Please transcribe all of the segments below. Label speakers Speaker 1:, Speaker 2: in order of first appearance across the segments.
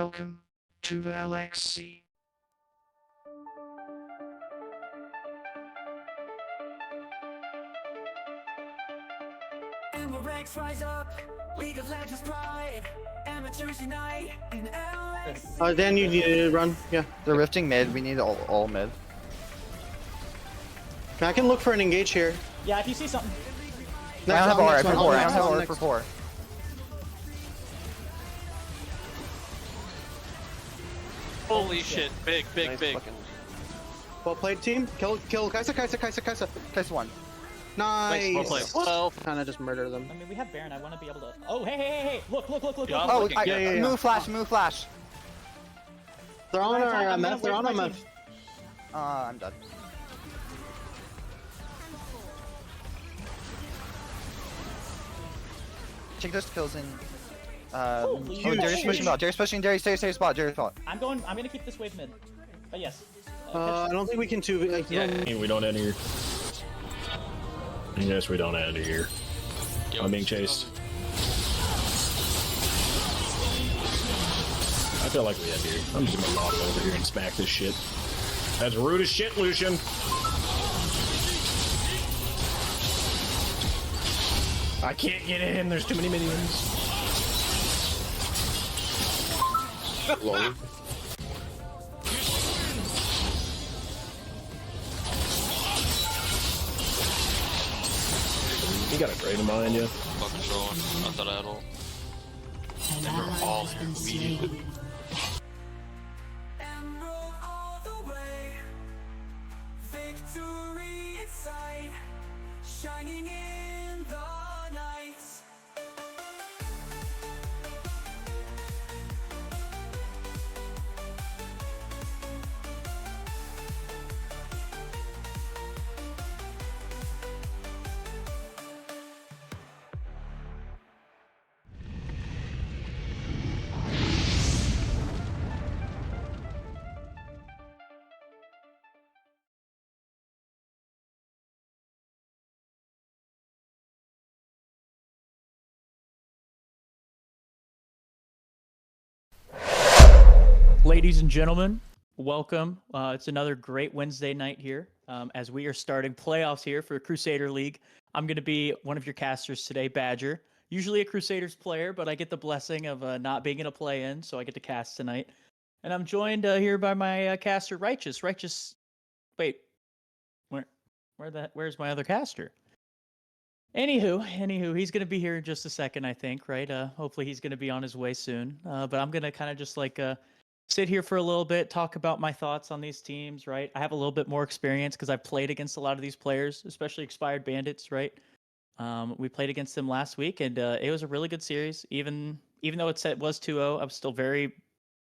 Speaker 1: Welcome to LXC.
Speaker 2: And the ranks rise up, League of Legends pride, amateurs unite in LXC.
Speaker 3: Dan, you need to run. Yeah.
Speaker 4: They're rifting mid. We need all mid.
Speaker 3: I can look for an engage here.
Speaker 5: Yeah, if you see something.
Speaker 4: I don't have aura for 4. I don't have aura
Speaker 3: next.
Speaker 4: for 4.
Speaker 6: Holy shit, big.
Speaker 3: Well played, team. Kill Kaisa.
Speaker 4: Place 1.
Speaker 3: Nice.
Speaker 6: Well played. Well,
Speaker 3: Kinda just murder them.
Speaker 5: I mean, we have Baron. I want to be able to. Oh, hey! Look!
Speaker 6: Yeah, I'm
Speaker 4: Oh,
Speaker 6: looking.
Speaker 3: Yeah.
Speaker 4: move flash.
Speaker 3: They're on our
Speaker 5: I'm gonna
Speaker 3: MF. They're
Speaker 5: wait
Speaker 3: on
Speaker 5: for
Speaker 3: our
Speaker 5: my
Speaker 3: MF.
Speaker 5: team.
Speaker 4: I'm done. Check those kills in.
Speaker 5: Holy
Speaker 4: Jerry's
Speaker 5: shit.
Speaker 4: pushing bot. Jerry's pushing. Jerry, stay spot. Jerry's spot.
Speaker 5: I'm gonna keep this wave mid. But yes.
Speaker 3: I don't think we can two. Like,
Speaker 7: We don't end here. Yes, we don't end here. I'm being chased. I feel like we end here. I'm just gonna lob over here and smack this shit. That's rude as shit, Lucian. I can't get in. There's too many minions. Lol. You got a Draven behind you.
Speaker 6: Fucking trolling. I thought I had all. They were all here immediately.
Speaker 2: Emerald all the way, victory in sight, shining in the night.
Speaker 5: Ladies and gentlemen, welcome. It's another great Wednesday night here as we are starting playoffs here for Crusader League. I'm going to be one of your casters today, Badger. Usually a Crusaders player, but I get the blessing of not being in a play-in, so I get to cast tonight. And I'm joined here by my caster, Righteous. Righteous, wait, where's my other caster? Anywho, he's going to be here in just a second, I think, right? Hopefully he's going to be on his way soon. But I'm going to kind of just like sit here for a little bit, talk about my thoughts on these teams, right? I have a little bit more experience because I've played against a lot of these players, especially expired bandits, right? We played against them last week, and it was a really good series. Even though it was 2-0, I was still very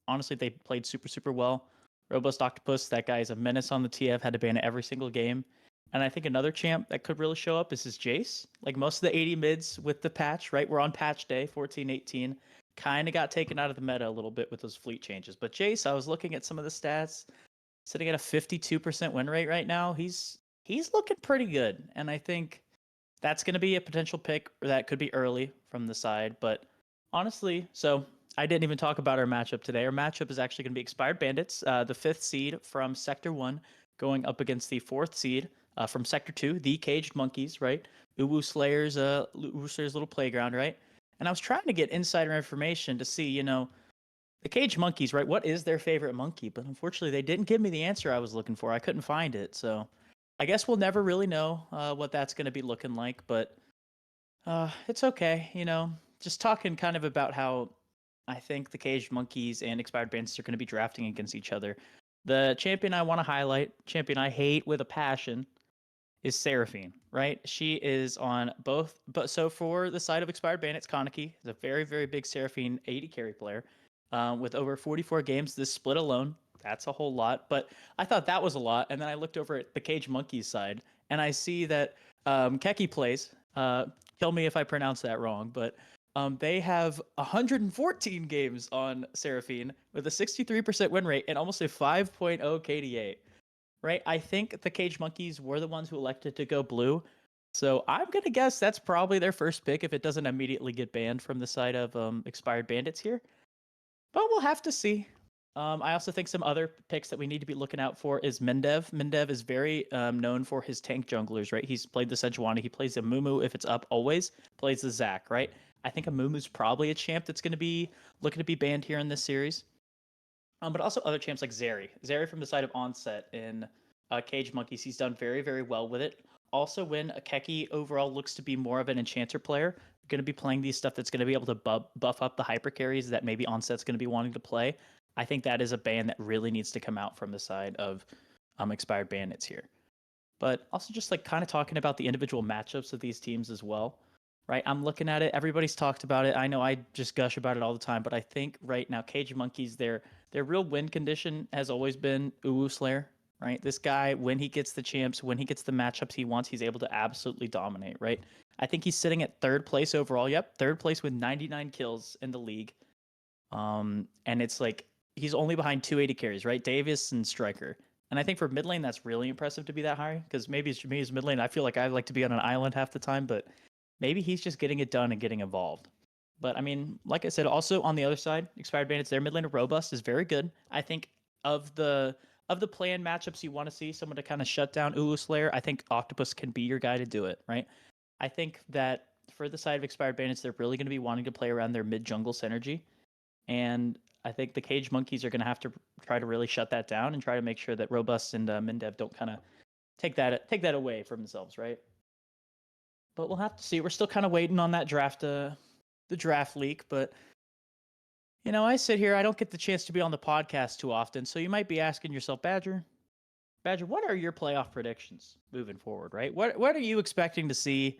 Speaker 5: honestly. They played super well. Robust Octopus, that guy is a menace on the TF. Had to ban every single game. And I think another champ that could really show up is his Jace. Like most of the 80 mids with the patch, right? We're on patch day, 14-18. Kind of got taken out of the meta a little bit with those fleet changes. But Jace, I was looking at some of the stats, sitting at a 52% win rate right now. He's looking pretty good. And I think that's going to be a potential pick that could be early from the side. But honestly, so I didn't even talk about our matchup today. Our matchup is actually going to be Expired Bandits, the 5th seed from Sector 1, going up against the 4th seed from Sector 2, the Caged Monkeys, right? Uwu Slayer's little playground, right? And I was trying to get insider information to see, the Caged Monkeys, right? What is their favorite monkey? But unfortunately, they didn't give me the answer I was looking for. I couldn't find it. So I guess we'll never really know what that's going to be looking like. But it's okay, just talking kind of about how I think the Caged Monkeys and Expired Bandits are going to be drafting against each other. The champion I want to highlight, champion I hate with a passion, is Seraphine, right? She is on both, but so for the side of Expired Bandits, Kaneki is a very, very big Seraphine 80 carry player with over 44 games. This split alone, that's a whole lot, but I thought that was a lot. And then I looked over at the Cage Monkeys side and I see that Keki plays, kill me if I pronounce that wrong, but they have 114 games on Seraphine with a 63% win rate and almost a 5.0 KDA. Right? I think the Cage Monkeys were the ones who elected to go blue. So I'm going to guess that's probably their first pick if it doesn't immediately get banned from the side of Expired Bandits here. But we'll have to see. I also think some other picks that we need to be looking out for is Mendev. Mendev is very known for his tank junglers, right? He's played the Sejuani. He plays a Mumu if it's up always. Plays the Zac, right? I think a Mumu's probably a champ that's going to be looking to be banned here in this series. But also other champs like Zeri. Zeri from the side of Onset in Cage Monkeys. He's done very, very well with it. Also, when Akeki overall looks to be more of an enchanter player, going to be playing these stuff that's going to be able to buff up the hyper carries that maybe Onset's going to be wanting to play. I think that is a ban that really needs to come out from the side of Expired Bandits here. But also just like kind of talking about the individual matchups of these teams as well, right? I'm looking at it. Everybody's talked about it. I know I just gush about it all the time, but I think right now Cage Monkeys, their real win condition has always been Uwu Slayer, right? This guy, when he gets the champs, when he gets the matchups he wants, he's able to absolutely dominate, right? I think he's sitting at third place overall. Yep, third place with 99 kills in the league. And it's like he's only behind 280 carries, right? Davis and Striker. And I think for mid lane, that's really impressive to be that high. Because maybe it's me as mid lane, I feel like I like to be on an island half the time, but maybe he's just getting it done and getting involved. But I mean, like I said, also on the other side, Expired Bandits, their mid laner Robust is very good. I think of the play-in matchups you want to see someone to kind of shut down Ulu Slayer, I think Octopus can be your guy to do it, right? I think that for the side of Expired Bandits, they're really going to be wanting to play around their mid-jungle synergy. And I think the Cage Monkeys are going to have to try to really shut that down and try to make sure that Robust and Mindev don't kind of take that away from themselves, right? But we'll have to see. We're still kind of waiting on that draft, the draft leak. But you know, I sit here. I don't get the chance to be on the podcast too often, so you might be asking yourself, Badger, what are your playoff predictions moving forward? Right? What are you expecting to see?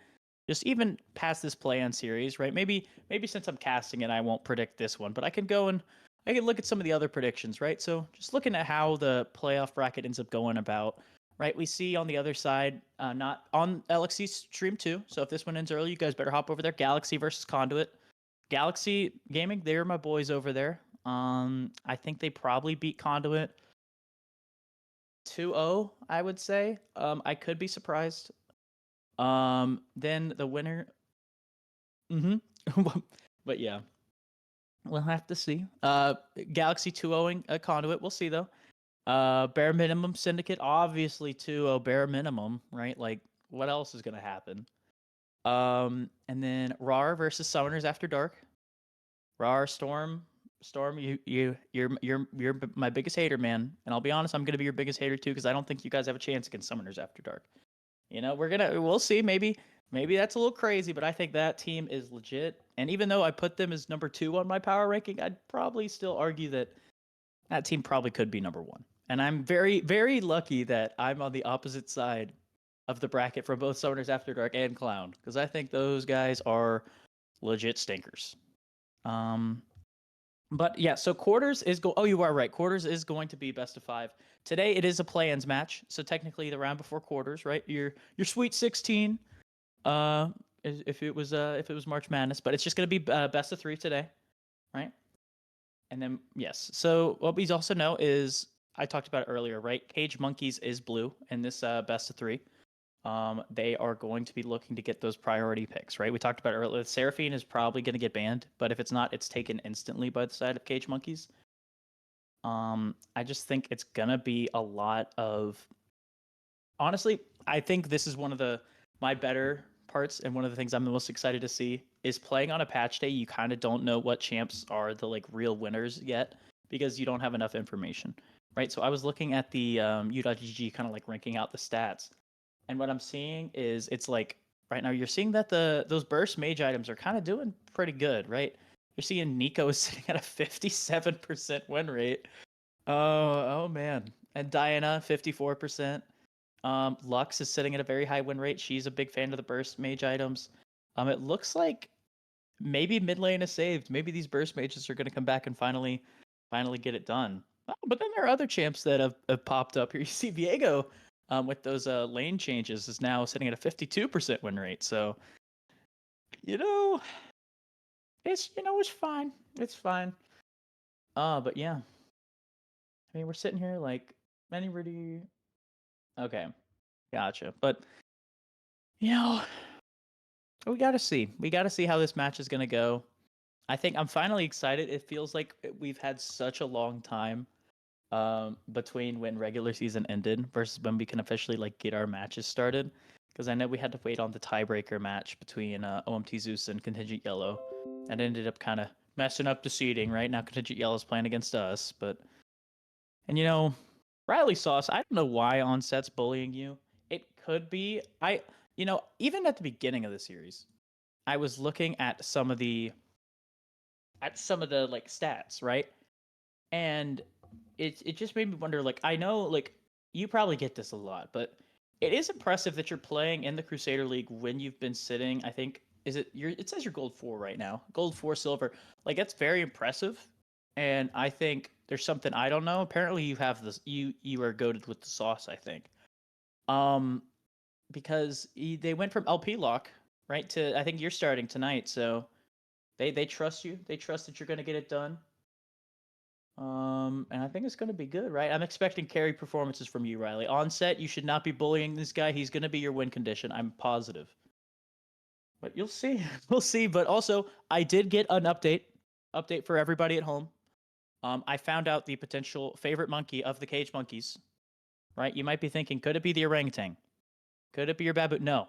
Speaker 5: Just even past this play-on series, right? Maybe since I'm casting it, I won't predict this one, but I can go and I can look at some of the other predictions, right? So just looking at how the playoff bracket ends up going about, right? We see on the other side, not on LXC stream 2. So if this one ends early, you guys better hop over there. Galaxy versus Conduit. Galaxy Gaming, they're my boys over there. I think they probably beat Conduit 2-0, I would say. I could be surprised. Then the winner. But yeah, we'll have to see. Galaxy 2-0ing a Conduit. We'll see though. Bare minimum Syndicate, obviously 2-0 bare minimum, right? Like, what else is gonna happen? And then RAR versus Summoners After Dark. RAR Storm, you're my biggest hater, man. And I'll be honest, I'm gonna be your biggest hater too, because I don't think you guys have a chance against Summoners After Dark. You know, we'll see. Maybe that's a little crazy, but I think that team is legit. And even though I put them as number 2 on my power ranking, I'd probably still argue that team probably could be number 1. And I'm very, very lucky that I'm on the opposite side of the bracket for both Summoners After Dark and Clown, because I think those guys are legit stinkers. But yeah, so quarters is oh, you are right. Quarters is going to be best of 5. Today it is a play-ins match, so technically the round before quarters, right? Your Sweet 16, if it was March Madness, but it's just going to be best of 3 today, right? And then yes, so what we also know is I talked about it earlier, right? Cage Monkeys is blue in this best of 3. They are going to be looking to get those priority picks, right? We talked about it earlier. Seraphine is probably going to get banned, but if it's not, it's taken instantly by the side of Cage Monkeys. I just think it's gonna be a lot of. Honestly, I think this is one of my better parts, and one of the things I'm the most excited to see is playing on a patch day. You kind of don't know what champs are the like real winners yet because you don't have enough information, right? So I was looking at the U.GG kind of like ranking out the stats. And what I'm seeing is it's like right now you're seeing that those burst mage items are kind of doing pretty good, right? You're seeing Nico is sitting at a 57% win rate. Oh man. And Diana 54%. Lux is sitting at a very high win rate. She's a big fan of the burst mage items. It looks like maybe mid lane is saved. Maybe these burst mages are going to come back and finally get it done. But then there are other champs that have popped up here. You see Viego with those lane changes is now sitting at a 52% win rate. So, it's fine. It's fine. But yeah. I mean, we're sitting here like many ready. Okay, gotcha. But we gotta see. We gotta see how this match is gonna go. I think I'm finally excited. It feels like we've had such a long time between when regular season ended versus when we can officially like get our matches started. Because I know we had to wait on the tiebreaker match between OMT Zeus and Contingent Yellow, and it ended up kind of messing up the seeding. Right now, Contingent Yellow's playing against us, but and Riley Sauce. I don't know why Onset's bullying you. It could be even at the beginning of the series, I was looking at some of the like stats, right? And it just made me wonder. Like, I know, like, you probably get this a lot, but it is impressive that you're playing in the Crusader League when you've been sitting. I think it says you're gold 4 right now, gold 4 silver. Like, that's very impressive. And I think there's something I don't know. Apparently, you have this. You are goated with the sauce. I think, um, because they went from LP lock right to I think you're starting tonight. So they trust you. They trust that you're going to get it done. And I think it's going to be good, right? I'm expecting carry performances from you, Riley. On set, you should not be bullying this guy. He's going to be your win condition. I'm positive. But you'll see. We'll see. But also, I did get an update for everybody at home. I found out the potential favorite monkey of the cage monkeys, right? You might be thinking, could it be the orangutan? Could it be your baboon? No.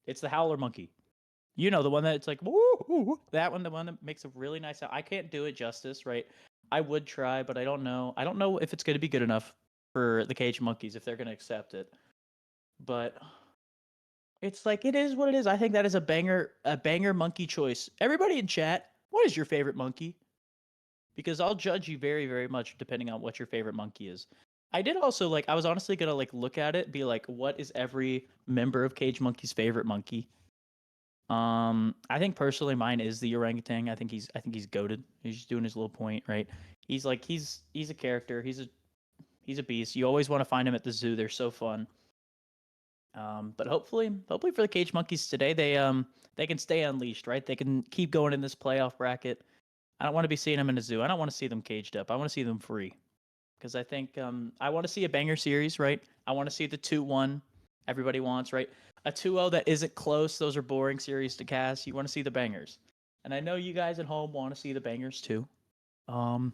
Speaker 5: It's the howler monkey. You know, the one that it's like, woo, that one, the one that makes a really nice sound. I can't do it justice, right? I would try, but I don't know. I don't know if it's going to be good enough for the cage monkeys, if they're going to accept it. But it's like, it is what it is. I think that is a banger monkey choice. Everybody in chat, what is your favorite monkey? Because I'll judge you very, very much depending on what your favorite monkey is. I did also I was honestly gonna look at it, be like, what is every member of Cage Monkey's favorite monkey? I think personally mine is the orangutan. I think he's goated. He's just doing his little point, right? He's a character. He's a beast. You always want to find him at the zoo. They're so fun. But hopefully for the Cage Monkeys today, they can stay unleashed, right? They can keep going in this playoff bracket. I don't want to be seeing them in a zoo. I don't want to see them caged up. I want to see them free. Because I think I want to see a banger series, right? I want to see the 2-1 everybody wants, right? A 2-0 that isn't close. Those are boring series to cast. You want to see the bangers. And I know you guys at home want to see the bangers too. But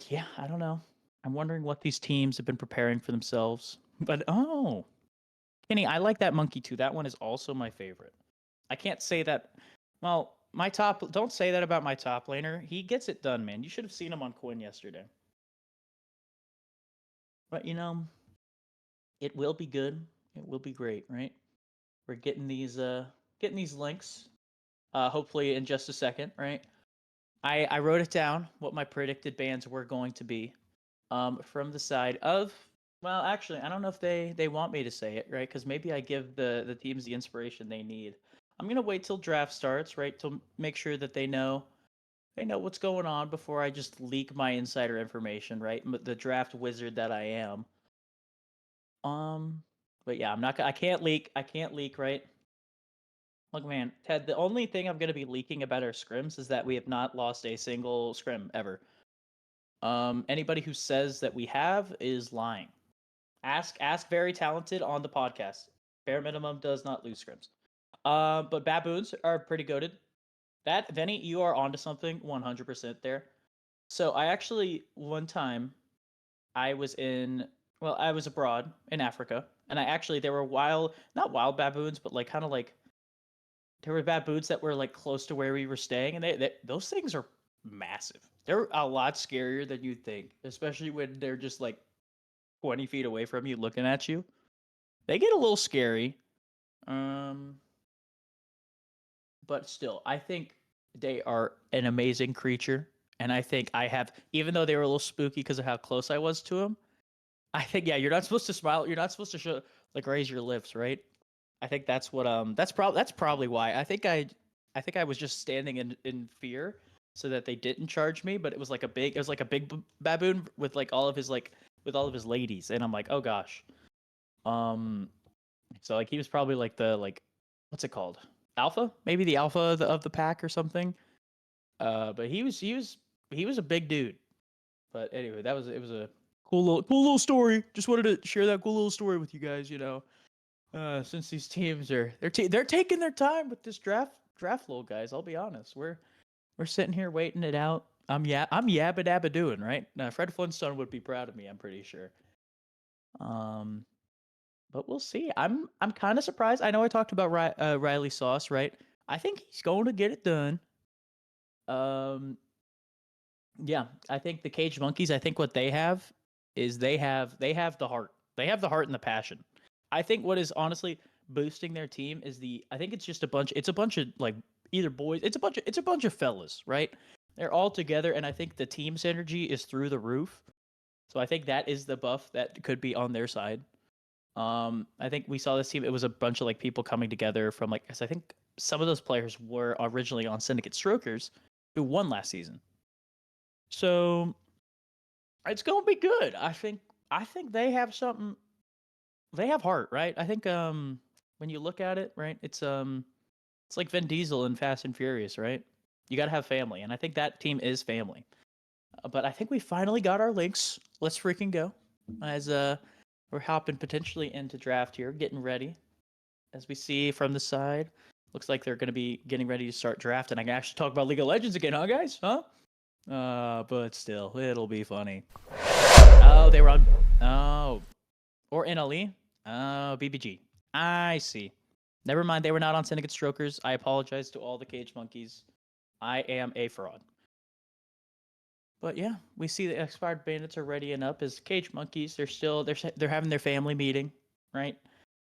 Speaker 5: yeah, I don't know. I'm wondering what these teams have been preparing for themselves. But Kenny, I like that monkey too. That one is also my favorite. I can't say that. Well, don't say that about my top laner. He gets it done, man. You should have seen him on Quinn yesterday. But it will be good. It will be great, right? We're getting these links. Hopefully in just a second, right? I wrote it down what my predicted bans were going to be. From the side of, well, actually, I don't know if they want me to say it, right? Because maybe I give the teams the inspiration they need. I'm gonna wait till draft starts, right? To make sure that they know what's going on before I just leak my insider information, right? The draft wizard that I am. But yeah, I can't leak, right? Look, man, Ted, the only thing I'm gonna be leaking about our scrims is that we have not lost a single scrim ever. Anybody who says that we have is lying. Ask very talented on the podcast. Bare minimum does not lose scrims. But baboons are pretty goated. That Venny, you are onto something 100% there. So I actually one time I was abroad in Africa, and there were not wild baboons, but there were baboons that were close to where we were staying, and those things are massive. They're a lot scarier than you'd think, especially when they're just 20 feet away from you looking at you. They get a little scary. But still, I think they are an amazing creature. And I think even though they were a little spooky because of how close I was to them, I think, yeah, you're not supposed to smile. You're not supposed to show, raise your lips, right? I think that's what, that's probably why. I think I was just standing in fear so that they didn't charge me, but it was like a big baboon with all of his ladies. And I'm like, oh gosh. So he was probably what's it called? Alpha? Maybe the alpha of the pack or something. But he was a big dude. But anyway, it was a cool little story. Just wanted to share that cool little story with you guys. Since these teams they're taking their time with this draft draft lull, guys. I'll be honest. We're sitting here waiting it out. I'm yabba dabba doing, right? Fred Flintstone would be proud of me, I'm pretty sure. But we'll see. I'm kind of surprised. I know I talked about Riley Sauce, right? I think he's going to get it done. Yeah, I think the Cage Monkeys, I think what they have is they have the heart. They have the heart and the passion. I think what is honestly boosting their team is I think it's just a bunch of like either boys, it's a bunch of fellas, right? They're all together and I think the team synergy is through the roof. So I think that is the buff that could be on their side. I think we saw this team, it was a bunch of like people coming together from like, 'cause I think some of those players were originally on Syndicate Strokers who won last season. So it's gonna be good. I think they have something. They have heart, right? I think when you look at it, right, it's like Vin Diesel in Fast and Furious, right? You got to have family, and I think that team is family. But I think we finally got our links. Let's freaking go. As we're hopping potentially into draft here, getting ready. As we see from the side, looks like they're going to be getting ready to start draft, and I can actually talk about League of Legends again, huh, guys? Huh? But still, it'll be funny. Oh, they were on. Oh, or NLE. Oh, BBG. I see. Never mind, they were not on Syndicate Strokers. I apologize to all the Cage Monkeys. I am a fraud. But yeah, we see the Expired Bandits are readying up as Cage Monkeys. They're having their family meeting, right?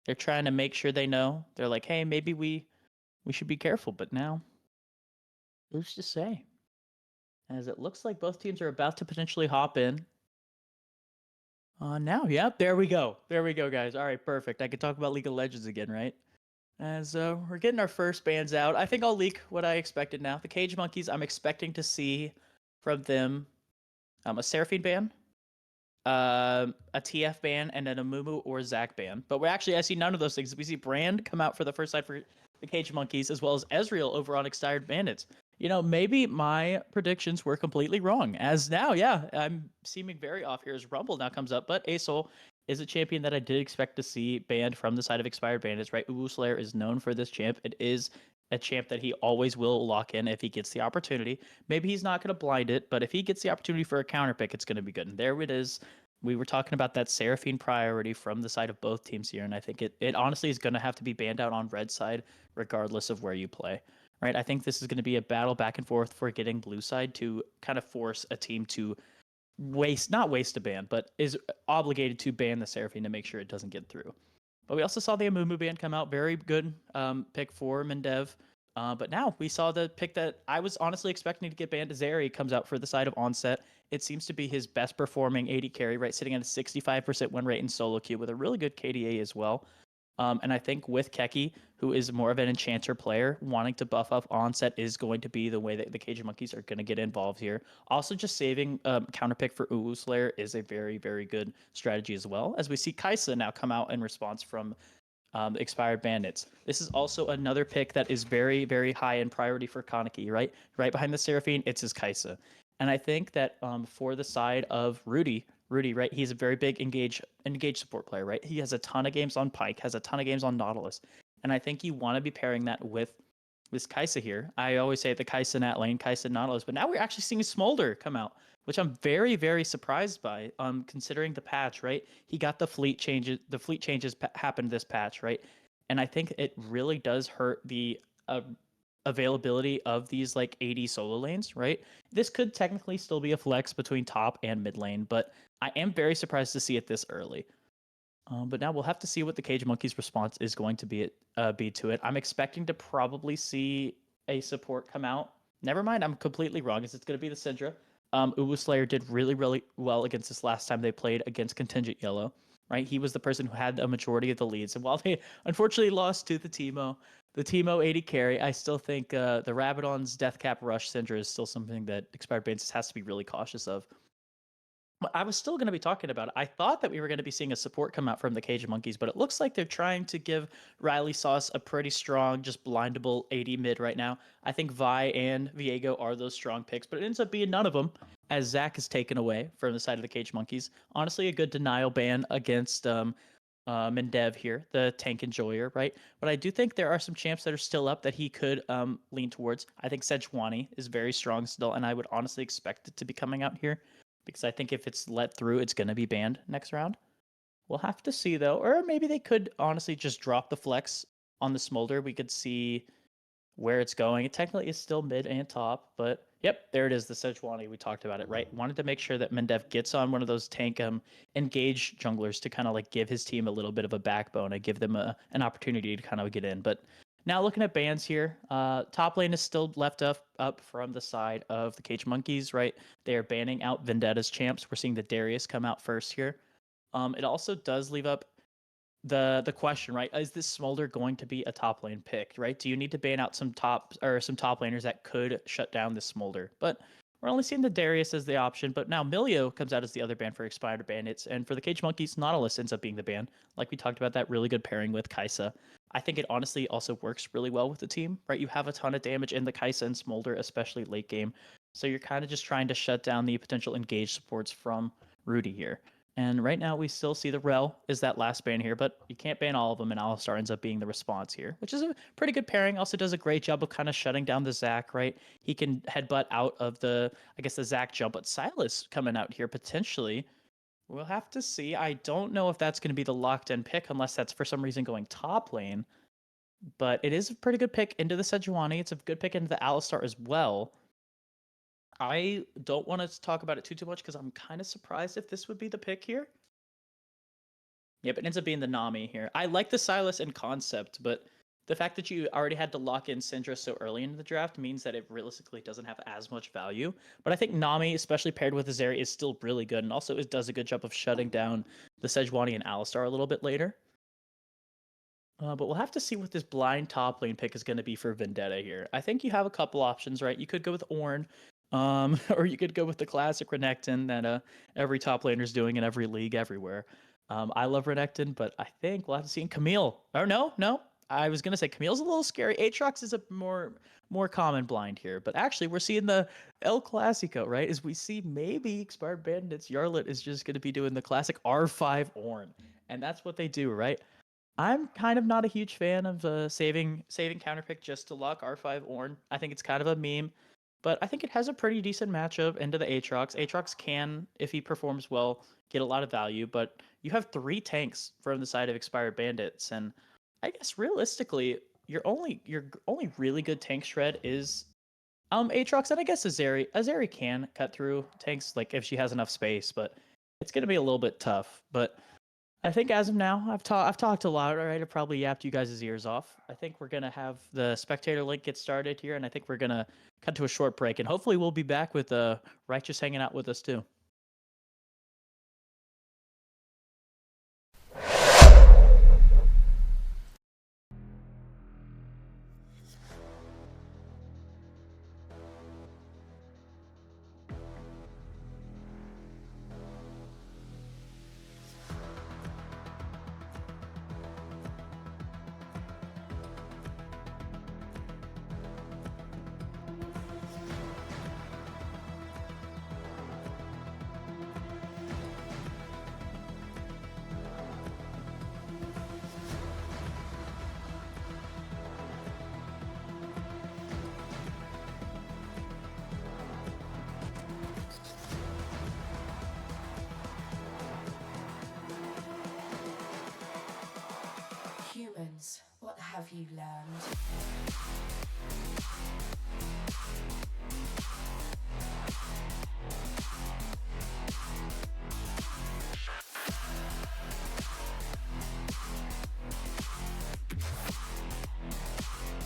Speaker 5: They're trying to make sure they know. They're like, hey, maybe we should be careful. But now, who's to say? As it looks like both teams are about to potentially hop in. Now, yep, there we go. There we go, guys. All right, perfect. I can talk about League of Legends again, right? As we're getting our first bands out. I think I'll leak what I expected now. The Cage Monkeys, I'm expecting to see from them a Seraphine ban, a TF ban, and then a Mumu or Zac ban. But I see none of those things. We see Brand come out for the first side for the Cage Monkeys, as well as Ezreal over on Expired Bandits. Maybe my predictions were completely wrong. As now, yeah, I'm seeming very off here as Rumble now comes up. But Asol is a champion that I did expect to see banned from the side of Expired Bandits, right? Uwu Slayer is known for this champ. It is a champ that he always will lock in if he gets the opportunity. Maybe he's not going to blind it, but if he gets the opportunity for a counter pick, it's going to be good. And there it is. We were talking about that Seraphine priority from the side of both teams here, and I think it honestly is going to have to be banned out on red side regardless of where you play. Right, I think this is going to be a battle back and forth for getting blue side to kind of force a team to not waste a ban, but is obligated to ban the Seraphine to make sure it doesn't get through. But we also saw the Amumu ban come out. Very good pick for Mendev. But now we saw the pick that I was honestly expecting to get banned. Zeri comes out for the side of Onset. It seems to be his best performing AD carry, right? Sitting at a 65% win rate in solo queue with a really good KDA as well. And I think with Keki, who is more of an enchanter player, wanting to buff up Onset is going to be the way that the Cage Monkeys are going to get involved here. Also, just saving counterpick for Uwu Slayer is a very, very good strategy as well. As we see Kaisa now come out in response from Expired Bandits. This is also another pick that is very, very high in priority for Kaneki, right? Right behind the Seraphine, it's his Kaisa. And I think that for the side of Rudy, right? He's a very big engage support player, right? He has a ton of games on Pyke, has a ton of games on Nautilus. And I think you want to be pairing that with this Kaisa here. I always say the Kaisa Nat lane, Kaisa Nautilus, but now we're actually seeing Smolder come out, which I'm very, very surprised by, considering the patch, right? He got the fleet changes. The fleet changes happened this patch, right? And I think it really does hurt the availability of these like AD solo lanes, right? This could technically still be a flex between top and mid lane, but I am very surprised to see it this early. But now we'll have to see what the Cage Monkeys' response is going to be to it. I'm expecting to probably see a support come out. Never mind, I'm completely wrong. It's going to be the Syndra. Uwu Slayer did really, really well against this last time they played against Contingent Yellow, right? He was the person who had a majority of the leads. And while they unfortunately lost to the Teemo 80 carry, I still think the Rabadon's Deathcap Rush Syndra is still something that Expired Bandits has to be really cautious of. I was still going to be talking about it. I thought that we were going to be seeing a support come out from the Cage Monkeys, but it looks like they're trying to give Riley Sauce a pretty strong, just blindable AD mid right now. I think Vi and Viego are those strong picks, but it ends up being none of them, as Zac is taken away from the side of the Cage Monkeys. Honestly, a good denial ban against Mendev here, the tank enjoyer, right? But I do think there are some champs that are still up that he could lean towards. I think Sejuani is very strong still, and I would honestly expect it to be coming out here because I think if it's let through, it's going to be banned next round. We'll have to see though, or maybe they could honestly just drop the flex on the Smolder. We could see where it's going. It technically is still mid and top, but yep, there it is, the Sejuani. We talked about it, right? Wanted to make sure that Mendev gets on one of those tank engage junglers to kind of like give his team a little bit of a backbone and give them an opportunity to kind of get in. But now looking at bans here, top lane is still left up from the side of the Cage Monkeys, right? They are banning out Vendetta's champs. We're seeing the Darius come out first here. It also does leave up the question, right? Is this Smolder going to be a top lane pick, right? Do you need to ban out some top laners that could shut down this Smolder? But we're only seeing the Darius as the option, but now Milio comes out as the other ban for Expired Bandits, and for the Cage Monkeys, Nautilus ends up being the ban. Like we talked about, that really good pairing with Kai'Sa. I think it honestly also works really well with the team, right? You have a ton of damage in the Kai'Sa and Smolder, especially late game. So you're kind of just trying to shut down the potential engage supports from Rudy here. And right now we still see the Rel is that last ban here, but you can't ban all of them, and Alistar ends up being the response here, which is a pretty good pairing. Also does a great job of kind of shutting down the Zac, right? He can headbutt out of the Zac jump, but Silas coming out here potentially. We'll have to see. I don't know if that's going to be the locked-in pick unless that's for some reason going top lane, but it is a pretty good pick into the Sejuani. It's a good pick into the Alistar as well. I don't want to talk about it too much because I'm kind of surprised if this would be the pick here. Yep, it ends up being the Nami here. I like the Silas in concept, but the fact that you already had to lock in Syndra so early in the draft means that it realistically doesn't have as much value. But I think Nami, especially paired with Azeri, is still really good, and also it does a good job of shutting down the Sejuani and Alistar a little bit later. But we'll have to see what this blind top lane pick is going to be for Vendetta here. I think you have a couple options, right? You could go with Ornn. Or you could go with the classic Renekton that every top laner is doing in every league everywhere. I love Renekton, but I think we'll have to see Camille. Or no, I was gonna say Camille's a little scary. Aatrox is a more common blind here, but actually we're seeing the El Clasico, right? As we see maybe Expired Bandits Yarlet is just gonna be doing the classic R5 Ornn, and that's what they do, right? I'm kind of not a huge fan of saving counterpick just to lock R5 Ornn. I think it's kind of a meme. But I think it has a pretty decent matchup into the Aatrox. Aatrox can, if he performs well, get a lot of value, but you have 3 tanks from the side of Expired Bandits, and I guess realistically, your only really good tank shred is Aatrox, and I guess Azeri. Azeri can cut through tanks like if she has enough space, but it's gonna be a little bit tough. But I think as of now, I've talked a lot, right? I probably yapped you guys' ears off. I think we're going to have the spectator link get started here, and I think we're going to cut to a short break, and hopefully we'll be back with Righteous hanging out with us too.
Speaker 8: Humans, what have you learned?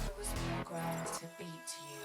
Speaker 8: I was programmed to beat you.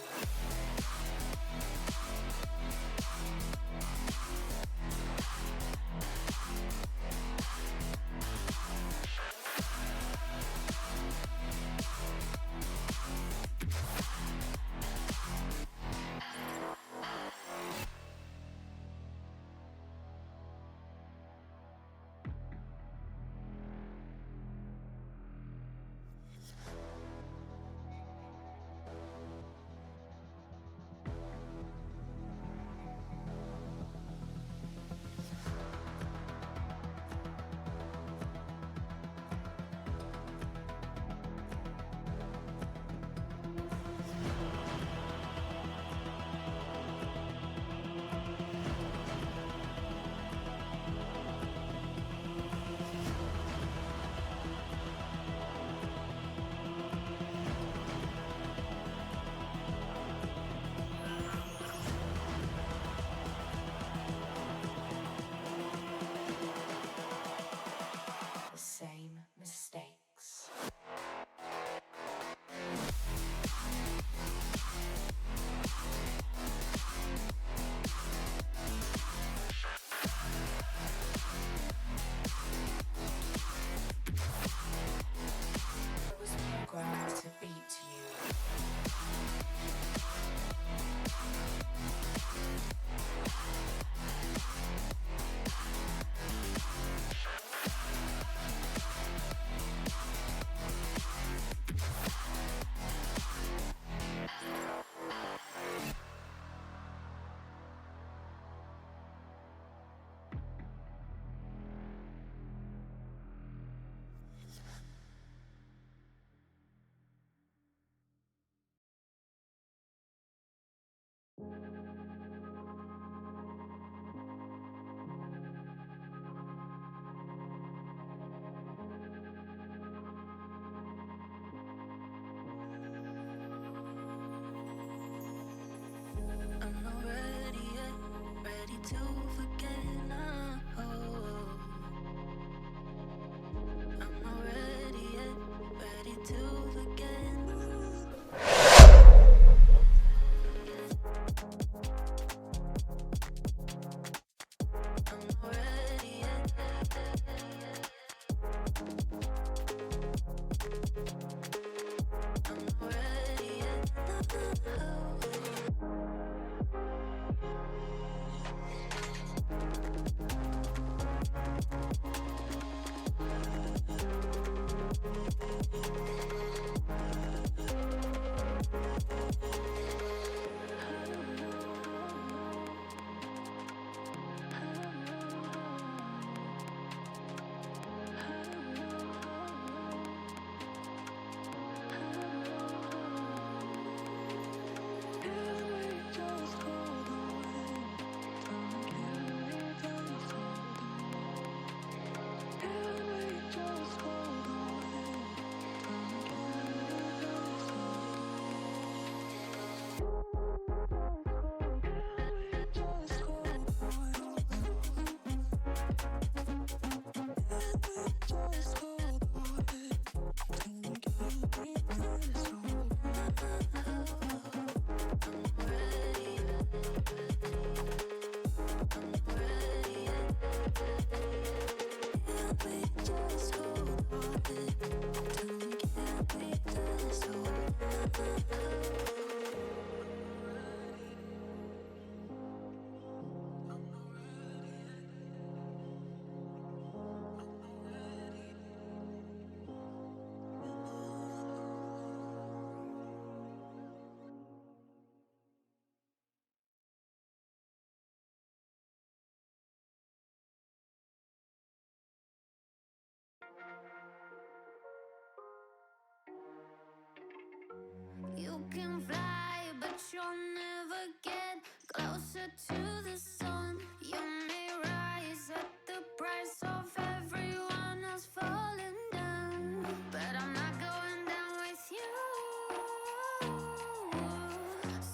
Speaker 9: You can fly, but you'll never get closer to the sun. You may rise at the price of everyone else falling down, but I'm not going down with you.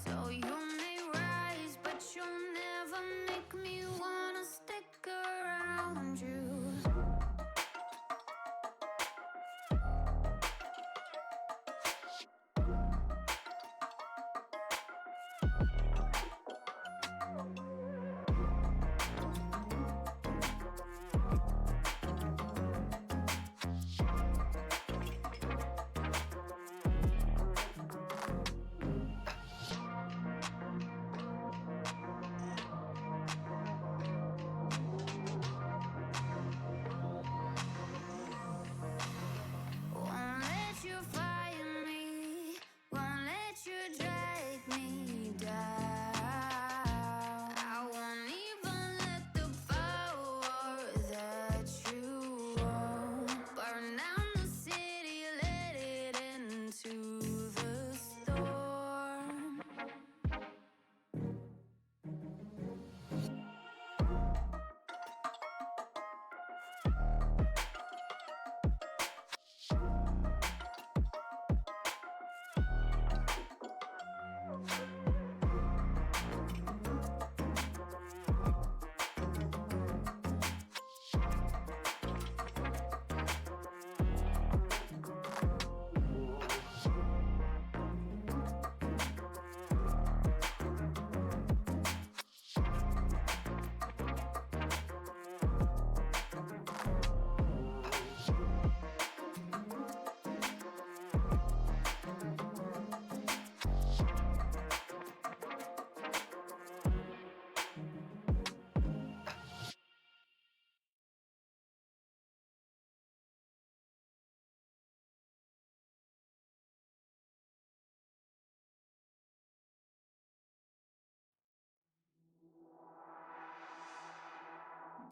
Speaker 9: So you may rise, but you'll never make me wanna stick around you. Won't let you fire me, won't let you drag me down. I won't even let the power that you own burn down the city, let it into the storm.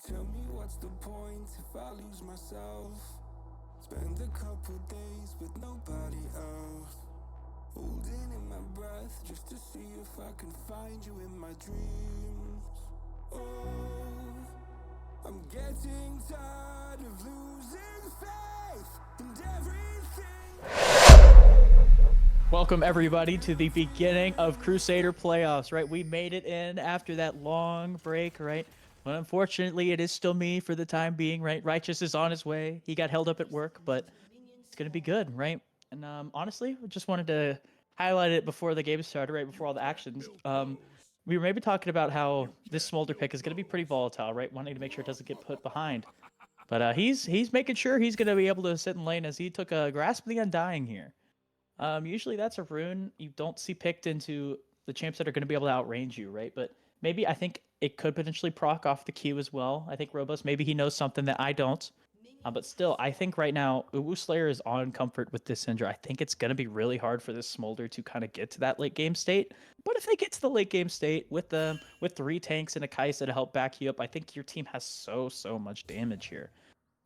Speaker 2: Tell me what's the point if I lose myself? Spend a couple days with nobody else, holding in my breath just to see if I can find you in my dreams. Oh, I'm getting tired of losing faith and everything.
Speaker 5: Welcome everybody to the beginning of Crusader playoffs, right? We made it in after that long break, right? But unfortunately, it is still me for the time being, right? Righteous is on his way. He got held up at work, but it's going to be good, right? And honestly, I just wanted to highlight it before the game started, right? Before all the actions. We were maybe talking about how this Smolder pick is going to be pretty volatile, right? Wanting to make sure it doesn't get put behind. But he's making sure he's going to be able to sit in lane as he took a Grasp of the Undying here. Usually that's a rune you don't see picked into the champs that are going to be able to outrange you, right? But maybe I think it could potentially proc off the Q as well. I think Robust, maybe he knows something that I don't. But still, I think right now, Uwu Slayer is on comfort with this Syndra. I think it's going to be really hard for this Smolder to kind of get to that late game state. But if they get to the late game state with 3 tanks and a Kai'Sa to help back you up, I think your team has so much damage here.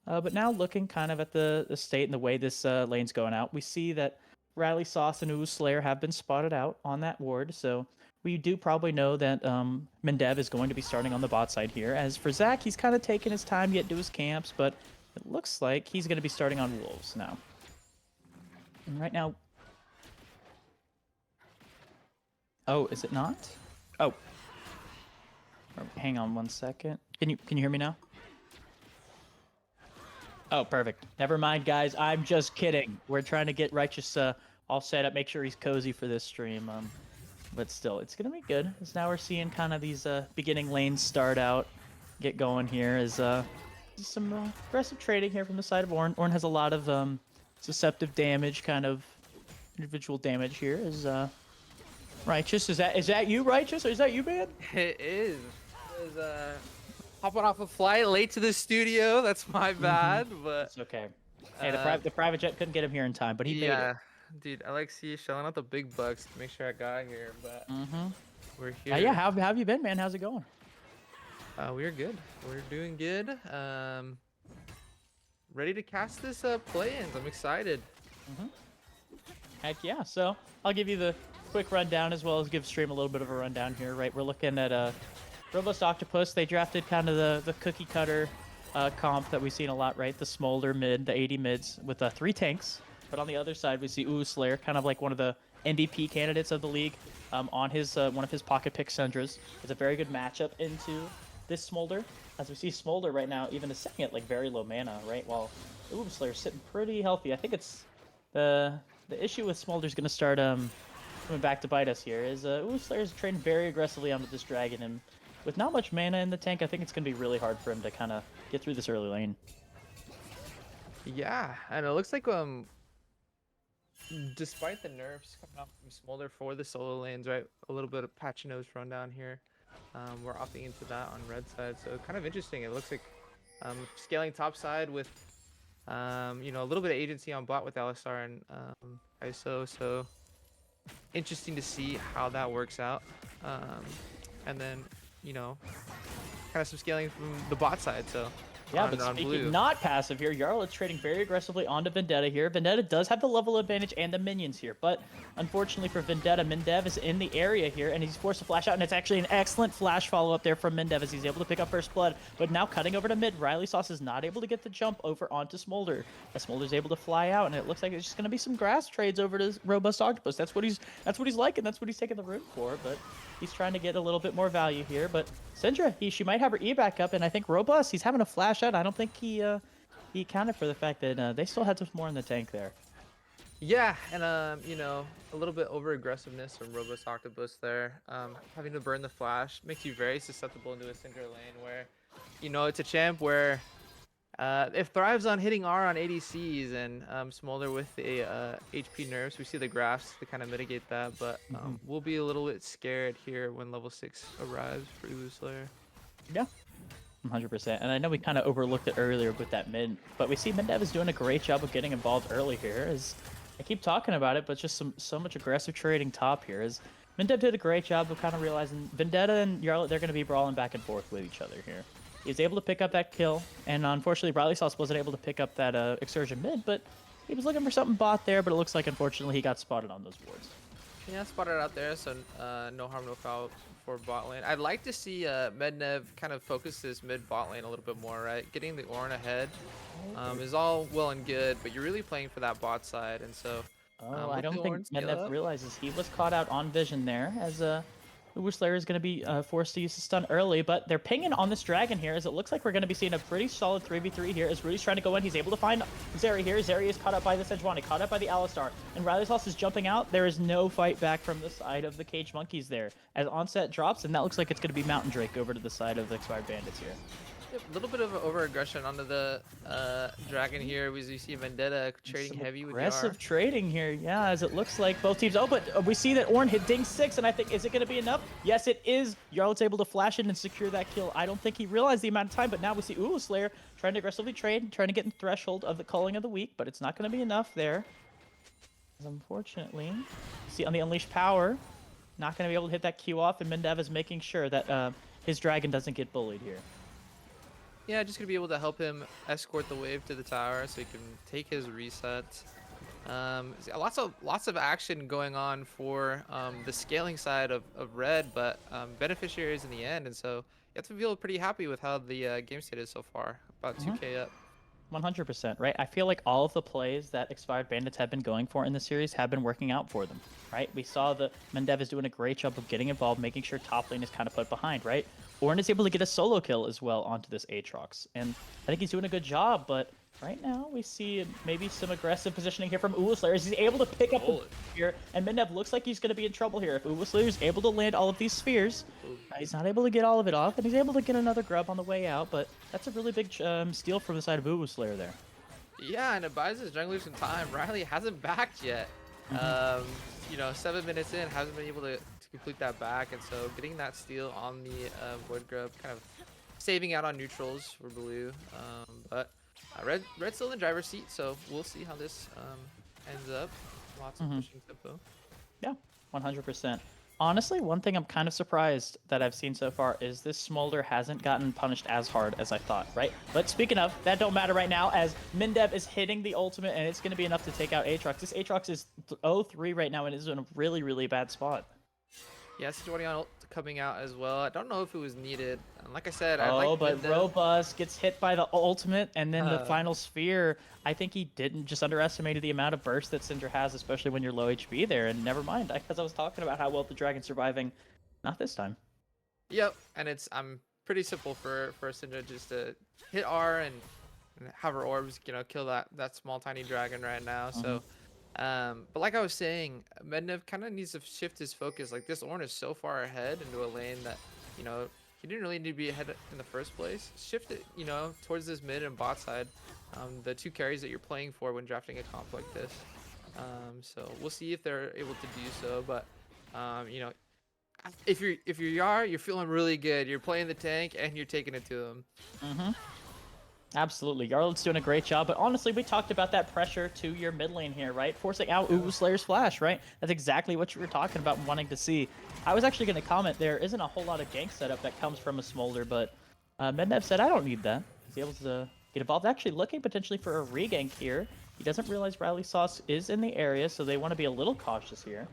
Speaker 5: But now looking kind of at the state and the way this lane's going out, we see that Rally Sauce and Uwu Slayer have been spotted out on that ward, so we do probably know that Mendev is going to be starting on the bot side here. As for Zach, he's kind of taking his time to get to his camps, but it looks like he's going to be starting on Wolves now. And right now... Oh, is it not? Oh. Hang on one second. Can you hear me now? Oh, perfect. Never mind, guys. I'm just kidding. We're trying to get Righteous all set up, make sure he's cozy for this stream. But still, it's going to be good. As now we're seeing kind of these beginning lanes start out. get going here is some aggressive trading here from the side of Ornn. Ornn has a lot of susceptible damage, kind of individual damage here. Is Righteous? Is that you, Righteous? Or is that you, man?
Speaker 10: It is. It was hopping off a flight late to the studio. That's my bad, but
Speaker 5: It's okay. Hey,
Speaker 10: uh,
Speaker 5: the private jet couldn't get him here in time, but he made
Speaker 10: yeah,
Speaker 5: it.
Speaker 10: dude, Alexi shelling out the big bucks to make sure I got here, but we're here.
Speaker 5: Yeah, how have you been, man? How's it going?
Speaker 10: We're good. We're doing good. Ready to cast this play-ins. I'm excited.
Speaker 5: Heck yeah. So I'll give you the quick rundown as well as give stream a little bit of a rundown here, right? We're looking at Robust Octopus. They drafted kind of the cookie cutter comp that we've seen a lot, right? The Smolder mid, the 80 mids with 3 tanks. But on the other side, we see Slayer, kind of like one of the NDP candidates of the league on his one of his pocket pick Syndras. It's a very good matchup into this Smolder. As we see Smolder right now, even is setting it like very low mana, right? While Slayer's sitting pretty healthy. I think it's the issue with Smolder's going to start coming back to bite us here is Slayer's trading very aggressively onto this dragon, and with not much mana in the tank, I think it's going to be really hard for him to kind of get through this early lane.
Speaker 10: Yeah, and it looks like despite the nerfs coming out from Smolder for the solo lanes, right? A little bit of patchy nose rundown here. We're opting into that on red side, so kind of interesting. It looks like scaling top side with you know, a little bit of agency on bot with LSR and ISO, so interesting to see how that works out. And then, you know, kind of some scaling from the bot side, so
Speaker 5: yeah, but speaking not passive here, Jarl is trading very aggressively onto Vendetta here. Vendetta does have the level advantage and the minions here, but unfortunately for Vendetta, Mindev is in the area here, and he's forced to flash out, and it's actually an excellent flash follow-up there from Mindev as he's able to pick up first blood, but now cutting over to mid, Riley Sauce is not able to get the jump over onto Smolder. As Smolder's able to fly out, and it looks like it's just going to be some grass trades over to Robust Octopus. That's what he's liking, that's what he's taking the route for, but he's trying to get a little bit more value here, but Syndra, she might have her E back up, and I think Robust, he's having a flash out. I don't think he accounted for the fact that they still had some more in the tank there.
Speaker 10: Yeah, and you know, a little bit over aggressiveness from Robust Octopus there. Having to burn the flash makes you very susceptible into a Syndra lane where, you know, it's a champ where it thrives on hitting R on ADCs, and Smolder with the HP nerfs. We see the graphs to kind of mitigate that, but we'll be a little bit scared here when level 6 arrives for Slayer.
Speaker 5: Yeah. 100%, and I know we kind of overlooked it earlier with that mid, but we see Mindev is doing a great job of getting involved early here. As I keep talking about it, but just so much aggressive trading top here. As Mindev did a great job of kind of realizing Vendetta and Yarlet, they're going to be brawling back and forth with each other here. He was able to pick up that kill, and unfortunately Riley Sauce wasn't able to pick up that Exsurgent mid, but he was looking for something bot there, but it looks like unfortunately he got spotted on those wards.
Speaker 10: Yeah, spotted out there, so no harm, no foul for bot lane. I'd like to see Mednev kind of focus this mid bot lane a little bit more, right? Getting the Ornn ahead is all well and good, but you're really playing for that bot side, and so...
Speaker 5: I don't think Mednev realizes he was caught out on vision there, as Slayer is going to be forced to use the stun early, but they're pinging on this dragon here, as it looks like we're going to be seeing a pretty solid 3v3 here, as Rudy's trying to go in. He's able to find Zeri here. Zeri is caught up by the Sejuani, caught up by the Alistar, and Riley Sauce is jumping out. There is no fight back from the side of the Caged Monkeys there, as onset drops, and that looks like it's going to be Mountain Drake over to the side of the Expired Bandits here.
Speaker 10: A little bit of over-aggression onto the dragon here. We see Vendetta trading heavy with
Speaker 5: aggressive trading here, yeah, as it looks like both teams. Oh, but we see that Ornn hit ding 6, and I think, is it going to be enough? Yes, it is. Jarlet's able to flash in and secure that kill. I don't think he realized the amount of time, but now we see Slayer trying to aggressively trade, trying to get in threshold of the Culling of the Week, but it's not going to be enough there. Unfortunately, see on the Unleashed Power, not going to be able to hit that Q off, and Mindev is making sure that his dragon doesn't get bullied here.
Speaker 10: Yeah, just gonna be able to help him escort the wave to the tower so he can take his reset. Lots of action going on for the scaling side of red, but beneficiaries in the end, and so you have to feel pretty happy with how the game state is so far. About 2k up.
Speaker 5: 100%, right? I feel like all of the plays that Expired Bandits have been going for in the series have been working out for them, right? We saw the Mindev is doing a great job of getting involved, making sure top lane is kind of put behind, right? Ornn is able to get a solo kill as well onto this Aatrox, and I think he's doing a good job. But right now we see maybe some aggressive positioning here from Uwaslayer as he's able to pick up the spear, and Midnev looks like he's going to be in trouble here. If Uwaslayer is able to land all of these spheres, he's not able to get all of it off, and he's able to get another grub on the way out. But that's a really big steal from the side of Uwaslayer there.
Speaker 10: Yeah, and it buys his jungler some time. Riley hasn't backed yet. You know, 7 minutes in, hasn't been able to complete that back, and so getting that steal on the Void Grub, kind of saving out on neutrals for blue. But red's still in the driver's seat, so we'll see how this ends up. Lots of pushing tempo.
Speaker 5: Yeah, 100%. Honestly, one thing I'm kind of surprised that I've seen so far is this Smolder hasn't gotten punished as hard as I thought, right? But speaking of, that don't matter right now as Mindev is hitting the ultimate, and it's going to be enough to take out Aatrox. This Aatrox is 0-3 right now and is in a really, really bad spot.
Speaker 10: Yeah, Situation ult coming out as well. I don't know if it was needed. Like I said, I
Speaker 5: Oh,
Speaker 10: like
Speaker 5: but
Speaker 10: Mindev.
Speaker 5: Robust gets hit by the ultimate, and then the final sphere. I think he didn't just underestimated the amount of burst that Syndra has, especially when you're low HP there. And never mind, because I was talking about how well the Dragon's surviving. Not this time.
Speaker 10: Yep, and I'm pretty simple for Syndra just to hit R and have her orbs, you know, kill that small tiny dragon right now. So, but like I was saying, Mednev kind of needs to shift his focus. Like this Ornn is so far ahead into a lane that, you know, he didn't really need to be ahead in the first place. Shift it, you know, towards this mid and bot side. The two carries that you're playing for when drafting a comp like this. So we'll see if they're able to do so. But you know, if you're Yar, you're feeling really good. You're playing the tank and you're taking it to them.
Speaker 5: Absolutely. Yarlet's doing a great job, but honestly, we talked about that pressure to your mid lane here, right? Forcing out Slayer's flash, right? That's exactly what you were talking about and wanting to see. I was actually going to comment there isn't a whole lot of gank setup that comes from a Smolder, but Mednev said, I don't need that. He's able to get involved. Actually looking potentially for a regank here. He doesn't realize Riley Sauce is in the area, so they want to be a little cautious here.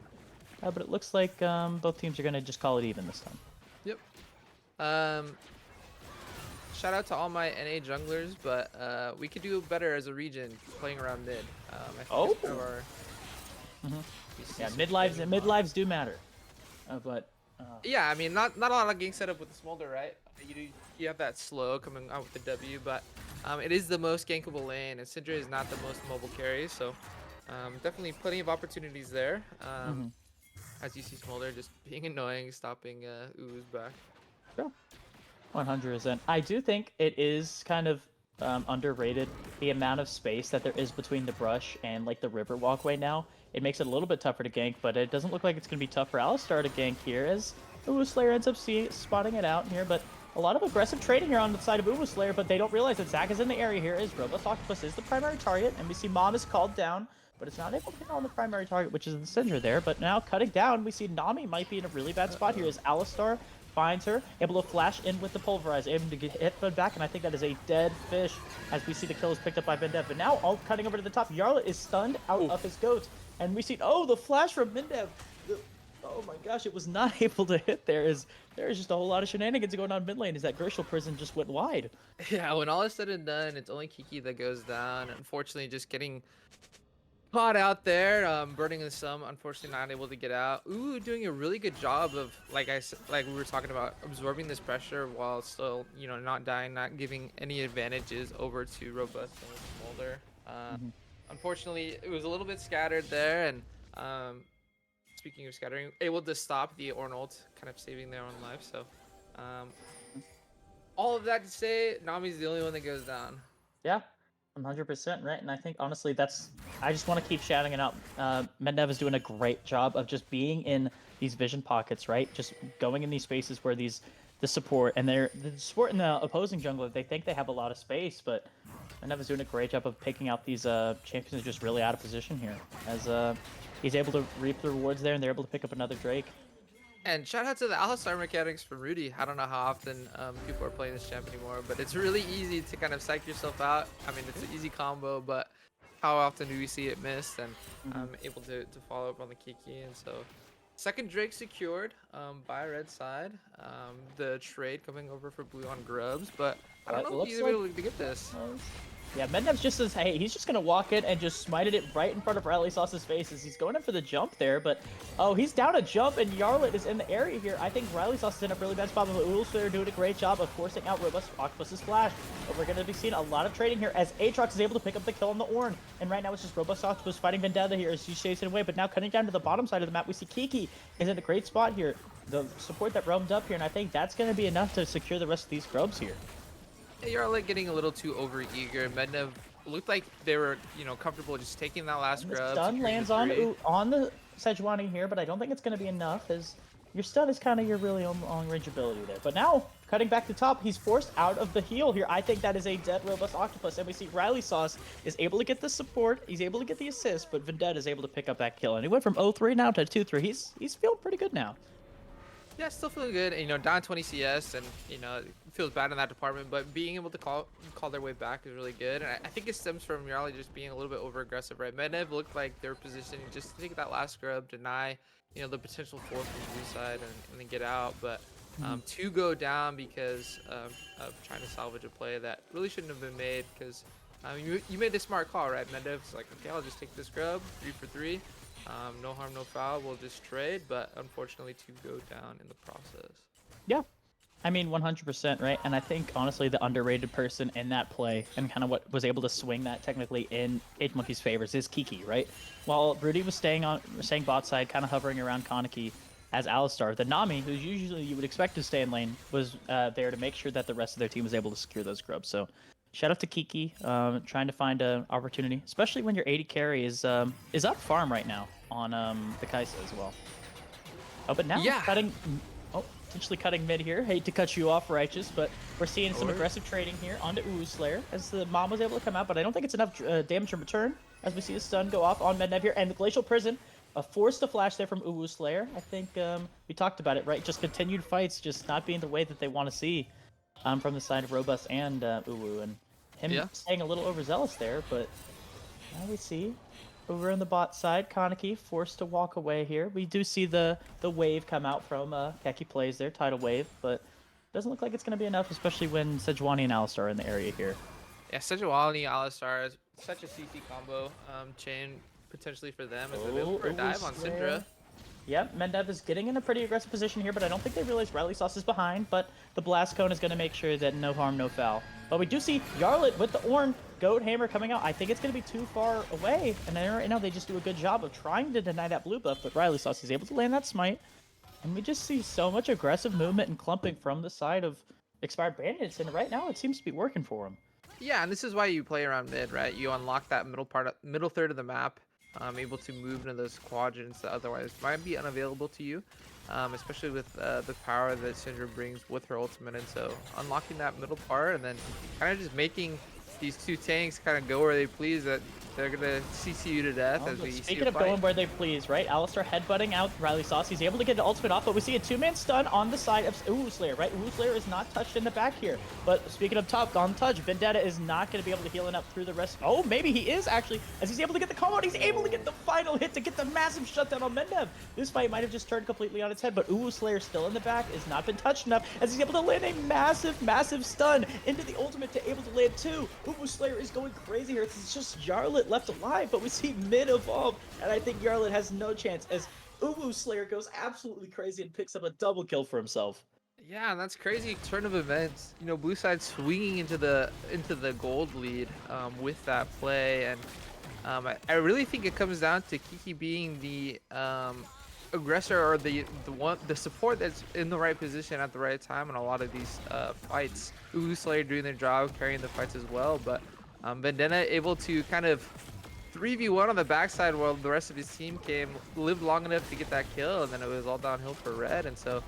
Speaker 5: But it looks like both teams are going to just call it even this time.
Speaker 10: Yep. Shout out to all my NA junglers, but we could do better as a region playing around mid. I think it's kind of our...
Speaker 5: Yeah, mid lives do matter. But
Speaker 10: yeah, I mean, not a lot of gank setup with the Smolder, right? You have that slow coming out with the W, but it is the most gankable lane, and Syndra is not the most mobile carry, so definitely plenty of opportunities there. As you see Smolder just being annoying, stopping U's back.
Speaker 5: Sure. 100%. I do think it is kind of underrated the amount of space that there is between the brush and like the river walkway now. It makes it a little bit tougher to gank, but it doesn't look like it's going to be tough for Alistar to gank here as Slayer ends up spotting it out here. But a lot of aggressive trading here on the side of Slayer, but they don't realize that Zac is in the area here as Robust Octopus is the primary target, and we see Mom is called down, but it's not able to hit on the primary target, which is the Syndra there. But now cutting down, we see Nami might be in a really bad spot here as Alistar finds her, able to flash in with the Pulverize, able to get hit back, and I think that is a dead fish as we see the kill is picked up by Mindev. But now, cutting over to the top, Yarlet is stunned out of his goat, and we see, the flash from Mindev. Oh my gosh, it was not able to hit there. There is just a whole lot of shenanigans going on mid lane as that Grishal prison just went wide.
Speaker 10: Yeah, when all is said and done, it's only Kiki that goes down. Unfortunately, just getting caught out there, burning the sum. Unfortunately, not able to get out. Ooh, doing a really good job of, like we were talking about, absorbing this pressure while still, you know, not dying, not giving any advantages over to Robust and Smolder. Unfortunately, it was a little bit scattered there, and speaking of scattering, able to stop the Ornn ult, kind of saving their own life. So, all of that to say, Nami's the only one that goes down.
Speaker 5: Yeah. 100%, right? And I think, honestly, I just want to keep shouting it out. Mednev is doing a great job of just being in these vision pockets, right? Just going in these spaces where the support, and the support in the opposing jungler, they think they have a lot of space, but Mednev is doing a great job of picking out these champions who are just really out of position here. As he's able to reap the rewards there, and they're able to pick up another Drake.
Speaker 10: And shout out to the Alistar mechanics from Rudy. I don't know how often people are playing this champ anymore, but it's really easy to kind of psych yourself out. I mean, it's an easy combo, but how often do we see it missed? And I'm able to follow up on the Kiki. And so, second Drake secured by red side. The trade coming over for blue on Grubs, but I don't know if he's able to get this.
Speaker 5: Yeah, Mednev's just says, hey, he's just going to walk in and just smited it right in front of Riley Sauce's face as he's going in for the jump there, but oh, he's down a jump and Yarlet is in the area here. I think Riley Sauce is in a really bad spot, but Ulster doing a great job of forcing out Robust Octopus's flash. But we're going to be seeing a lot of trading here as Aatrox is able to pick up the kill on the Ornn. And right now it's just Robust Octopus fighting Vendetta here as he's chasing away, but now cutting down to the bottom side of the map, we see Kiki is in a great spot here. The support that roamed up here, and I think that's going to be enough to secure the rest of these grubs here.
Speaker 10: Yeah, Yarlet getting a little too over-eager. Mednev looked like they were, comfortable just taking that last grub.
Speaker 5: Stun lands on the Sejuani here, but I don't think it's going to be enough as your stun is kind of your really long range ability there. But now, cutting back to top, he's forced out of the heal here. I think that is a dead Robust Octopus, and we see Riley Sauce is able to get the support, he's able to get the assist, but Vendetta is able to pick up that kill. And he went from 0-3 now to 2-3. He's feeling pretty good now.
Speaker 10: Yeah, still feeling good. Down 20 CS, and it feels bad in that department. But being able to call their way back is really good. And I think it stems from Yarley just being a little bit over aggressive, right? Mednev looked like they were positioning just to take that last scrub, deny the potential 4 from the blue side, and then get out. But to go down because of trying to salvage a play that really shouldn't have been made. Because you made the smart call, right? Mednev's like, okay, I'll just take this scrub, 3 for 3. No harm, no foul. We'll just trade, but unfortunately, to go down in the process.
Speaker 5: Yeah, I mean 100%, right? And I think honestly, the underrated person in that play and kind of what was able to swing that technically in Monkey's favors is Kiki, right? While Rudy was staying bot side, kind of hovering around Kaneki as Alistar, the Nami, who usually you would expect to stay in lane, was there to make sure that the rest of their team was able to secure those grubs. So. Shout out to Kiki, trying to find an opportunity, especially when your 80 carry is up farm right now on the Kaisa as well. Oh, but now potentially cutting mid here. Hate to cut you off, Righteous, but we're seeing some aggressive trading here onto Uwu Slayer as the Mom was able to come out, but I don't think it's enough damage in return as we see a stun go off on Mednev here, and the Glacial Prison forced to flash there from Uwu Slayer. I think we talked about it, right? Just continued fights, just not being the way that they want to see from the side of Robust and Uwu, and him staying a little overzealous there, but now we see over in the bot side, Kaneki forced to walk away here. We do see the wave come out from Keki Plays there, tidal wave, but doesn't look like it's going to be enough, especially when Sejuani and Alistar are in the area here. Yeah,
Speaker 10: Sejuani, Alistar is such a CC combo chain potentially for them as they go for a dive on Syndra.
Speaker 5: Yep, Mednev is getting in a pretty aggressive position here, but I don't think they realize Riley Sauce is behind, but the Blast Cone is going to make sure that no harm, no foul. But we do see Yarlet with the Ornn Goat Hammer coming out. I think it's going to be too far away, and right now they just do a good job of trying to deny that blue buff, but Riley Sauce is able to land that smite, and we just see so much aggressive movement and clumping from the side of Expired Bandits, and right now it seems to be working for them.
Speaker 10: Yeah, and this is why you play around mid, right? You unlock that middle third of the map, able to move into those quadrants that otherwise might be unavailable to you, especially with the power that Syndra brings with her ultimate. And so unlocking that middle part and then kind of just making these two tanks kind of go where they please, that they're gonna CC you to death as we see.
Speaker 5: Speaking of going where they please, right? Alistar headbutting out Riley Sauce. He's able to get the ultimate off, but we see a 2-man stun on the side of Uwu Slayer, right? Uwu Slayer is not touched in the back here. But speaking of top, on touch, Vendetta is not going to be able to heal enough through the rest. Oh, maybe he is actually, as he's able to get the combo, and he's able to get the final hit to get the massive shutdown on Mednev. This fight might have just turned completely on its head, but Uwu Slayer still in the back, has not been touched enough, as he's able to land a massive stun into the ultimate to able to land 2. Uwu Slayer is going crazy here. It's just Yarlet left alive, but we see mid evolve, and I think Yarlet has no chance as Uwu Slayer goes absolutely crazy and picks up a double kill for himself.
Speaker 10: Yeah, and that's crazy turn of events. Blue side swinging into the gold lead with that play, and I really think it comes down to Kiki being the aggressor or the support that's in the right position at the right time in a lot of these fights. Uwu Slayer doing their job, carrying the fights as well, but Vendetta able to kind of 3v1 on the backside while the rest of his team lived long enough to get that kill, and then it was all downhill for Red. And so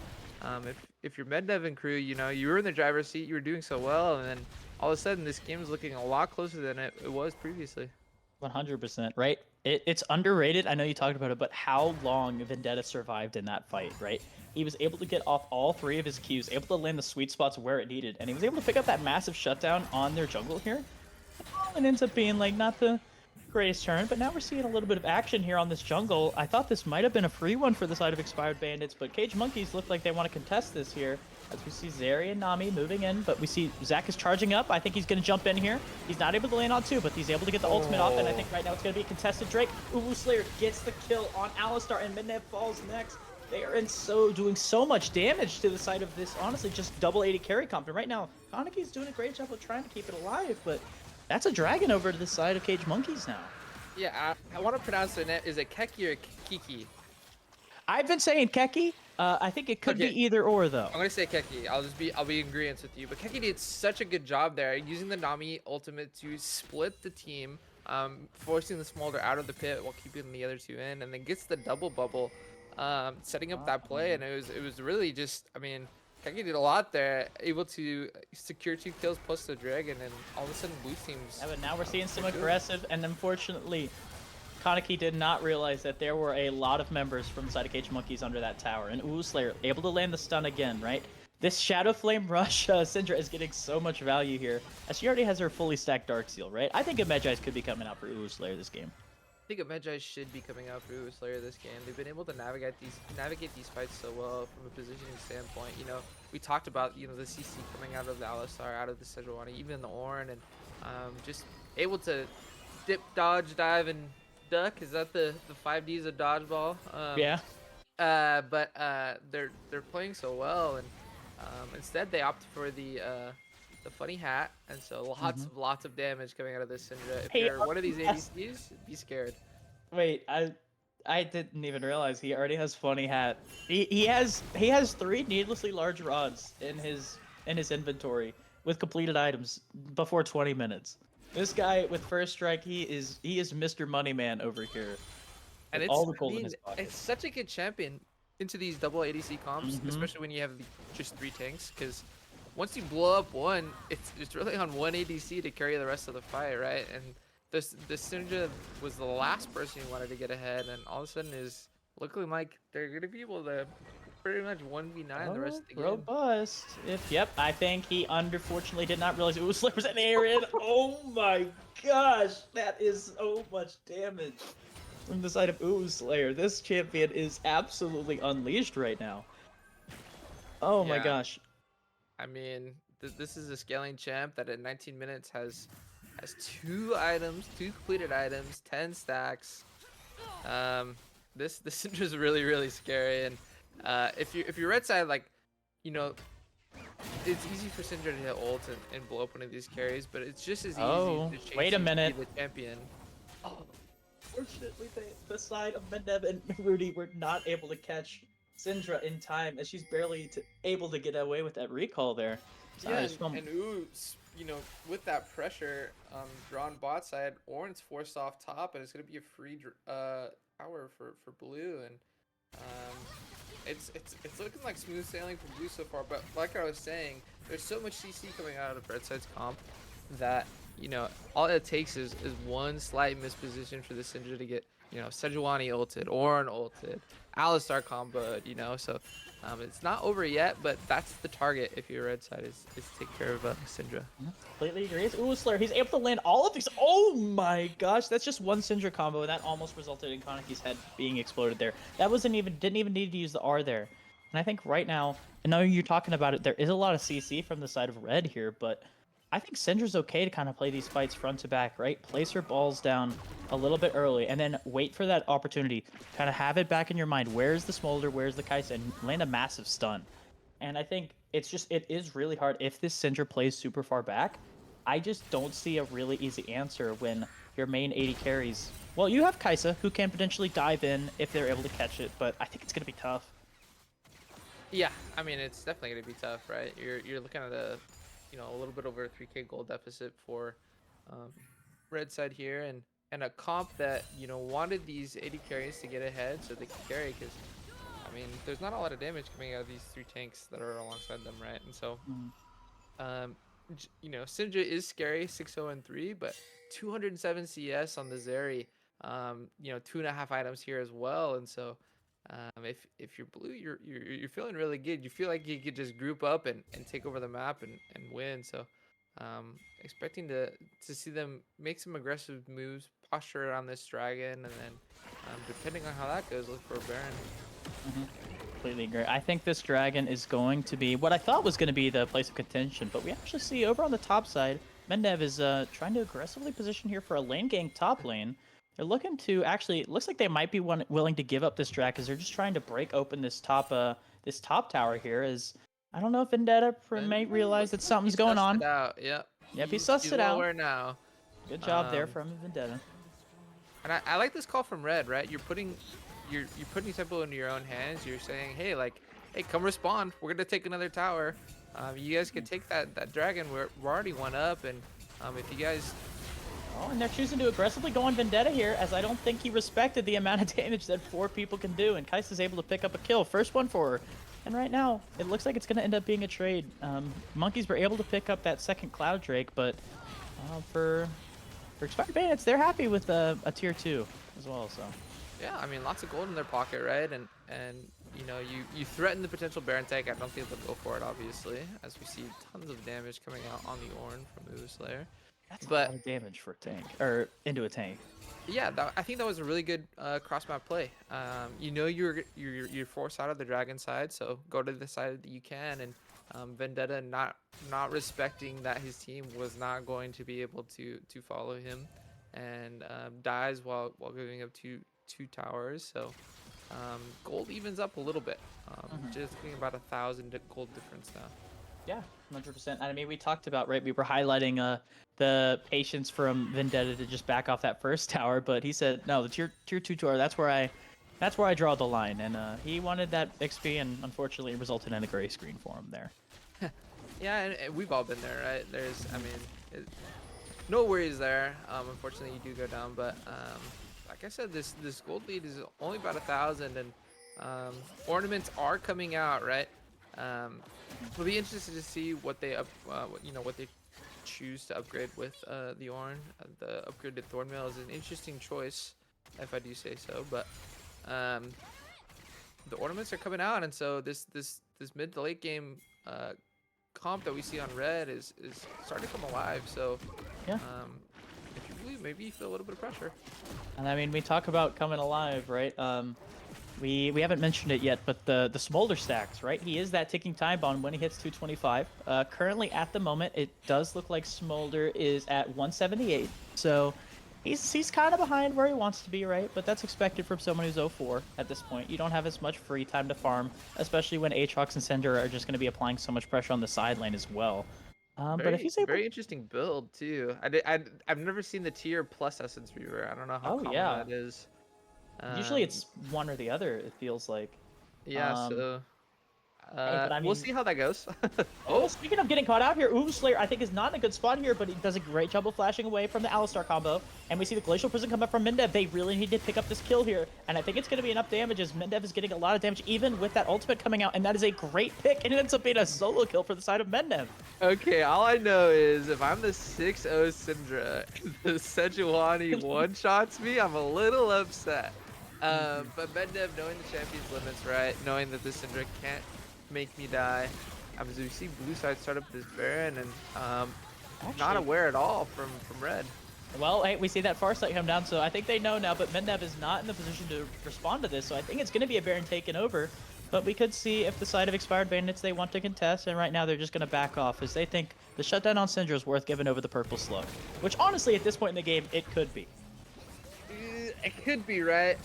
Speaker 10: if you're Mednev and crew, you were in the driver's seat, you were doing so well, and then all of a sudden this game is looking a lot closer than it was previously.
Speaker 5: 100%, right? It's underrated. I know you talked about it, but how long Vendetta survived in that fight, right? He was able to get off all 3 of his Qs, able to land the sweet spots where it needed, and he was able to pick up that massive shutdown on their jungle here. It ends up being like not the Gray's turn, but now we're seeing a little bit of action here on this jungle. I thought this might have been a free one for the side of Expired Bandits, but Cage Monkeys look like they want to contest this here. As we see Zeri and Nami moving in, but we see Zach is charging up. I think he's going to jump in here. He's not able to land on two, but he's able to get the ultimate off, and I think right now it's going to be a contested Drake. Uwu Slayer gets the kill on Alistar, and Midnight falls next. They are doing so much damage to the side of this, honestly, just double 80 carry comp. And right now, Kaneki's doing a great job of trying to keep it alive, but that's a dragon over to the side of Cage Monkeys now.
Speaker 10: Yeah, I want to pronounce their name. Is it Keki or Kiki?
Speaker 5: I've been saying Keki. I think it could be either or though.
Speaker 10: I'm gonna say Keki. I'll be in agreement with you. But Keki did such a good job there, using the Nami ultimate to split the team, forcing the Smolder out of the pit while keeping the other two in, and then gets the double bubble, setting up that play. And it was really just, I mean, Keki did a lot there, able to secure 2 kills plus the dragon, and all of a sudden blue teams.
Speaker 5: Yeah, but now we're seeing some aggressive, and unfortunately, Kaneki did not realize that there were a lot of members from the side of Cage Monkeys under that tower, and Uwu Slayer able to land the stun again, right? This Shadow Flame Rush, Syndra is getting so much value here, as she already has her fully stacked Dark Seal, right? I think a Medjay's could be coming out for Uwu Slayer this game.
Speaker 10: I think a Medjay should be coming out for Uwu Slayer this game. They've been able to navigate these fights so well from a positioning standpoint. You know, we talked about, you know, the CC coming out of the Alistar, out of the Sejuani, even the Ornn, and just able to dip, dodge, dive, and duck. Is that the 5Ds of dodgeball?
Speaker 5: Yeah.
Speaker 10: But they're playing so well, and instead they opt for the funny hat, and so lots of damage coming out of this Syndra. If you're one of these ADCs, be scared.
Speaker 5: Wait, I didn't even realize he already has funny hat. He has 3 needlessly large rods in his inventory with completed items before 20 minutes. This guy with first strike, he is Mr. Moneyman over here.
Speaker 10: And it's
Speaker 5: all the gold in his pocket.
Speaker 10: It's such a good champion into these double ADC comps, especially when you have just 3 tanks, because once you blow up one, it's really on one ADC to carry the rest of the fight, right? And this Syndra was the last person who wanted to get ahead, and all of a sudden is looking like they're gonna be able to pretty much 1v9 the rest of the game.
Speaker 5: Robust. Yep, I think he unfortunately did not realize it was Slayer's an Aaron. Oh my gosh, that is so much damage from the side of Uwu Slayer. This champion is absolutely unleashed right now. Oh my gosh.
Speaker 10: I mean, this is a scaling champ that in 19 minutes has 2 items, 2 completed items, 10 stacks. This Syndra is really scary, and if you're red side, like, you know, it's easy for Syndra to hit ult and blow up one of these carries, but it's just as easy to change
Speaker 5: wait a minute.
Speaker 10: the champion.
Speaker 5: Oh, fortunately, the side of Mendev and Rudy were not able to catch Syndra in time, as she's barely able to get away with that recall there.
Speaker 10: Yeah, and Uwu's, you know, with that pressure drawn bot side, Ornn's forced off top, and it's going to be a free power for blue, and it's looking like smooth sailing for blue so far. But like I was saying, there's so much CC coming out of red side's comp that, you know, all it takes is one slight misposition for the Syndra to get, you know, Sejuani ulted, Ornn ulted, Alistar comboed, you know, so it's not over yet, but that's the target if you're red side, is take care of Syndra.
Speaker 5: Completely agree. It's Uwu Slayer. He's able to land all of these. Oh my gosh, that's just one Syndra combo, and that almost resulted in Kaneki's head being exploded there. That didn't even need to use the R there. And I think right now, I know you're talking about it, there is a lot of CC from the side of red here, but I think Syndra's okay to kind of play these fights front to back, right? Place her balls down a little bit early, and then wait for that opportunity. Kind of have it back in your mind. Where's the Smolder? Where's the Kai'Sa? And land a massive stun. And I think it is really hard if this Syndra plays super far back. I just don't see a really easy answer when your main 80 carries. Well, you have Kai'Sa, who can potentially dive in if they're able to catch it, but I think it's going to be tough.
Speaker 10: Yeah, I mean, it's definitely going to be tough, right? You're looking at a, you know, a little bit over a 3k gold deficit for red side here, and a comp that, you know, wanted these 80 carries to get ahead so they could carry, because, I mean, there's not a lot of damage coming out of these 3 tanks that are alongside them, right? And so, you know, Syndra is scary, 6-0 and 3, but 207 CS on the Zeri, you know, 2.5 items here as well, and so if you're blue, you're feeling really good. You feel like you could just group up and take over the map and win. So Expecting to see them make some aggressive moves, posture around this dragon, and then depending on how that goes, look for a Baron.
Speaker 5: Completely agree. I think this dragon is going to be what I thought was going to be the place of contention, but we actually see over on the top side, Mendev is trying to aggressively position here for a lane gang top lane. They're looking to actually, it looks like they might be willing to give up this dragon because they're just trying to break open this top tower here. As I don't know if Vendetta may realize that something's going on.
Speaker 10: Out. Yep.
Speaker 5: Yep, he sussed
Speaker 10: he's
Speaker 5: it
Speaker 10: well
Speaker 5: out.
Speaker 10: aware now.
Speaker 5: Good job there from Vendetta.
Speaker 10: And I like this call from Red, right? You're putting Tempo into your own hands. You're saying, hey, come respond. We're gonna take another tower. You guys can take that dragon. We're already one up, and if you guys.
Speaker 5: Oh, and they're choosing to aggressively go on Vendetta here, as I don't think he respected the amount of damage that 4 people can do, and Kais is able to pick up a kill. First one for her. And right now, it looks like it's going to end up being a trade. Monkeys were able to pick up that second Cloud Drake, but for Expired Bandits, they're happy with a tier 2 as well. So
Speaker 10: yeah, I mean, lots of gold in their pocket, right? And you know, you threaten the potential Baron tank. I don't think they'll go for it, obviously, as we see tons of damage coming out on the Ornn from Uwu Slayer.
Speaker 5: That's a lot of damage for a tank, or into a tank.
Speaker 10: Yeah, I think that was a really good cross-map play. You know, you're forced out of the dragon side, so go to the side that you can. And Vendetta not respecting that his team was not going to be able to follow him, and dies while giving up two towers. So gold evens up a little bit. Just getting about 1,000 gold difference now.
Speaker 5: Yeah, 100%. I mean, we talked about, right, we were highlighting the patience from Vendetta to just back off that first tower, but he said, no, the tier 2 tower, that's where I draw the line. And he wanted that XP, and unfortunately it resulted in a gray screen for him there.
Speaker 10: Yeah, and we've all been there, right? No worries there. Unfortunately, you do go down, but like I said, this gold lead is only about 1,000, and ornaments are coming out, right? We'll be interested to see what they what they choose to upgrade with the Ornn. The upgraded Thornmail is an interesting choice, if I do say so. But the ornaments are coming out, and so this mid to late game comp that we see on Red is starting to come alive. So
Speaker 5: yeah,
Speaker 10: if you believe, maybe you feel a little bit of pressure.
Speaker 5: And I mean, we talk about coming alive, right? We haven't mentioned it yet, but the Smolder stacks, right? He is that ticking time bomb when he hits 225. Currently, at the moment, it does look like Smolder is at 178. So he's kind of behind where he wants to be, right? But that's expected from someone who's 0-4 at this point. You don't have as much free time to farm, especially when Aatrox and Cinder are just going to be applying so much pressure on the side lane as well. But if he's able,
Speaker 10: very interesting build too. I've never seen the tier plus Essence Reaver. I don't know how common that is.
Speaker 5: Usually it's one or the other, it feels like.
Speaker 10: Yeah, so
Speaker 5: but I mean,
Speaker 10: we'll see how that goes.
Speaker 5: Oh, speaking of getting caught out here, Uwu Slayer I think is not in a good spot here, but he does a great job of flashing away from the Alistar combo. And we see the Glacial Prison come up from Mendev. They really need to pick up this kill here, and I think it's going to be enough damage as Mendev is getting a lot of damage even with that ultimate coming out, and that is a great pick, and it ends up being a solo kill for the side of Mendev.
Speaker 10: Okay, all I know is if I'm the 6-0 Syndra, the Sejuani one-shots me, I'm a little upset. But Mendev, knowing the champion's limits, right? Knowing that this Syndra can't make me die. As we see blue side start up this Baron, and not aware at all from Red.
Speaker 5: Well, hey, we see that Farsight come down, so I think they know now, but Mendev is not in the position to respond to this, so I think it's going to be a Baron taken over. But we could see if the side of Expired Bandits they want to contest, and right now they're just going to back off, as they think the shutdown on Syndra is worth giving over the Purple Slug. Which, honestly, at this point in the game, it could be.
Speaker 10: It could be, right?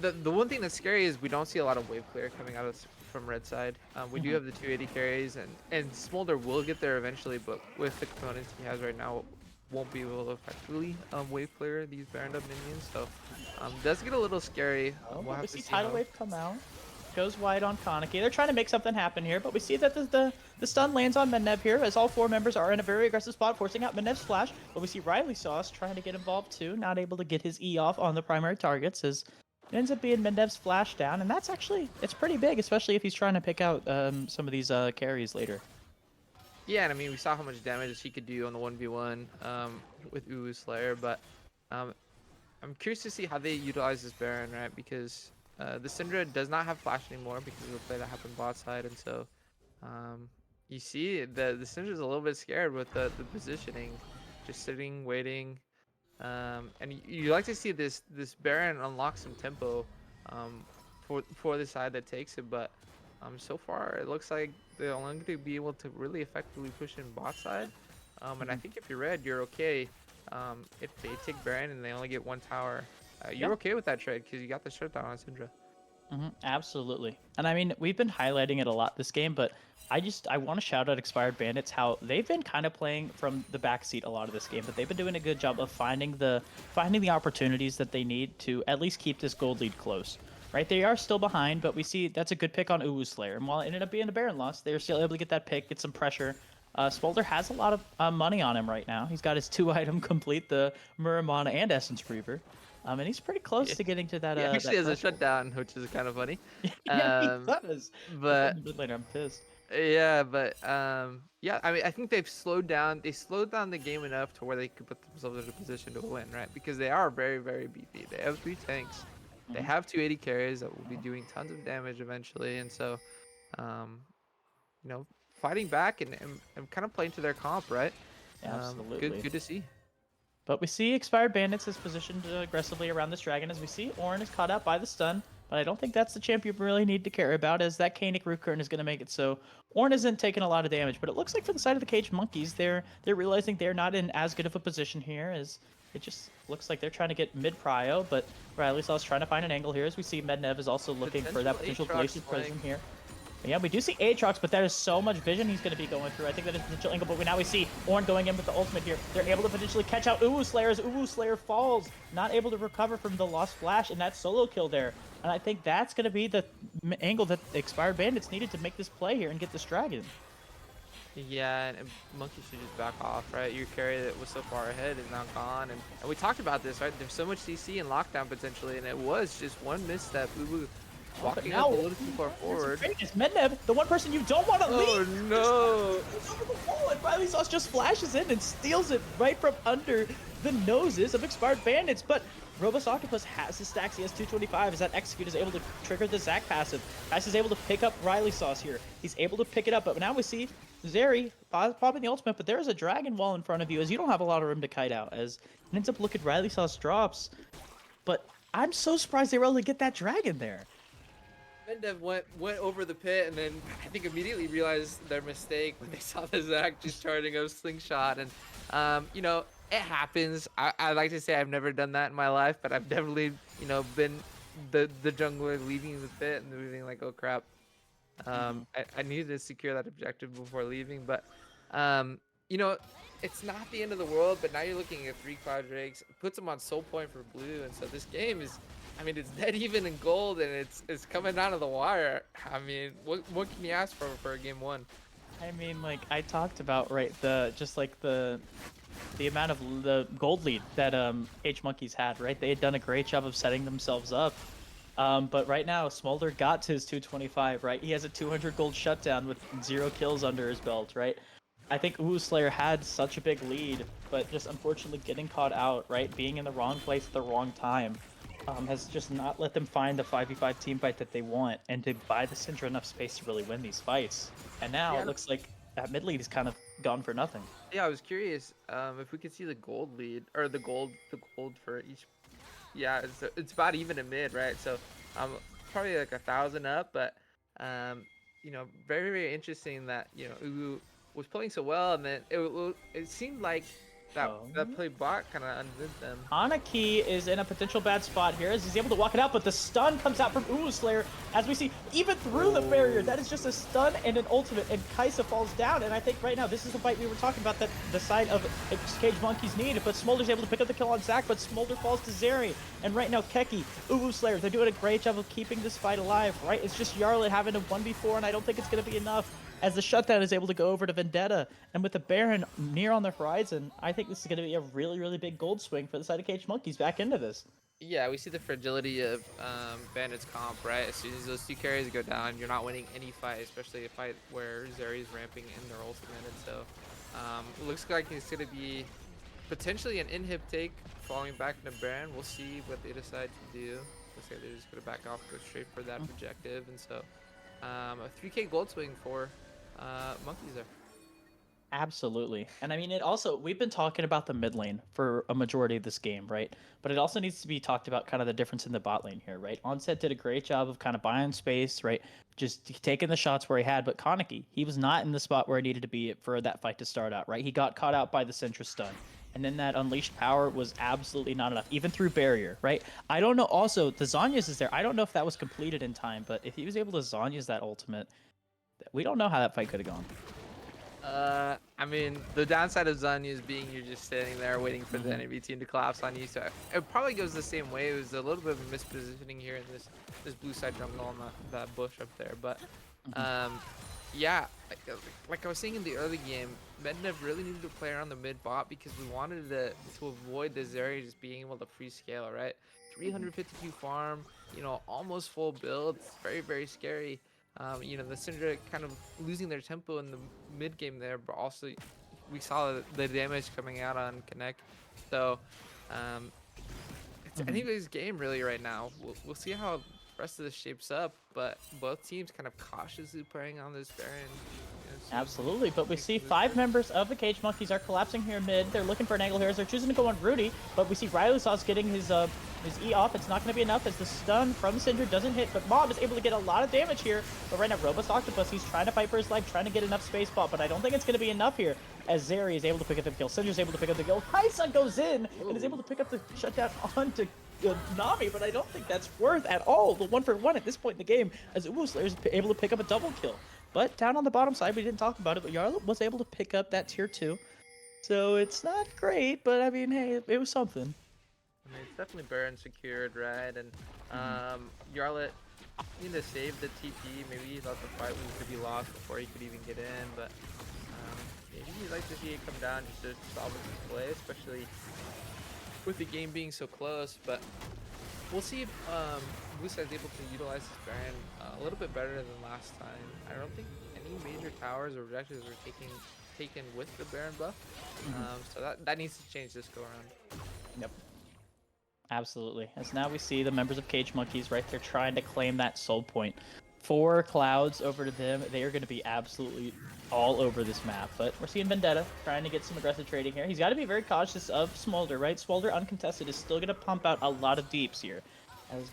Speaker 10: The one thing that's scary is we don't see a lot of wave clear coming out from Red side. We do have the 280 carries, and Smolder will get there eventually, but with the components he has right now, won't be able to effectively wave clear these Baron up minions. So does get a little scary.
Speaker 5: We'll have to see Tidal Wave come out. Goes wide on Kaneki. They're trying to make something happen here, but we see that the stun lands on Mendev here, as all 4 members are in a very aggressive spot, forcing out Mendev's flash. But we see Riley Sauce trying to get involved too, not able to get his E off on the primary targets, as it ends up being Mendev's flash down, and that's actually, it's pretty big, especially if he's trying to pick out some of these carries later.
Speaker 10: Yeah, and I mean, we saw how much damage he could do on the 1v1 with Uwu Slayer, but I'm curious to see how they utilize this Baron, right? Because the Syndra does not have flash anymore because of the play that happened bot side, and so You see, the Syndra's a little bit scared with the positioning, just sitting, waiting. And you like to see this Baron unlock some tempo for the side that takes it, but so far it looks like they're only going to be able to really effectively push in bot side. And I think if you're red, you're okay. If they take Baron and they only get one tower, you're
Speaker 5: Yeah.
Speaker 10: okay with that trade because you got the shutdown on Syndra.
Speaker 5: Absolutely. And I mean, we've been highlighting it a lot this game, but I want to shout out Expired Bandits how they've been kind of playing from the back seat a lot of this game, but they've been doing a good job of finding the opportunities that they need to at least keep this gold lead close. Right? They are still behind, but we see that's a good pick on Uwu Slayer. And while it ended up being a Baron loss, they were still able to get that pick, get some pressure. Smolder has a lot of money on him right now. He's got his 2-item complete, the Muramana and Essence Reaver. And he's pretty close to getting to that.
Speaker 10: He actually has a
Speaker 5: threshold.
Speaker 10: shutdown, which is kind of funny.
Speaker 5: Yeah, he
Speaker 10: Um,
Speaker 5: does.
Speaker 10: but
Speaker 5: Mid laner, I'm pissed.
Speaker 10: yeah, but yeah, I mean, I think they've slowed down. They slowed down the game enough to where they could put themselves in a position to win, right? Because they are very, very beefy. They have 3 tanks. They have 280 carries that will be doing tons of damage eventually, and so, um, you know, fighting back and kind of playing to their comp, right?
Speaker 5: Absolutely.
Speaker 10: Good to see.
Speaker 5: But we see Expired Bandits is positioned aggressively around this dragon as we see Ornn is caught out by the stun, but I don't think that's the champ you really need to care about as that Koenig Root Current is going to make it so Ornn isn't taking a lot of damage, but it looks like for the side of the Caged Monkeys, they're realizing they're not in as good of a position here as it just looks like they're trying to get mid-prio, but Riley Saw's trying to find an angle here as we see Mednev is also looking for that potential Glacier Prism here. Yeah, we do see Aatrox, but there is so much vision he's going to be going through. I think that is a potential angle, but now we see Ornn going in with the ultimate here. They're able to potentially catch out Uwu Slayer as Uwu Slayer falls, not able to recover from the lost flash and that solo kill there. And I think that's going to be the angle that the Expired Bandits needed to make this play here and get this dragon.
Speaker 10: Yeah, and Monkey should just back off, right? Your carry that was so far ahead is now gone, and we talked about this, right? There's so much CC and lockdown potentially, and it was just one misstep. Uwu walking up a little too far forward.
Speaker 5: It's Mednev, the one person you don't want to leave.
Speaker 10: Oh no!
Speaker 5: He's over the wall, and Riley Sauce just flashes in and steals it right from under the noses of Expired Bandits. But Robust Octopus has his stacks. He has 225 as that Execute is able to trigger the Zac passive. Ash is able to pick up Riley Sauce here. He's able to pick it up, but now we see Zeri popping the ultimate, but there's a dragon wall in front of you as you don't have a lot of room to kite out as it ends up looking Riley Sauce drops. But I'm so surprised they were able to get that dragon there.
Speaker 10: Mednev went over the pit and then I think immediately realized their mistake when they saw the Zac just charging a slingshot, and you know, it happens. I like to say I've never done that in my life, but I've definitely, you know, been the jungler leaving the pit and being like, oh crap. I needed to secure that objective before leaving, but you know, it's not the end of the world. But now you're looking at 3 Cloud Drakes, puts them on soul point for blue, and so this game is, I mean, it's dead even in gold, and it's coming down to the wire. I mean, what can you ask for a game 1?
Speaker 5: I mean, like I talked about, right? The amount of the gold lead that H Monkeys had, right? They had done a great job of setting themselves up. But right now, Smolder got to his 225, right? He has a 200 gold shutdown with 0 kills under his belt, right? I think Uwu Slayer had such a big lead, but just unfortunately getting caught out, right? Being in the wrong place at the wrong time has just not let them find the 5v5 team fight that they want and to buy the Syndra enough space to really win these fights. And now it looks like that mid lead is kind of gone for nothing.
Speaker 10: Yeah, I was curious if we could see the gold lead or the gold for each. Yeah, it's about even in mid, right? So probably like 1,000 up, but you know, very, very interesting that, you know, Uwu was playing so well, and then it seemed like that play bot kind of undid them.
Speaker 5: Anaki is in a potential bad spot here as he's able to walk it out, but the stun comes out from Uwu Slayer as we see even through the barrier. That is just a stun and an ultimate, and Kaisa falls down. And I think right now this is the fight we were talking about that the side of Caged Monkeys need. But Smolder's able to pick up the kill on Zac, but Smolder falls to Zeri. And right now Keki, Uwu Slayer, they're doing a great job of keeping this fight alive, right? It's just Yarlet having a 1v4, and I don't think it's going to be enough as the shutdown is able to go over to Vendetta. And with the Baron near on the horizon, I think this is going to be a really, really big gold swing for the side of Caged Monkeys back into this.
Speaker 10: Yeah, we see the fragility of Bandits comp, right? As soon as those 2 carries go down, you're not winning any fight, especially a fight where Zeri is ramping in their ultimate. And so it looks like it's going to be potentially an inhib take falling back into Baron. We'll see what they decide to do. Looks like they're just going to back off, go straight for that objective. And so a 3k gold swing for monkeys there.
Speaker 5: Absolutely. And I mean, it also, we've been talking about the mid lane for a majority of this game, right? But it also needs to be talked about kind of the difference in the bot lane here, right? Onset did a great job of kind of buying space, right? Just taking the shots where he had, but Kaneki, he was not in the spot where he needed to be for that fight to start out, right? He got caught out by the Sentra stun. And then that unleashed power was absolutely not enough, even through barrier, right? I don't know. Also, the Zhonya's is there. I don't know if that was completed in time, but if he was able to Zhonya's that ultimate, we don't know how that fight could have gone.
Speaker 10: I mean, the downside of Zanya is being you're just standing there waiting for the enemy team to collapse on you. So it probably goes the same way. It was a little bit of a mispositioning here in this blue side jungle on that bush up there. But yeah, like I was saying in the early game, Mednev really needed to play around the mid bot because we wanted to avoid this area just being able to free scale, right? 352 farm, you know, almost full build. It's very, very scary. You know, the Syndra kind of losing their tempo in the mid game there, but also we saw the damage coming out on Connect. So it's anybody's game really right now. We'll see how the rest of this shapes up, but both teams kind of cautiously playing on this Baron.
Speaker 5: Absolutely, but we see 5 members of the Cage Monkeys are collapsing here mid. They're looking for an angle here as they're choosing to go on Rudy, but we see Riley Sauce getting his E off. It's not going to be enough as the stun from Syndra doesn't hit, but Mob is able to get a lot of damage here. But right now, Robust Octopus, he's trying to fight for his life, trying to get enough space bot, but I don't think it's going to be enough here as Zeri is able to pick up the kill. Syndra's able to pick up the kill. Kaisa goes in and is able to pick up the shutdown onto Nami, but I don't think that's worth at all the 1-for-1 at this point in the game as Uwu Slayer is able to pick up a double kill. But down on the bottom side, we didn't talk about it, but Jarl was able to pick up that tier 2. So it's not great, but I mean, hey, it was something.
Speaker 10: I mean, it's definitely Baron secured, right? And Yarlet opting to save the TP. Maybe he thought the fight was to be lost before he could even get in, but maybe he'd like to see it come down just to salvage his play, especially with the game being so close. But we'll see if Musa is able to utilize his Baron a little bit better than last time. I don't think any major towers or objectives were taken with the Baron buff, so that needs to change this go around.
Speaker 5: Yep. Absolutely. As now we see the members of Cage Monkeys, right? They're trying to claim that soul point. 4 clouds over to them. They are going to be absolutely all over this map. But we're seeing Vendetta trying to get some aggressive trading here. He's got to be very cautious of Smolder, right? Smolder uncontested is still going to pump out a lot of deeps here.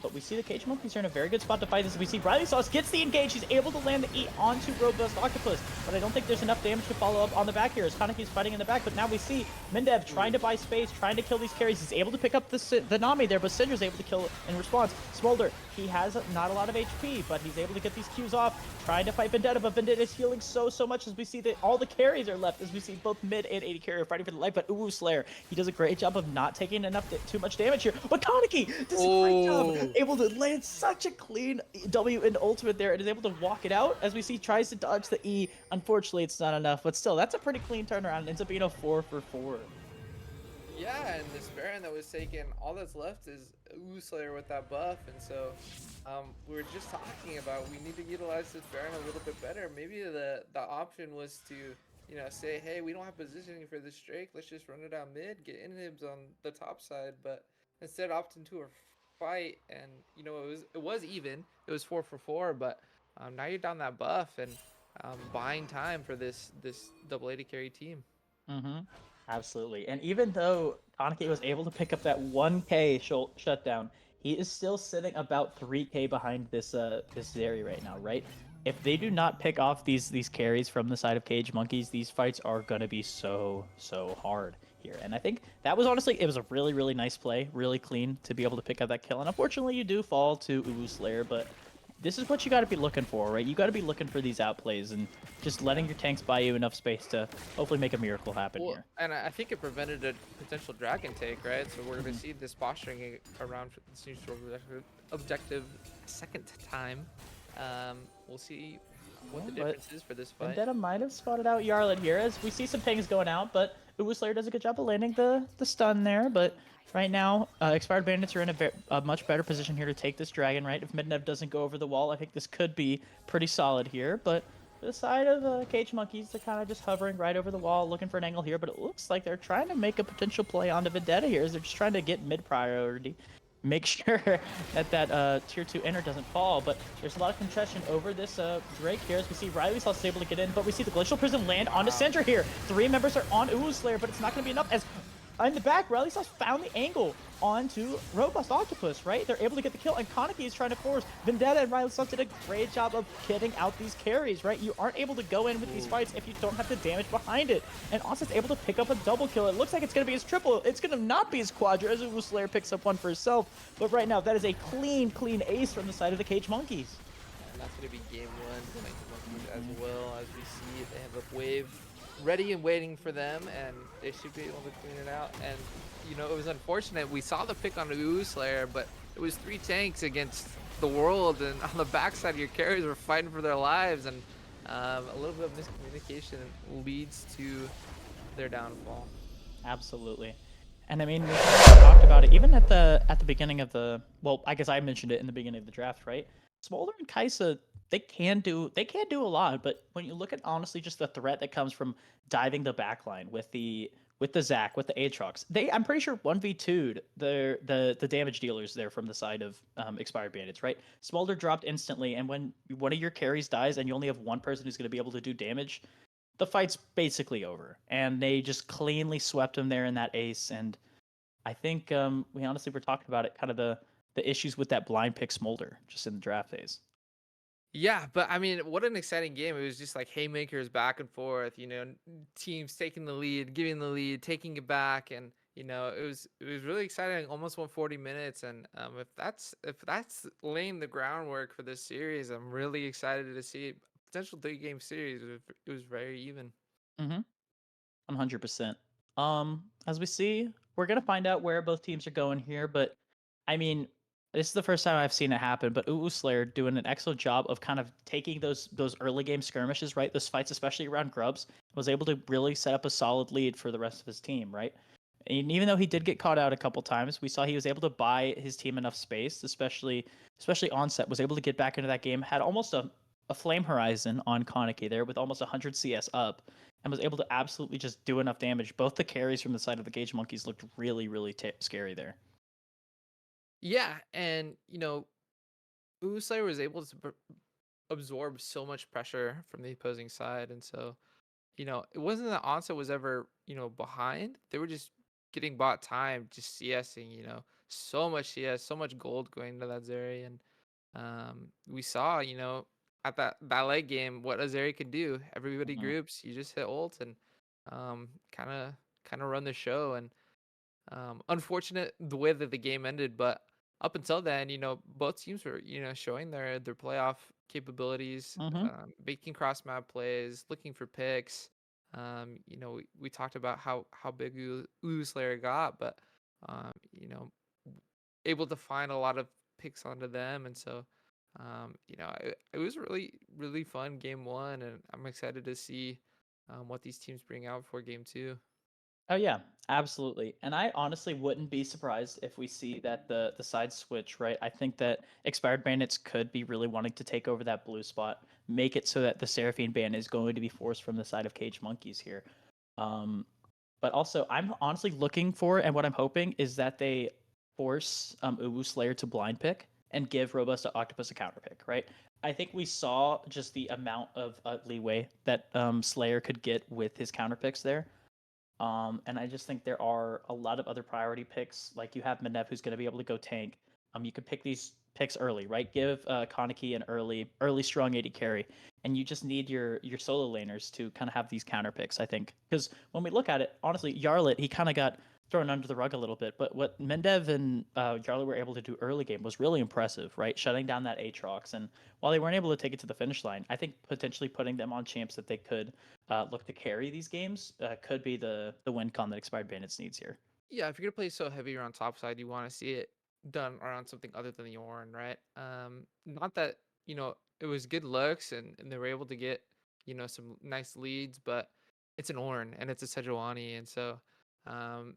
Speaker 5: But we see the Cage Monkeys are in a very good spot to fight this. We see Riley Sauce gets the engage. He's able to land the E onto Robust Octopus. But I don't think there's enough damage to follow up on the back here as Kaneki's fighting in the back. But now we see Mendev trying to buy space, trying to kill these carries. He's able to pick up the Nami there, but Syndra's able to kill in response. Smolder, he has not a lot of HP, but he's able to get these Qs off, trying to fight Vendetta. But Vendetta is healing so much as we see that all the carries are left, as we see both mid and AD carry are fighting for the life. But Uwu Slayer, he does a great job of not taking too much damage here. But Kaneki does a great job, able to land such a clean W and ultimate there and is able to walk it out as we see tries to dodge the E. Unfortunately, it's not enough, but still, that's a pretty clean turnaround. It ends up being a 4-for-4.
Speaker 10: Yeah, and this Baron that was taken, all that's left is Uwu Slayer with that buff, and so we were just talking about we need to utilize this Baron a little bit better. Maybe the option was to, you know, say, hey, we don't have positioning for this Drake, let's just run it down mid, get inhibs on the top side, but instead opt into a fight, and you know, it was even, it was 4-for-4, but now you're down that buff and buying time for this double AD carry team.
Speaker 5: Absolutely. And even though Kaneki was able to pick up that 1k shutdown, he is still sitting about 3k behind this Zeri right now, right? If they do not pick off these carries from the side of Cage Monkeys, these fights are going to be so hard here. And I think that was honestly, it was a really nice play, really clean to be able to pick up that kill. And unfortunately, you do fall to Uwu Slayer, but this is what you got to be looking for, right? You got to be looking for these outplays and just letting your tanks buy you enough space to hopefully make a miracle happen here.
Speaker 10: And I think it prevented a potential dragon take, right? So we're going to see this posturing around for this neutral objective second time. We'll see what the difference is for this fight.
Speaker 5: Vendetta might have spotted out Yarlet here as we see some pings going out, but Uwu Slayer does a good job of landing the stun there, but right now, Expired Bandits are in a much better position here to take this dragon, right? If Midnev doesn't go over the wall, I think this could be pretty solid here, but the side of Cage Monkeys, they're kind of just hovering right over the wall, looking for an angle here, but it looks like they're trying to make a potential play onto Vendetta here, as they're just trying to get mid-priority. make sure that that tier 2 inner doesn't fall. But there's a lot of congestion over this Drake here, as we see Riley Sauce is able to get in, but we see the Glacial Prism land onto Syndra here. 3 members are on Uwu Slayer, but it's not going to be enough, as in the back, Riley Sauce found the angle onto Robust Octopus, right? They're able to get the kill, and Kaneki is trying to force. Vendetta and Riley Sauce did a great job of getting out these carries, right? You aren't able to go in with these fights if you don't have the damage behind it. And Austin's able to pick up a double kill. It looks like it's going to be his triple. It's going to not be his quadra, as Uwu Slayer picks up one for himself. But right now, that is a clean ace from the side of the Cage Monkeys.
Speaker 10: And that's going to be game 1 for the Monkeys as well. As we see, they have a wave ready and waiting for them, and they should be able to clean it out. And you know, it was unfortunate. We saw the pick on the Uwu Slayer, but it was 3 tanks against the world, and on the backside, your carries were fighting for their lives, and a little bit of miscommunication leads to their downfall.
Speaker 5: Absolutely. And I mean, we talked about it even at the beginning of the, well, I guess I mentioned it in the beginning of the draft, right? Smolder and Kaisa, they can do a lot, but when you look at honestly just the threat that comes from diving the backline with the Zac, with the Aatrox, I'm pretty sure 1v2'd the damage dealers there from the side of Expired Bandits, right? Smolder dropped instantly, and when one of your carries dies and you only have one person who's going to be able to do damage, the fight's basically over. And they just cleanly swept him there in that ace. And I think we honestly were talking about it, kind of the issues with that blind pick Smolder just in the draft phase.
Speaker 10: Yeah, but I mean, what an exciting game. It was just like haymakers back and forth, you know, teams taking the lead, giving the lead, taking it back, and you know, it was really exciting. Almost 140 minutes, and if that's laying the groundwork for this series, I'm really excited to see potential 3-game series. It was very even.
Speaker 5: 100%. As we see, we're gonna find out where both teams are going here, but I mean, this is the first time I've seen it happen. But Uwu Slayer doing an excellent job of kind of taking those early game skirmishes, right? Those fights, especially around Grubs, was able to really set up a solid lead for the rest of his team, right? And even though he did get caught out a couple times, we saw he was able to buy his team enough space, especially Onset was able to get back into that game, had almost a flame horizon on Kaneki there with almost 100 CS up, and was able to absolutely just do enough damage. Both the carries from the side of the Cage Monkeys looked really scary there.
Speaker 10: Yeah, and you know, Uwu Slayer was able to absorb so much pressure from the opposing side, and so you know, it wasn't that Onset was ever, you know, behind. They were just getting bought time, just CSing, you know, so much CS, so much gold going to that Zeri. And we saw, you know, at that late game, what a Zeri could do. Everybody groups, you just hit ult and kind of run the show. And unfortunate the way that the game ended, but up until then, you know, both teams were, you know, showing their playoff capabilities, making cross map plays, looking for picks. You know, we talked about how big Uwu Slayer got, but you know, able to find a lot of picks onto them, and so you know, it was really fun game 1, and I'm excited to see what these teams bring out for game 2.
Speaker 5: Oh yeah, absolutely. And I honestly wouldn't be surprised if we see that the side switch, right? I think that Expired Bandits could be really wanting to take over that blue spot, make it so that the Seraphine ban is going to be forced from the side of Cage Monkeys here. But also, I'm honestly looking for, and what I'm hoping is that they force Uwu Slayer to blind pick and give Robust Octopus a counter pick, right? I think we saw just the amount of leeway that Slayer could get with his counter picks there. And I just think there are a lot of other priority picks. Like you have Menev, who's going to be able to go tank. You could pick these picks early, right? Give Kaneki an early strong AD carry, and you just need your solo laners to kind of have these counter picks. I think because when we look at it, honestly, Yarlet he kind of got thrown under the rug a little bit, but what Mendev and Yarlet were able to do early game was really impressive, right? Shutting down that Aatrox, and while they weren't able to take it to the finish line, I think potentially putting them on champs that they could look to carry these games could be the win con that Expired Bandits needs here.
Speaker 10: Yeah, if you're gonna play so heavy around top side, you want to see it done around something other than the Ornn, right? Not that you know it was good looks and they were able to get you know some nice leads, but it's an Ornn and it's a Sejuani, and so um,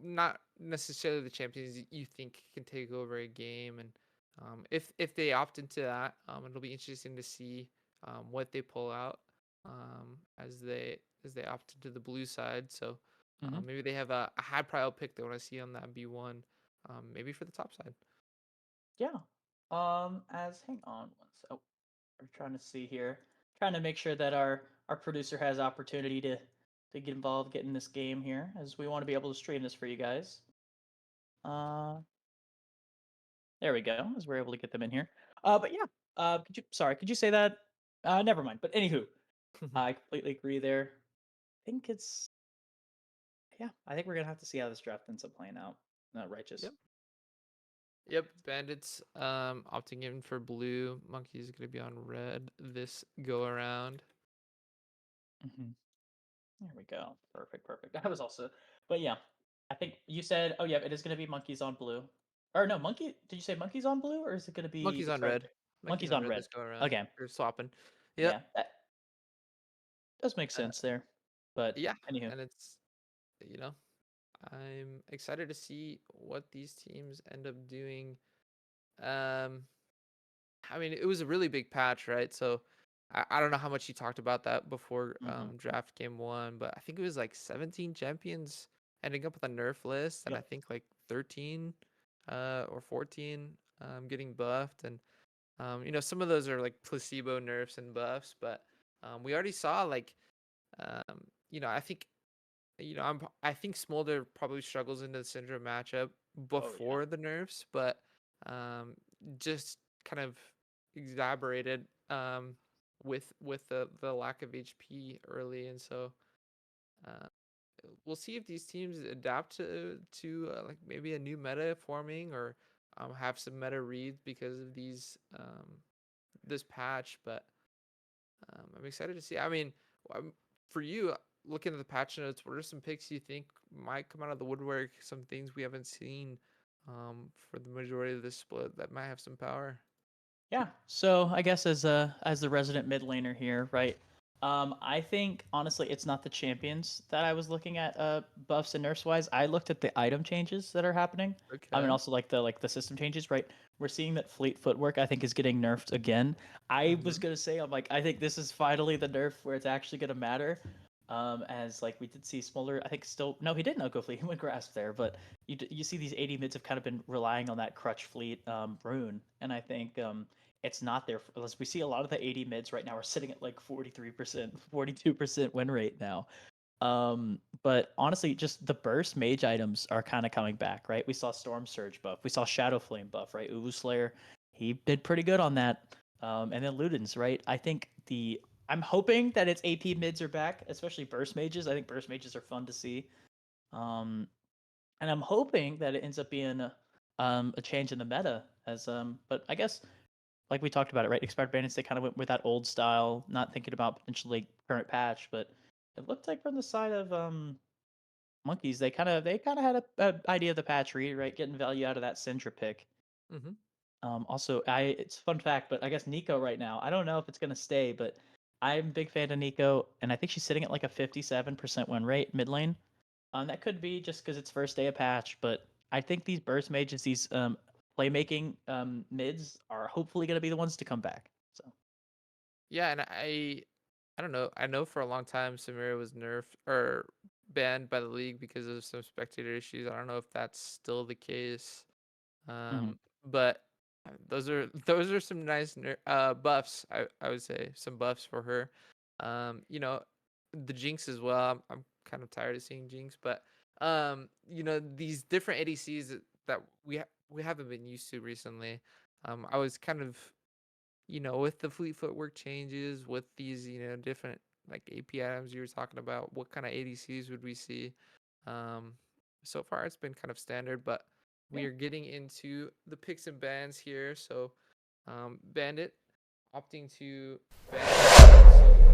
Speaker 10: not necessarily the champions you think can take over a game. And if they opt into that, it'll be interesting to see what they pull out as they opt into the blue side. So maybe they have a high prio pick they want to see on that B1. maybe for the top side.
Speaker 5: Yeah. Hang on oh, we're trying to see here, trying to make sure that our producer has opportunity to get involved, get in this game here, as we want to be able to stream this for you guys. Uh, there we go, as we're able to get them in here. But yeah, could you say that? Never mind. But anywho, I completely agree there. Think it's yeah, I think we're gonna have to see how this draft ends up playing out. Righteous.
Speaker 10: Yep. Yep, Bandits opting in for blue. Monkey's gonna be on red this go around.
Speaker 5: Hmm. There we go. Perfect, perfect. That was also, but yeah, I think you said, oh yeah, it is gonna be monkeys on blue, or no, monkey? Did you say monkeys on blue, or is it gonna be
Speaker 10: Monkey's on
Speaker 5: expired?
Speaker 10: red. Monkey's
Speaker 5: Monkeys
Speaker 10: on
Speaker 5: on
Speaker 10: red
Speaker 5: red.
Speaker 10: this go around.
Speaker 5: Okay,
Speaker 10: They're swapping. Yep.
Speaker 5: yeah, that does make
Speaker 10: Uh,
Speaker 5: sense there. But
Speaker 10: yeah,
Speaker 5: anywho,
Speaker 10: and it's you know I'm excited to see what these teams end up doing. Um, I mean, it was a really big patch, right? So I don't know how much you talked about that before
Speaker 5: mhm.
Speaker 10: draft game one, but I think it was like 17 champions ending up with a nerf list, and I
Speaker 5: Yep.
Speaker 10: think like 13 or 14 getting buffed, and some of those are like placebo nerfs and buffs, but we already saw like I think I think Smolder probably struggles into the Syndrome matchup
Speaker 5: Oh yeah.
Speaker 10: before the nerfs, but um, just kind of exacerbated with the lack of HP early, and so uh, we'll see if these teams adapt to like maybe a new meta forming or have some meta reads because of this patch, but I'm excited to see. I mean, for you, looking at the patch notes, what are some picks you think might come out of the woodwork? Some things we haven't seen for the majority of this split that might have some power.
Speaker 5: Yeah. So I guess as the resident mid laner here, right? I think honestly it's not the champions that I was looking at buffs and nerfs wise. I looked at the item changes that are happening. I mean
Speaker 10: Okay.
Speaker 5: also like the system changes, right? We're seeing that fleet footwork I think is getting nerfed again. I was
Speaker 10: Mm-hmm.
Speaker 5: gonna say I'm like I think this is finally the nerf where it's actually gonna matter. As like we did see Smolder, I think still no, he didn't go fleet. He went grasp there, but you see these 80 mids have kind of been relying on that crutch fleet rune, and I think it's not there. As we see a lot of the 80 mids right now are sitting at like 43%, 42% win rate now. But honestly, just the burst mage items are kind of coming back, right? We saw Storm Surge buff, we saw Shadow Flame buff, right? Uwu Slayer, he did pretty good on that. And then Ludens, right? I think I'm hoping that its AP mids are back, especially burst mages. I think burst mages are fun to see. Um, and I'm hoping that it ends up being a change in the meta but I guess like we talked about it, right? Expired Bandits, they kind of went with that old style, not thinking about potentially current patch, but it looked like from the side of Monkeys, they kind of had a idea of the patch read, right? Getting value out of that Syndra pick.
Speaker 10: Mm-hmm.
Speaker 5: Also, it's a fun fact, but I guess Nico right now, I don't know if it's gonna stay, but I'm a big fan of Nico, and I think she's sitting at like a 57% win rate mid lane. That could be just because it's first day of patch, but I think these burst mages, these playmaking mids, are hopefully going to be the ones to come back. So
Speaker 10: Yeah, and I don't know. I know for a long time Samira was nerfed or banned by the league because of some spectator issues. I don't know if that's still the case.
Speaker 5: mhm.
Speaker 10: But those are some nice buffs. I would say some buffs for her. The Jinx as well. I'm kind of tired of seeing Jinx, but these different ADCs that we haven't been used to recently. I was kind of with the fleet footwork changes, with these different like AP items you were talking about. What kind of ADCs would we see? Um, so far it's been kind of standard, but we
Speaker 5: Yeah.
Speaker 10: are getting into the picks and bans here. So, Bandit opting to ban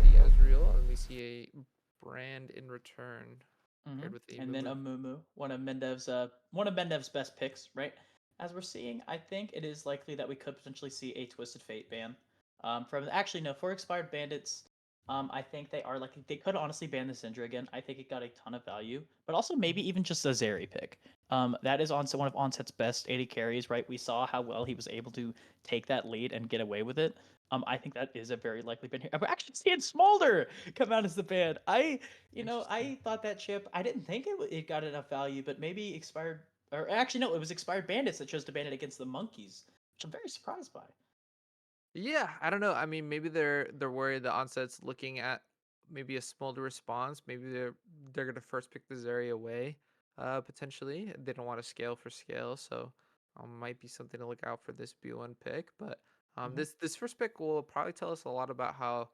Speaker 10: the Ezreal, and we see a brand in return paired with the
Speaker 5: And then
Speaker 10: Amumu.
Speaker 5: Amumu, one of Mendev's best picks, right? As we're seeing, I think it is likely that we could potentially see a Twisted Fate ban. From actually no, for expired bandits, I think they could honestly ban the Syndra again. I think it got a ton of value, but also maybe even just a Zeri pick. That is one of Onset's best 80 carries, right? We saw how well he was able to take that lead and get away with it. I think that is a very likely ban here. We're actually seeing Smolder come out as the ban.
Speaker 10: Interesting.
Speaker 5: I thought that chip. I didn't think it got enough value, but maybe expired or actually no, it was Expired Bandits that chose to ban it against the Monkeys, which I'm very surprised by.
Speaker 10: Yeah, I don't know. I mean, maybe they're worried the onset's looking at maybe a smolder response. Maybe they're gonna first pick the Zeri away, potentially. They don't want to scale for scale, so might be something to look out for this B1 pick. But
Speaker 5: Mhm.
Speaker 10: this first pick will probably tell us a lot about how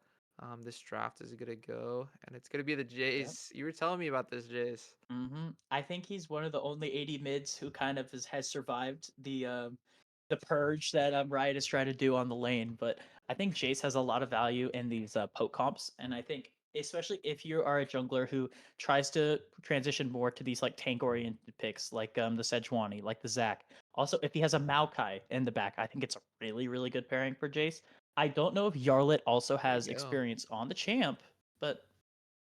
Speaker 10: this draft is gonna go, and it's gonna be the
Speaker 5: Yep.
Speaker 10: Jace. You were telling me about this Jace.
Speaker 5: I think he's one of the only 80 mids who kind of has survived the purge that Riot is trying to do on the lane. But I think Jace has a lot of value in these poke comps, and I think especially if you are a jungler who tries to transition more to these like tank oriented picks, like the Sejuani, like the Zac. Also, if he has a Maokai in the back, I think it's a really good pairing for Jace. I don't know if Yarlet also
Speaker 10: There
Speaker 5: has
Speaker 10: you go.
Speaker 5: experience on the champ, but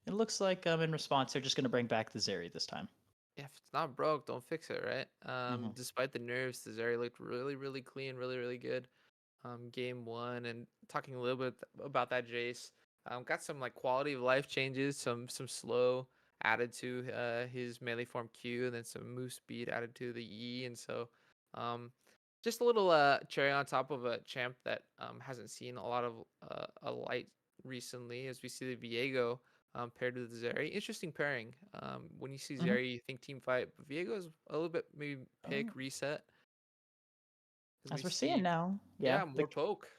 Speaker 5: it looks like in response they're just going to bring back the Zeri this time.
Speaker 10: Yeah, if it's not broke, don't fix it, right?
Speaker 5: Hmm.
Speaker 10: Despite the nerfs, the Zeri looked really clean, really good. Game one, and talking a little bit about that Jace. Got some like quality of life changes, some slow added to his melee form Q, and then some move speed added to the E, and so um, just a little cherry on top of a champ that hasn't seen a lot of a light recently, as we see the Viego paired with Zeri. Interesting pairing. When you see
Speaker 5: Hmm.
Speaker 10: Zeri, you think team fight, but Viego is a little bit maybe
Speaker 5: Oh,
Speaker 10: pick reset, as we
Speaker 5: as we're seeing
Speaker 10: see,
Speaker 5: now, yeah,
Speaker 10: yeah, more poke.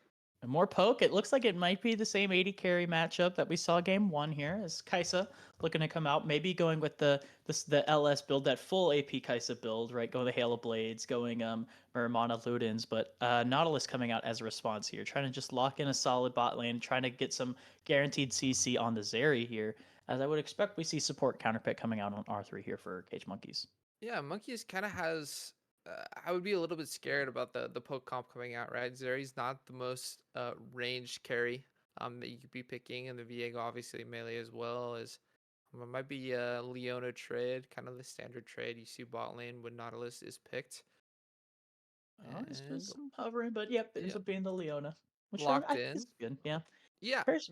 Speaker 5: more poke. It looks like it might be the same 80 carry matchup that we saw game one here. As Kaisa looking to come out, maybe going with the LS build, that full AP Kaisa build, right? Going the Hail of Blades, going Muramana Ludens, but Nautilus coming out as a response here, trying to just lock in a solid bot lane, trying to get some guaranteed CC on the Zeri here. As I would expect, we see support counterpick coming out on R3 here for Cage Monkeys.
Speaker 10: Yeah, Monkeys kind of has. I would be a little bit scared about the poke comp coming out, right? Zeri's not the most ranged carry that you could be picking, and the Viego obviously melee as well as it might be a Leona trade, kind of the standard trade you see bot lane when Nautilus is picked.
Speaker 5: Oh, there's been
Speaker 10: And
Speaker 5: some hovering, but yep, it ends
Speaker 10: yeah,
Speaker 5: up being the Leona, which I
Speaker 10: locked
Speaker 5: think
Speaker 10: in.
Speaker 5: is good. Yeah.
Speaker 10: Yeah,
Speaker 5: First,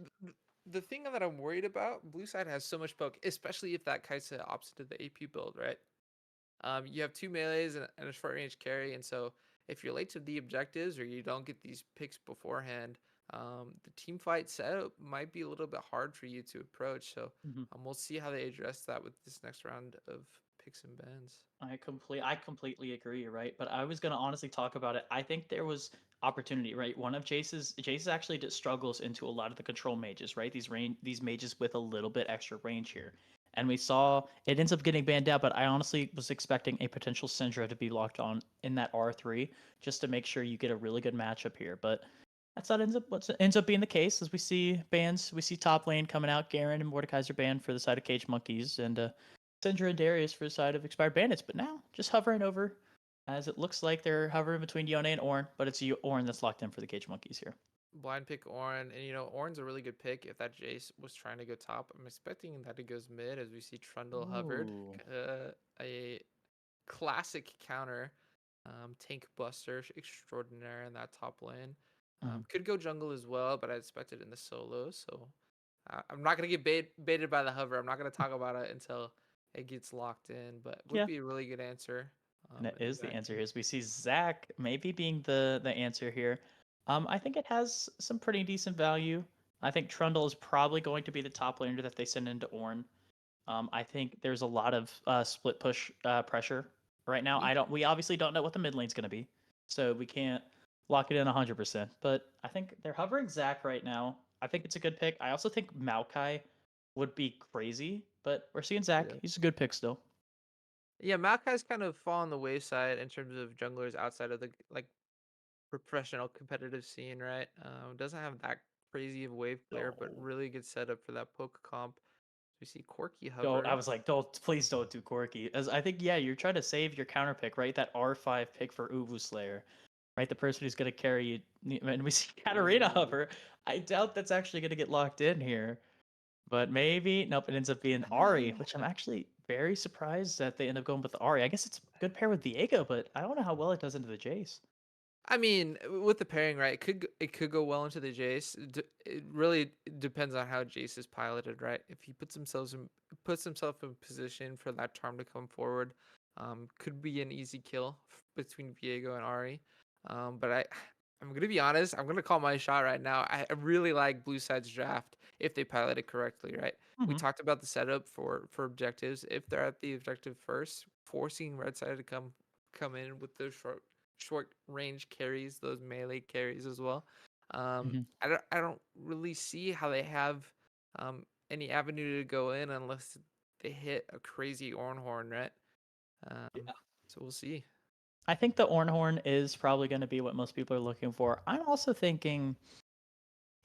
Speaker 10: the thing that I'm worried about, blue side has so much poke, especially if that Kaisa opts into the AP build, right? You have two melees and a short range carry, and so if you're late to the objectives or you don't get these picks beforehand, the team fight setup might be a little bit hard for you to approach. So
Speaker 5: mhm.
Speaker 10: we'll see how they address that with this next round of picks and bans.
Speaker 5: I completely agree, right? But I was gonna honestly talk about it. I think there was opportunity, right? One of Jace's actually struggles into a lot of the control mages, right? These mages with a little bit extra range here. And we saw it ends up getting banned out, but I honestly was expecting a potential Syndra to be locked on in that R3 just to make sure you get a really good matchup here. But that's not what ends up being the case as we see bans. We see top lane coming out, Garen and Mordekaiser banned for the side of Cage Monkeys, and Syndra and Darius for the side of Expired Bandits, but now just hovering over, as it looks like they're hovering between Yone and Ornn, but it's Ornn that's locked in for the Cage Monkeys here.
Speaker 10: Blind pick Ornn, and Ornn's a really good pick if that Jace was trying to go top. I'm expecting that it goes mid as we see Trundle hovered.
Speaker 5: Ooh.
Speaker 10: A classic counter tank buster extraordinaire in that top lane. Could go jungle as well, but I expect it in the solo. So I'm not gonna get baited by the hover. I'm not gonna talk about it until it gets locked in. But would
Speaker 5: Yeah,
Speaker 10: be a really good answer.
Speaker 5: and it
Speaker 10: In
Speaker 5: is the
Speaker 10: that
Speaker 5: answer here.
Speaker 10: case.
Speaker 5: As we see Zac maybe being the answer here. I think it has some pretty decent value. I think Trundle is probably going to be the top laner that they send into Ornn. I think there's a lot of split push pressure right now.
Speaker 10: Me
Speaker 5: We obviously don't know what the mid lane's going to be, so we can't lock it in 100%. But I think they're hovering Zac right now. I think it's a good pick. I also think Maokai would be crazy, but we're seeing Zac.
Speaker 10: too.
Speaker 5: He's a good pick still.
Speaker 10: Yeah, Maokai's kind of fallen the wayside in terms of junglers outside of the like professional competitive scene, right? Doesn't have that crazy of a wave clear, but
Speaker 5: No.
Speaker 10: really good setup for that poke comp. We see Corky
Speaker 5: Don't. I
Speaker 10: hover.
Speaker 5: was like, don't, please don't do Corky. As I think, yeah, you're trying to save your counter pick, right? That R5 pick for Uvu Slayer, right? The person who's going to carry you. And we see Katarina
Speaker 10: Ooh.
Speaker 5: hover. I doubt that's actually going to get locked in here. But maybe. Nope, it ends up being Ari,
Speaker 10: Ah,
Speaker 5: which I'm actually very surprised that they end up going with the Ari. I guess it's a good pair with Viego, but I don't know how well it does into the Jace.
Speaker 10: I mean, with the pairing, right? It could go well into the Jace. It really depends on how Jace is piloted, right? If he puts himself in position for that charm to come forward, could be an easy kill between Viego and Ari. But I'm gonna be honest. I'm gonna call my shot right now. I really like Blue Side's draft if they pilot it correctly, right? We
Speaker 5: Mhm.
Speaker 10: talked about the setup for objectives. If they're at the objective first, forcing Red Side to come in with the short range carries, those melee carries as well.
Speaker 5: Mhm.
Speaker 10: I don't really see how they have any avenue to go in unless they hit a crazy Ornhorn, right? So we'll see.
Speaker 5: I think the Ornhorn is probably going to be what most people are looking for. I'm also thinking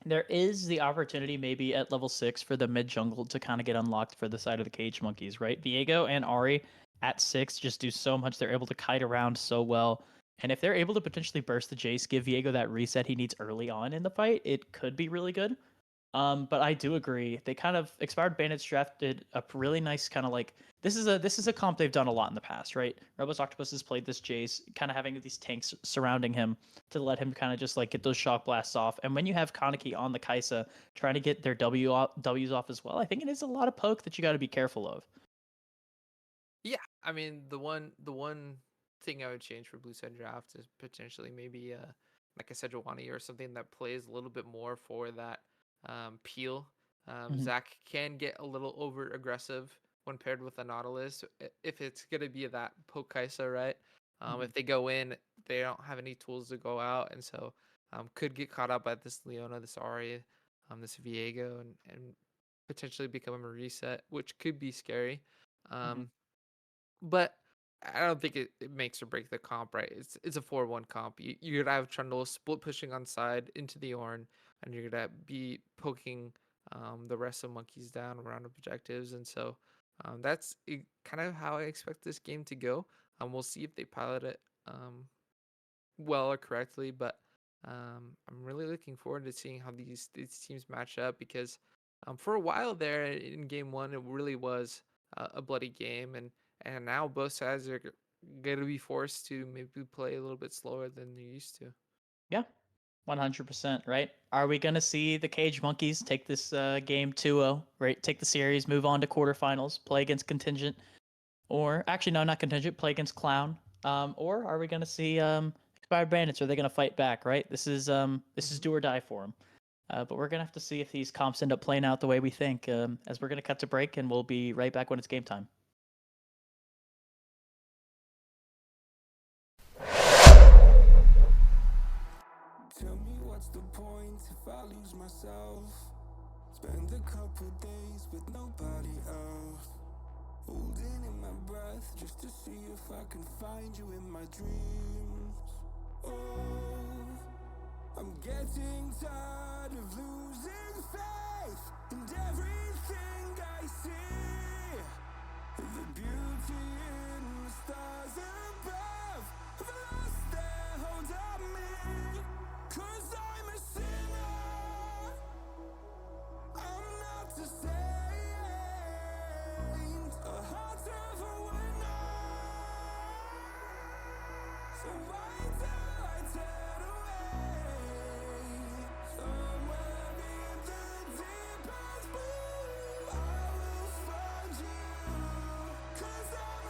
Speaker 5: there is the opportunity maybe at level 6 for the mid jungle to kind of get unlocked for the side of the cage monkeys, right? Viego and Ari at 6 just do so much. They're able to kite around so well. And if they're able to potentially burst the Jace, give Viego that reset he needs early on in the fight, it could be really good. But I do agree. They kind of Expired Bandits drafted a really nice kind of like this is a comp they've done a lot in the past, right? Rebels Octopus has played this Jace, kind of having these tanks surrounding him to let him kind of just like get those shock blasts off. And when you have Kaneki on the Kaisa trying to get their W's off as well, I think it is a lot of poke that you got to be careful of.
Speaker 10: Yeah, I mean the one thing I would change for Blue Side draft is potentially maybe like I said, Giovanni or something that plays a little bit more for that peel.
Speaker 5: Mhm.
Speaker 10: Zach can get a little over aggressive when paired with a Nautilus if it's gonna be that poke Kaisa, right? If they go in, they don't have any tools to go out, and so could get caught up by this Leona, this Ari, this Viego, and potentially become a reset, which could be scary.
Speaker 5: Mhm.
Speaker 10: Um, but I don't think it makes or break the comp, right? It's a 4-1 comp. You're gonna have Trundle split pushing on side into the Orn, and you're gonna be poking the rest of monkeys down around objectives, and so that's kind of how I expect this game to go. We'll see if they pilot it well or correctly, but I'm really looking forward to seeing how these teams match up because for a while there in game one, it really was a bloody game, and now both sides are going to be forced to maybe play a little bit slower than they used to.
Speaker 5: Yeah, 100%, right? Are we going to see the Cage Monkeys take this game 2-0, right? Take the series, move on to quarterfinals, play against Contingent, or actually, no, not Contingent, play against Clown. Or are we going to see Expired Bandits? Are they going to fight back, right? This is do or die for them. But we're going to have to see if these comps end up playing out the way we think, as we're going to cut to break, and we'll be right back when it's game time.
Speaker 2: Tell me what's the point if I lose myself? Spend a couple days with nobody else. Holding in my breath just to see if I can find you in my dreams. Oh, I'm getting tired of losing faith in everything I see. The beauty in the stars above have lost their hold on me. 'Cause I'm a sinner, I'm not a saint. A heart of a winner. So why do I turn away? Somewhere in the deepest blue, I will find you. 'Cause I'm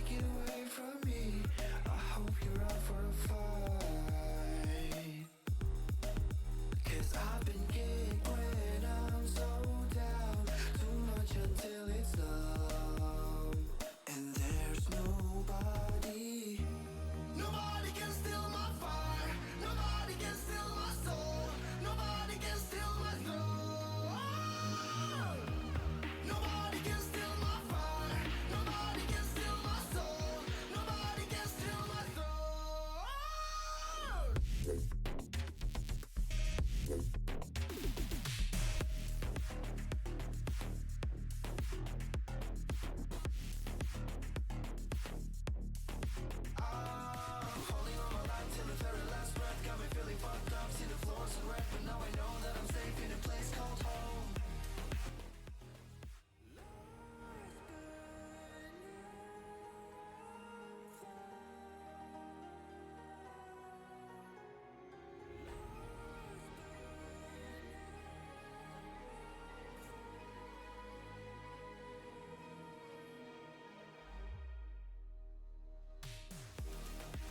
Speaker 2: take it away from me. I hope you're up for a fight. 'Cause I've been kicked when I'm so down. Too much until it's numb. And there's nobody. Nobody can steal my fire. Nobody can steal my soul. Nobody can steal my throne. Nobody can steal my fire. Nobody can steal my soul. Nobody can steal my throne. Holding on my life till the very last breath. Got me feeling fucked up. See the floors are red, but now I know that I'm safe in a place called home.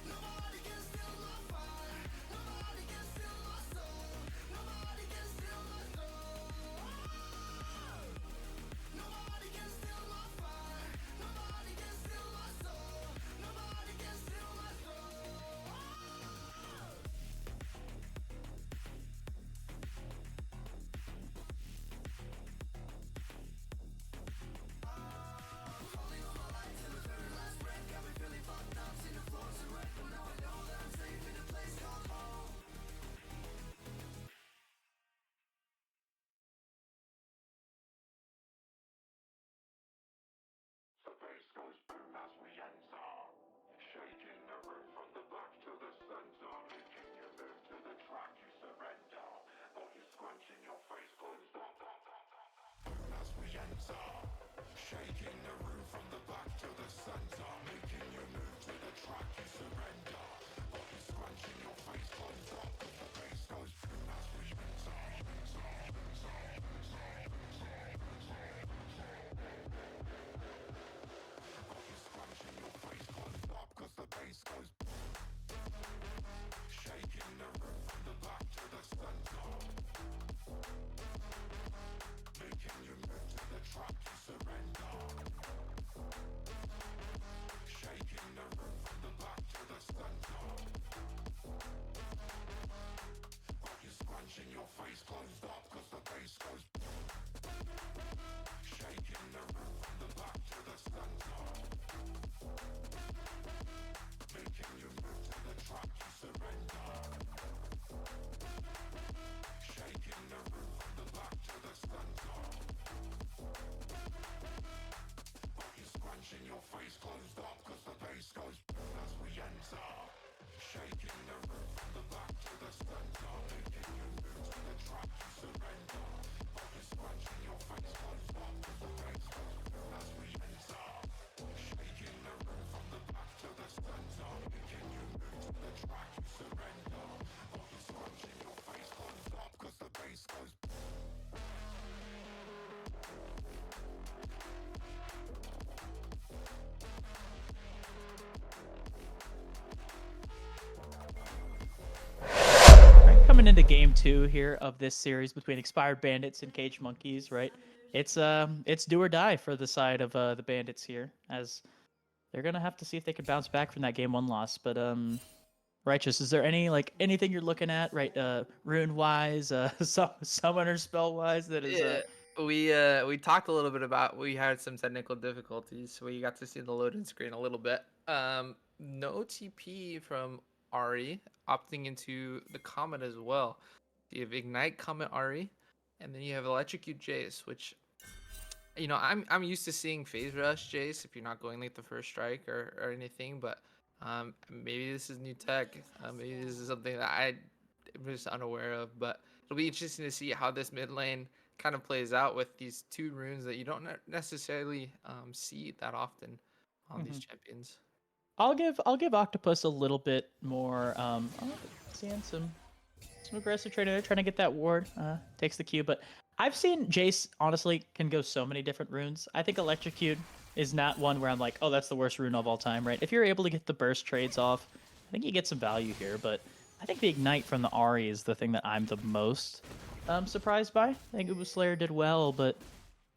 Speaker 2: Nobody can steal my fire. Nobody can steal my soul. Nobody can steal my throne. Nobody can steal my fire. Nobody can steal my soul. Nobody can steal my throne. Holding on my life till the very last breath. Got me feeling fucked up. See the floors are red, but now I know that I'm safe in a place called home. The bass goes boom as we enter, shaking the room from the back to the center, making you move to the track you surrender. Got you scrunching your face closed up. Boom as we enter, shaking the room from the back to the center, making you move to the track you surrender. Got you scrunching your face closed up. The bass goes boom as we enter. Scrunching your face closed up, 'cause the bass goes shaking the room from the back to the center, making you move to the track you surrender. Shaking the room from the back to the center. Got you scrunching your face closed up, 'cause the bass goes shaking the room from the back to the center, making you move to the track you surrender. Shaking the room from the back to the center. Got you scrunching your face closed up, 'cause the bass goes boom as we enter. Shaking the room from the back to the center, making you move to the track you surrender. Got you scrunching your face closed up, 'cause the bass goes boom as we enter. Shaking the room from the back to the center, making you move to the track you surrender. Got you scrunching your face closed up, 'cause the bass goes.
Speaker 5: Right, coming into game 2 here of this series between Expired Bandits and Caged Monkeys, right? It's do or die for the side of the Bandits here, as they're gonna have to see if they can bounce back from that game 1 loss. But Righteous, is there anything you're looking at, right? Rune wise, summoner spell wise that is
Speaker 10: We talked a little bit about, we had some technical difficulties. We got to see the loading screen a little bit. No TP from Ari, opting into the Comet as well. You have Ignite Comet Ari, and then you have Electrocute Jace, which, you know, I'm used to seeing Phase Rush Jace if you're not going like the first strike or anything, but maybe this is new tech. Maybe this is something that I'm just unaware of, but it'll be interesting to see how this mid lane kind of plays out with these two runes that you don't necessarily see that often on these champions.
Speaker 5: I'll give Octopus a little bit more. Seeing some aggressive trade there, trying to get that ward. Takes the Q, but I've seen Jace honestly can go so many different runes. I think Electrocute is not one where I'm like, oh, that's the worst rune of all time, right? If you're able to get the burst trades off, I think you get some value here. But I think the ignite from the Ahri is the thing that I'm the most surprised by. I think Ubu Slayer did well, but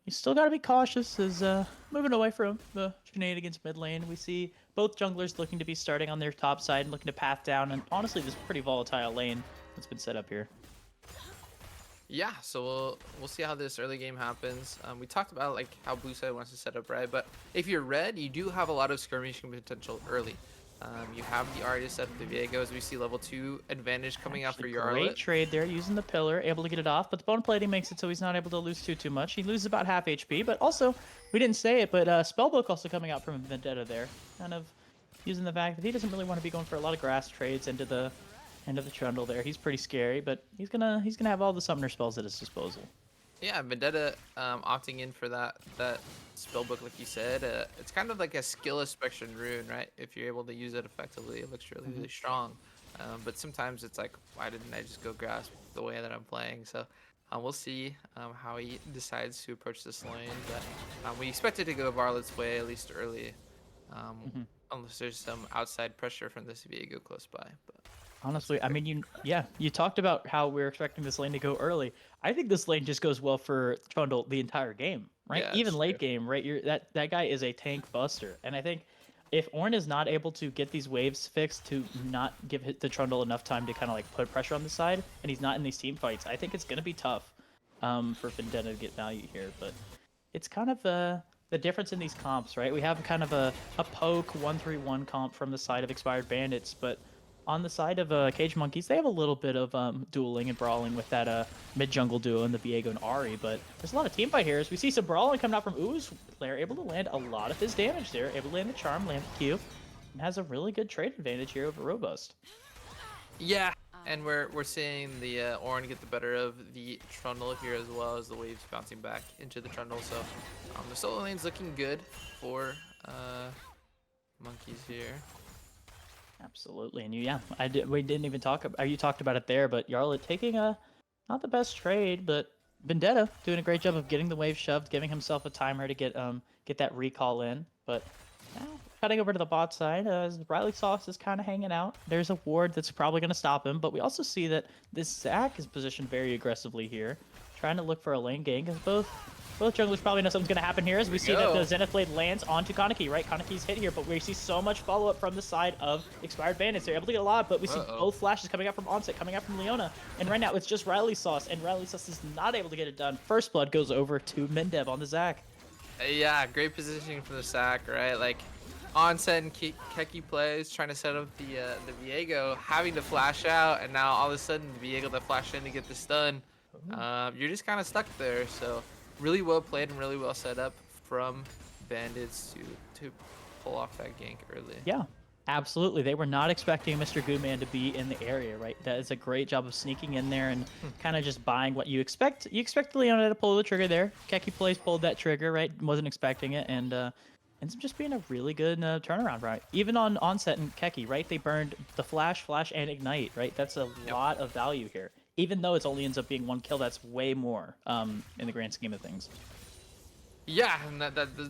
Speaker 5: you still got to be cautious as moving away from the shenanigans mid lane. We see both junglers looking to be starting on their top side and looking to path down, and honestly, this pretty volatile lane that's been set up here.
Speaker 10: Yeah, so we'll see how this early game happens. We talked about like how blue side wants to set up red, but if you're red, you do have a lot of skirmishing potential early. You have the Arya set up the Viego, as we see level 2 advantage coming out for Yarlet.
Speaker 5: Great trade there, using the pillar, able to get it off, but the bone plating makes it so he's not able to lose too much. He loses about half HP, but also, we didn't say it, but Spellbook also coming out from Vendetta there, kind of using the fact that he doesn't really want to be going for a lot of grass trades into the end of the trundle there. He's pretty scary, but he's gonna have all the summoner spells at his disposal.
Speaker 10: Yeah, Vendetta opting in for that spellbook, like you said. It's kind of like a skill inspection rune, right? If you're able to use it effectively, it looks really strong. But sometimes it's like, why didn't I just go grasp the way that I'm playing? So we'll see how he decides to approach this lane. But we expect it to go Varlet's way, at least early, unless there's some outside pressure from this Viego close by. But
Speaker 5: honestly, I mean, you talked about how we're expecting this lane to go early. I think this lane just goes well for Trundle the entire game, right?
Speaker 10: Yeah,
Speaker 5: Even
Speaker 10: that's
Speaker 5: late
Speaker 10: true.
Speaker 5: game, right? That guy is a tank buster, and I think if Ornn is not able to get these waves fixed to not give the Trundle enough time to kind of like put pressure on the side, and he's not in these team fights, I think it's gonna be tough for Vendetta to get value here. But it's kind of the difference in these comps, right? We have kind of a poke 1-3-1 comp from the side of Expired Bandits, but on the side of Cage Monkeys, they have a little bit of dueling and brawling with that mid-jungle duo in the Viego and Ahri, but there's a lot of team fight here. As we see some brawling coming out from Ubu's player, able to land a lot of his damage there, able to land the charm, land the Q, and has a really good trade advantage here over Robust.
Speaker 10: yeah, and we're seeing the Ornn get the better of the Trundle here, as well as the waves bouncing back into the Trundle. So the solo lane's looking good for Monkeys here.
Speaker 5: Absolutely, and we didn't even talk about, you talked about it there, but Yarlet taking not the best trade, but Vendetta doing a great job of getting the wave shoved, giving himself a timer to get that recall in. But now cutting over to the bot side, as Riley Sauce is kind of hanging out. There's a ward that's probably going to stop him, but we also see that this Zac is positioned very aggressively here, trying to look for a lane gank, as both junglers probably know something's going to happen here, as we see that the Zenith Blade lands onto Kaneki, right? Kaneki's hit here, but we see so much follow-up from the side of Expired Bandits. They're able to get a lot, but we see both flashes coming out from Onset, coming out from Leona, and right now it's just Riley Sauce, and Riley Sauce is not able to get it done. First blood goes over to Mendev on the Zac.
Speaker 10: Yeah, great positioning for the Zac, right? Like, Onset and Keki plays, trying to set up the Viego, having to flash out, and now all of a sudden Viego to flash in to get the stun. You're just kind of stuck there, so really well played and really well set up from Bandits to pull off that gank early.
Speaker 5: Yeah, absolutely. They were not expecting Mr. Goodman to be in the area, right? That is a great job of sneaking in there and kind of just buying what you expect. You expect Leona to pull the trigger there. Keki plays pulled that trigger, right? Wasn't expecting it, and ends up just being a really good turnaround, right? Even on Onset and Keki, right? They burned the flash, and ignite, right? That's a lot of value here. Even though it only ends up being one kill, that's way more in the grand scheme of things.
Speaker 10: Yeah, and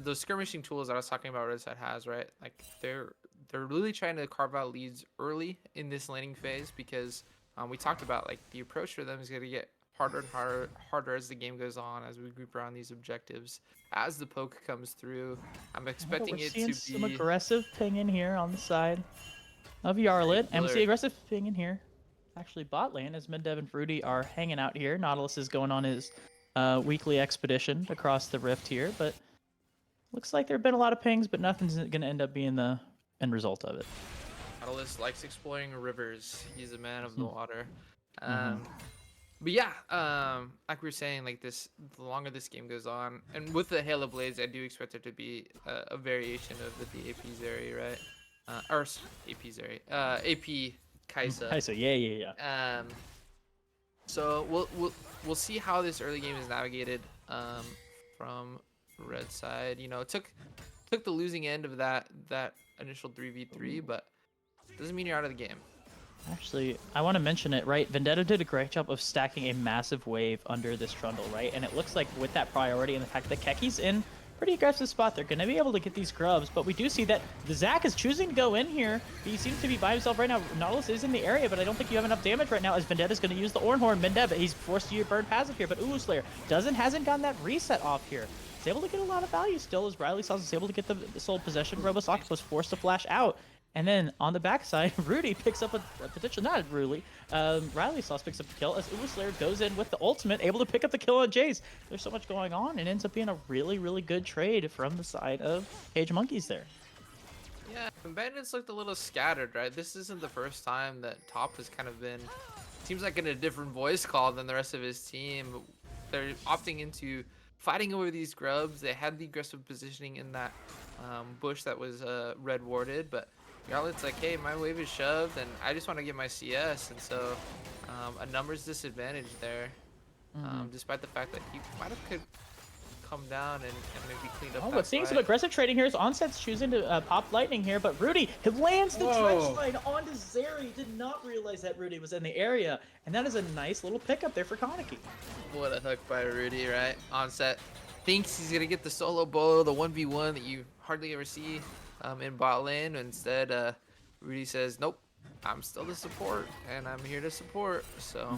Speaker 10: those skirmishing tools that I was talking about Red Side has, right? Like they're really trying to carve out leads early in this laning phase, because we talked about like the approach for them is going to get harder and harder as the game goes on, as we group around these objectives. As the poke comes through, I'm expecting it to be
Speaker 5: some aggressive ping in here on the side of Yarlet, and we see aggressive ping in here. Actually bot lane, as Mendev and Fruity are hanging out here. Nautilus is going on his weekly expedition across the rift here, but looks like there have been a lot of pings, but nothing's going to end up being the end result of it.
Speaker 10: Nautilus likes exploring rivers. He's a man of the water. But yeah, like we were saying, like the longer this game goes on, and with the Halo Blades, I do expect there to be a variation of the AP Zeri, right? Or AP Zeri, AP Kaisa.
Speaker 5: Yeah.
Speaker 10: So we'll see how this early game is navigated from red side. You know, it took the losing end of that initial 3v3, but doesn't mean you're out of the game.
Speaker 5: Actually, I want to mention it, right? Vendetta did a great job of stacking a massive wave under this Trundle, right? And it looks like with that priority and the fact that Keki's in pretty aggressive spot. They're going to be able to get these grubs, but we do see that the Zac is choosing to go in here. He seems to be by himself right now. Nautilus is in the area, but I don't think you have enough damage right now as Vendetta's going to use the Ornhorn. Vendetta, he's forced to burn passive here, but Ulu Slayer hasn't gotten that reset off here. He's able to get a lot of value still as Riley Sauce is able to get the Soul Possession. Robust Octopus forced to flash out. And then on the backside, Rudy picks up a potential, not Rudy, Riley Sauce picks up the kill as Ulu Slayer goes in with the ultimate, able to pick up the kill on Jace. There's so much going on, and ends up being a really, really good trade from the side of Cage Monkeys there.
Speaker 10: Yeah, and Bandits looked a little scattered, right? This isn't the first time that Top has kind of been, seems like in a different voice call than the rest of his team. They're opting into fighting over these grubs. They had the aggressive positioning in that bush that was red warded, but Yarlet's like, hey, my wave is shoved, and I just want to get my CS, and so a numbers disadvantage there, despite the fact that he might have could come down and maybe cleaned up.
Speaker 5: Oh,
Speaker 10: that
Speaker 5: but seeing some
Speaker 10: side.
Speaker 5: aggressive trading here is Onset's choosing to pop lightning here, but Rudy lands the
Speaker 7: Whoa.
Speaker 5: dredge line onto Zeri. Did not realize that Rudy was in the area, and that is a nice little pickup there for Kaneki.
Speaker 10: What a hook by Rudy, right? Onset thinks he's gonna get the solo bolo, the 1v1 that you hardly ever see in bot lane. Instead, Rudy says, nope, I'm still the support, and I'm here to support, so...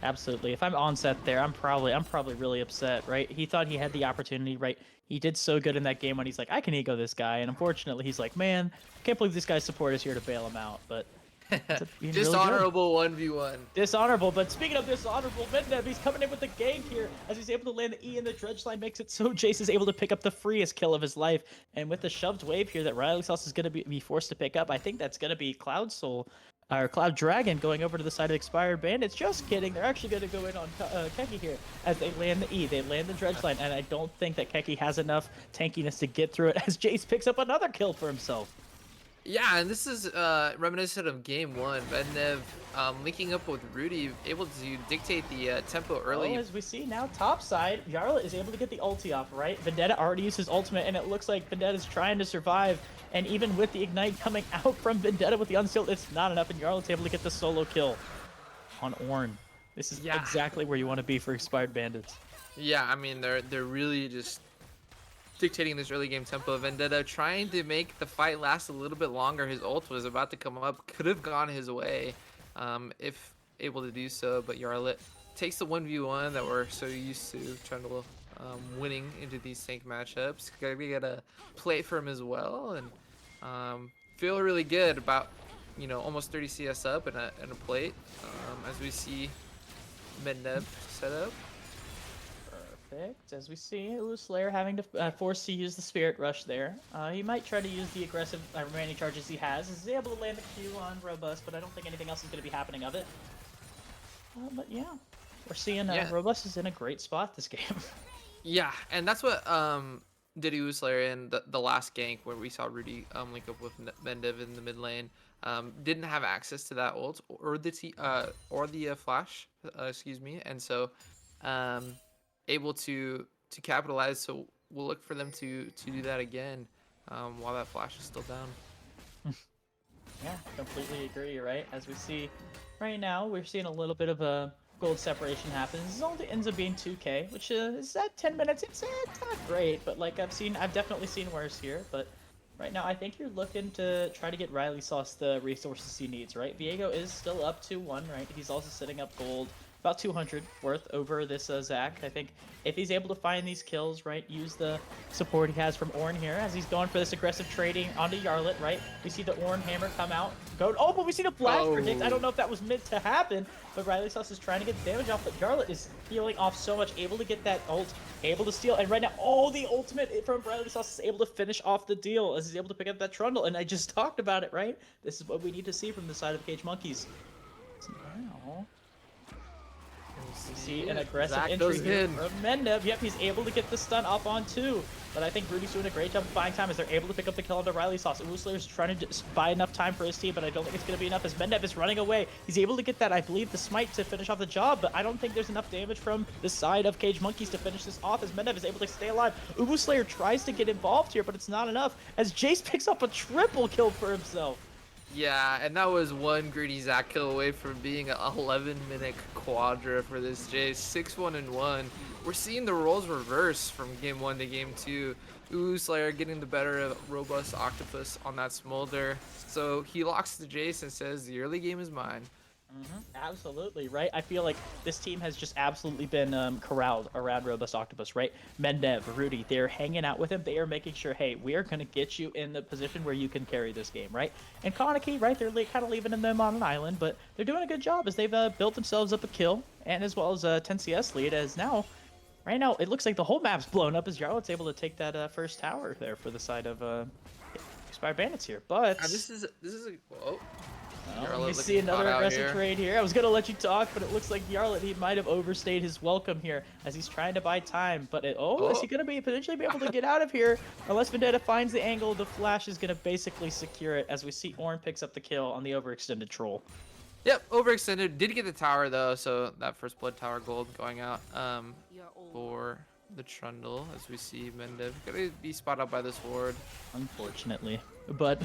Speaker 5: Absolutely. If I'm Onset there, I'm probably really upset, right? He thought he had the opportunity, right? He did so good in that game when he's like, I can ego this guy, and unfortunately, he's like, man, I can't believe this guy's support is here to bail him out, but...
Speaker 10: Dishonorable 1v1.
Speaker 5: Dishonorable, but speaking of dishonorable, Midneb, he's coming in with the gank here as he's able to land the E in the dredge line, makes it so Jace is able to pick up the freest kill of his life. And with the shoved wave here that Riley Sauce is going to be forced to pick up, I think that's going to be Cloud Soul, or Cloud Dragon going over to the side of Expired Bandits. Just kidding, they're actually going to go in on Keki here as they land the E, they land the dredge line, and I don't think that Keki has enough tankiness to get through it as Jace picks up another kill for himself.
Speaker 10: Yeah, and this is reminiscent of game 1. Bednev linking up with Rudy, able to dictate the tempo early.
Speaker 5: Oh, as we see now, top side, Yarlet is able to get the ulti off, right? Vendetta already used his ultimate, and it looks like Vendetta's trying to survive. And even with the ignite coming out from Vendetta with the unsealed, it's not enough, and Yarlet's able to get the solo kill on Ornn. This is exactly where you want to be for Expired Bandits.
Speaker 10: Yeah, I mean, they're really just dictating this early game tempo. Vendetta trying to make the fight last a little bit longer. His ult was about to come up, could have gone his way if able to do so, but Yarlet takes the 1v1 that we're so used to trying to winning into these tank matchups. Gotta get a play for him as well, and feel really good about, you know, almost 30 CS up and a plate as we see Mednev set up.
Speaker 5: Perfect. As we see, Ulu Slayer having to force to use the Spirit Rush there. He might try to use the aggressive remaining charges he has. He's able to land the Q on Robust, but I don't think anything else is going to be happening of it. But yeah, we're seeing Robust is in a great spot this game.
Speaker 10: Yeah, and that's what did Ulu Slayer in the last gank where we saw Rudy link up with Mendev in the mid lane. Didn't have access to that ult or the flash, excuse me, and so able to capitalize. So we'll look for them to do that again while that flash is still down.
Speaker 5: Yeah, completely agree, right? As we see right now, we're seeing a little bit of a gold separation happen. This only ends up being 2k, which is at 10 minutes. It's not great, but like I've definitely seen worse here. But right now, I think you're looking to try to get Riley Sauce the resources he needs, right? Viego is still up 2-1, right? He's also setting up gold, about 200 worth over this Zac. I think if he's able to find these kills, right, use the support he has from Ornn here as he's going for this aggressive trading onto Yarlet, right? We see the Ornn hammer come out. Oh, but we see the flash predict. I don't know if that was meant to happen, but Riley Sauce is trying to get the damage off, but Yarlet is healing off so much, able to get that ult, able to steal, and right now, the ultimate from Riley Sauce is able to finish off the deal as he's able to pick up that trundle, and I just talked about it, right? This is what we need to see from the side of Cage Monkeys. So now... we see an aggressive entry here from Mendev. Yep, he's able to get the stun up on 2. But I think Rudy's doing a great job of buying time as they're able to pick up the kill onto Riley Sauce. Ulu Slayer's trying to just buy enough time for his team, but I don't think it's going to be enough as Mendev is running away. He's able to get that, I believe, the smite to finish off the job, but I don't think there's enough damage from the side of Cage Monkeys to finish this off as Mendev is able to stay alive. Ulu Slayer tries to get involved here, but it's not enough as Jace picks up a triple kill for himself.
Speaker 10: Yeah, and that was one greedy Zac kill away from being an 11-minute quadra for this Jace. 6-1-1. we're seeing the roles reverse from game 1 to game 2. Slayer getting the better of Robust Octopus on that Smolder. So he locks the Jace and says, the early game is mine.
Speaker 5: Absolutely, right? I feel like this team has just absolutely been corralled around Robust Octopus, right? Mendev, Rudy, they're hanging out with him. They are making sure, hey, we are going to get you in the position where you can carry this game, right? And Kaneki, right, they're kind of leaving them on an island, but they're doing a good job as they've built themselves up a kill, and as well as a 10CS lead, as now, right now, it looks like the whole map's blown up as Yarlet's able to take that first tower there for the side of Expired Bandits here, but...
Speaker 10: This is a... Whoa.
Speaker 5: Let me see another aggressive trade here. I was going to let you talk, but it looks like Yarlet, he might have overstayed his welcome here as he's trying to buy time. But, is he going to potentially be able to get out of here? Unless Vendetta finds the angle, the flash is going to basically secure it as we see Ornn picks up the kill on the overextended troll.
Speaker 10: Yep, overextended. Did get the tower, though, so that first blood tower gold going out for the Trundle, as we see Mendev going to be spotted out by this ward.
Speaker 5: Unfortunately. But...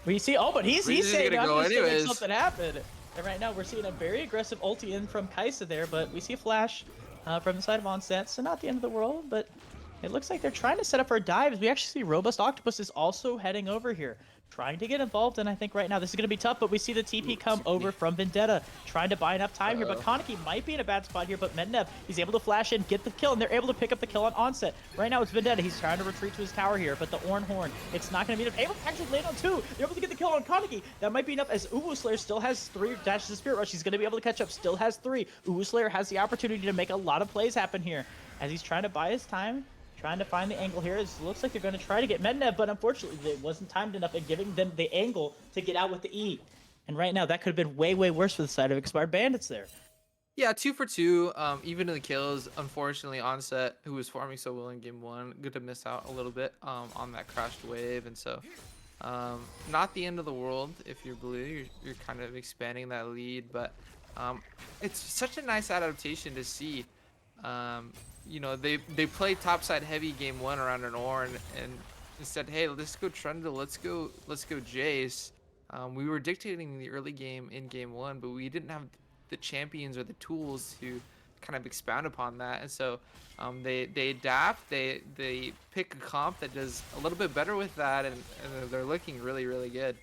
Speaker 5: we see, but he's saying I'm just gonna make something happen. And right now we're seeing a very aggressive ulti in from Kai'Sa there, but we see a flash from the side of Onset, so not the end of the world, but it looks like they're trying to set up for a dive as we actually see Robust Octopus is also heading over here, trying to get involved, and I think right now this is going to be tough, but we see the TP come over from Vendetta, trying to buy enough time here, but Kaneki might be in a bad spot here, but Mendev, he's able to flash in, get the kill, and they're able to pick up the kill on Onset. Right now it's Vendetta, he's trying to retreat to his tower here, but the Ornn Horn, it's not going to be enough. Able to actually land on 2, they're able to get the kill on Kaneki. That might be enough as Slayer still has 3 dashes of Spirit Rush, he's going to be able to catch up, still has 3. Slayer has the opportunity to make a lot of plays happen here, as he's trying to buy his time. Trying to find the angle here. It looks like they're going to try to get Mendev, but unfortunately it wasn't timed enough in giving them the angle to get out with the E. And right now that could have been way, way worse for the side of Expired Bandits there.
Speaker 10: Yeah, 2 for 2, even in the kills. Unfortunately, Onset, who was farming so well in game 1, good to miss out a little bit on that crashed wave. And so, not the end of the world if you're blue. You're kind of expanding that lead, but it's such a nice adaptation to see. You know, they played topside heavy game 1 around an Ornn and said, hey, let's go Trundle, let's go Jace. We were dictating the early game in game 1, but we didn't have the champions or the tools to kind of expound upon that. And so they adapt, they pick a comp that does a little bit better with that, and they're looking really, really good.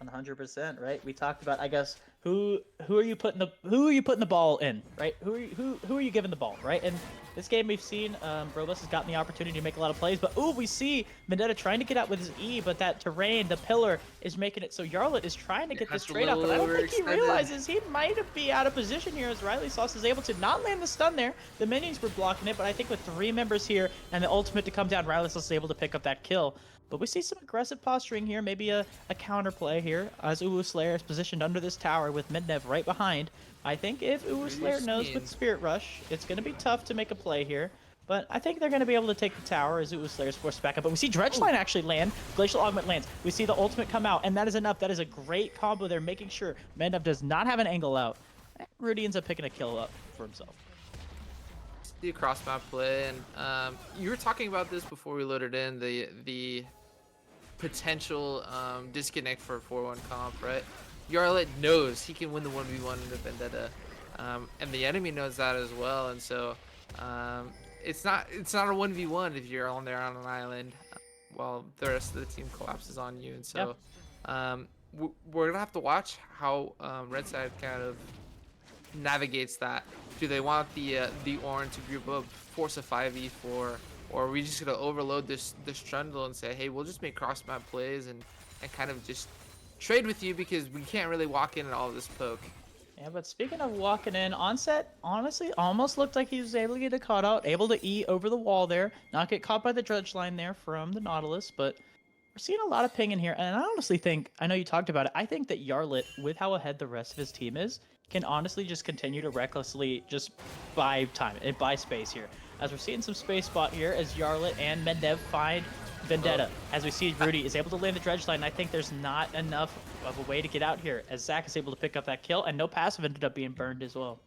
Speaker 5: 100%, right? We talked about, I guess, who are you putting the ball in, right? Who are you giving the ball, right? And this game we've seen Robust has gotten the opportunity to make a lot of plays, but we see Vendetta trying to get out with his E, but that terrain, the pillar, is making it so Yarlet is trying to get this trade off, but I don't think he realizes he might be out of position here as Riley Sauce is able to not land the stun there. The minions were blocking it, but I think with 3 members here and the ultimate to come down, Riley Sauce is able to pick up that kill. But we see some aggressive posturing here, maybe a counterplay here, as Slayer is positioned under this tower with Mendev right behind. I think if Slayer knows with Spirit Rush, it's going to be tough to make a play here. But I think they're going to be able to take the tower as Slayer's forced back up. But we see Dredgeline actually land, Glacial Augment lands. We see the ultimate come out, and that is enough. That is a great combo there, making sure Mendev does not have an angle out. Rudy ends up picking a kill up for himself.
Speaker 10: The cross map play, and you were talking about this before we loaded in, the potential disconnect for a 4-1 comp, right? Yarlet knows he can win the 1v1 in the Vendetta, and the enemy knows that as well, and so it's not a 1v1 if you're on there on an island while the rest of the team collapses on you. And so we're gonna have to watch how Red Side kind of navigates that. Do they want the Ornn to group up, force a 5v4, or are we just gonna overload this Trundle and say, hey, we'll just make cross map plays and kind of just trade with you because we can't really walk in and all this poke.
Speaker 5: Yeah, but speaking of walking in, Onset honestly almost looked like he was able to get a caught out, able to E over the wall there, not get caught by the dredge line there from the Nautilus, but we're seeing a lot of ping in here, and I honestly think, I know you talked about it, I think that Yarlet, with how ahead the rest of his team is, can honestly just continue to recklessly just buy time and buy space here. As we're seeing some space spot here as Yarlet and Mendev find Vendetta. As we see Rudy is able to land the dredge line, I think there's not enough of a way to get out here as Zach is able to pick up that kill, and no passive ended up being burned as well.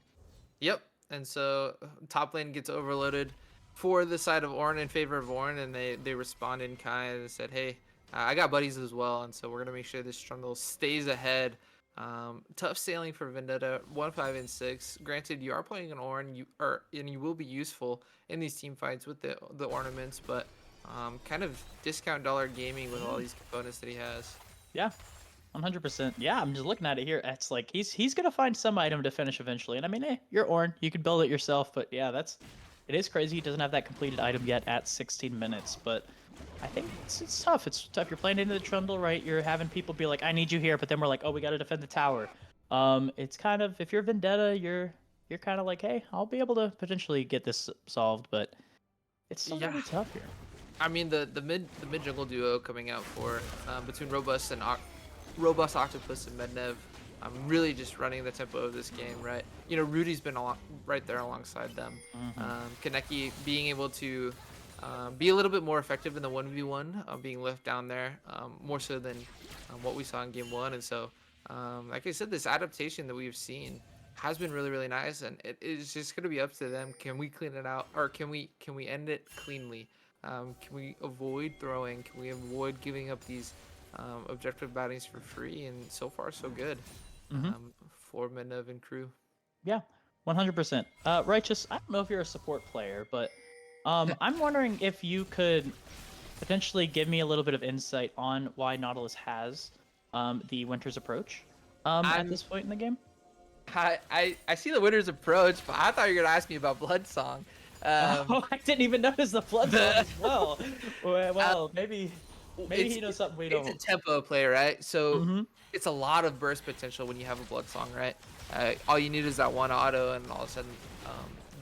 Speaker 10: Yep, and so top lane gets overloaded for the side of Ornn in favor of Ornn, and they respond in kind and said, hey, I got buddies as well, and so we're going to make sure this Trundle stays ahead Tough sailing for Vendetta, 1, 5, and 6. Granted, you are playing an Ornn, and you will be useful in these team fights with the ornaments, but kind of discount dollar gaming with all these components that he has.
Speaker 5: Yeah, 100%. Yeah, I'm just looking at it here. It's like he's gonna find some item to finish eventually. And I mean, you're Ornn, you can build it yourself. But yeah, it is crazy. He doesn't have that completed item yet at 16 minutes. But I think it's tough. It's tough. You're playing into the trundle, right? You're having people be like, "I need you here," but then we're like, "Oh, we got to defend the tower." It's kind of, if you're Vendetta, you're kind of like, "Hey, I'll be able to potentially get this solved," but it's still
Speaker 10: Yeah.
Speaker 5: really tough here.
Speaker 10: I mean, the mid jungle duo coming out for between Robust Octopus and Mednev, really just running the tempo of this game, right? You know, Rudy's been right there alongside them. Kaneki being able to be a little bit more effective in the 1v1, being left down there, more so than what we saw in game 1. And so, like I said, this adaptation that we've seen has been really, really nice, and it is just going to be up to them. Can we clean it out, or can we end it cleanly? Can we avoid throwing? Can we avoid giving up these objective battings for free? And so far, so good for Mednev and crew.
Speaker 5: Yeah, 100%. Righteous, I don't know if you're a support player, but I'm wondering if you could potentially give me a little bit of insight on why Nautilus has the Winter's Approach at this point in the game.
Speaker 10: I see the Winter's Approach, but I thought you were going to ask me about Blood Song.
Speaker 5: Oh, I didn't even notice the Blood Song as well. Well, maybe he knows something we don't.
Speaker 10: It's a tempo play, right? So it's a lot of burst potential when you have a Blood Song, right? All you need is that one auto, and all of a sudden,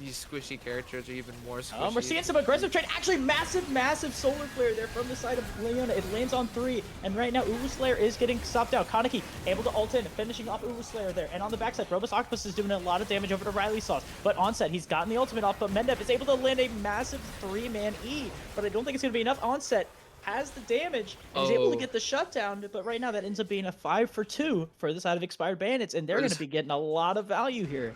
Speaker 10: these squishy characters are even more squishy.
Speaker 5: We're seeing some aggressive trade. Actually, massive solar flare there from the side of Leona. It lands on 3, and right now Uwu Slayer is getting stopped down. Kaneki able to ult in, finishing off Uwu Slayer there. And on the backside, Robust Octopus is doing a lot of damage over to Riley Sauce. But onset, he's gotten the ultimate off, but Mednev is able to land a massive 3-man E. But I don't think it's going to be enough. Onset has the damage, and he's able to get the shutdown. But right now, that ends up being a 5-for-2 for the side of Expired Bandits, and they're going to be getting a lot of value here.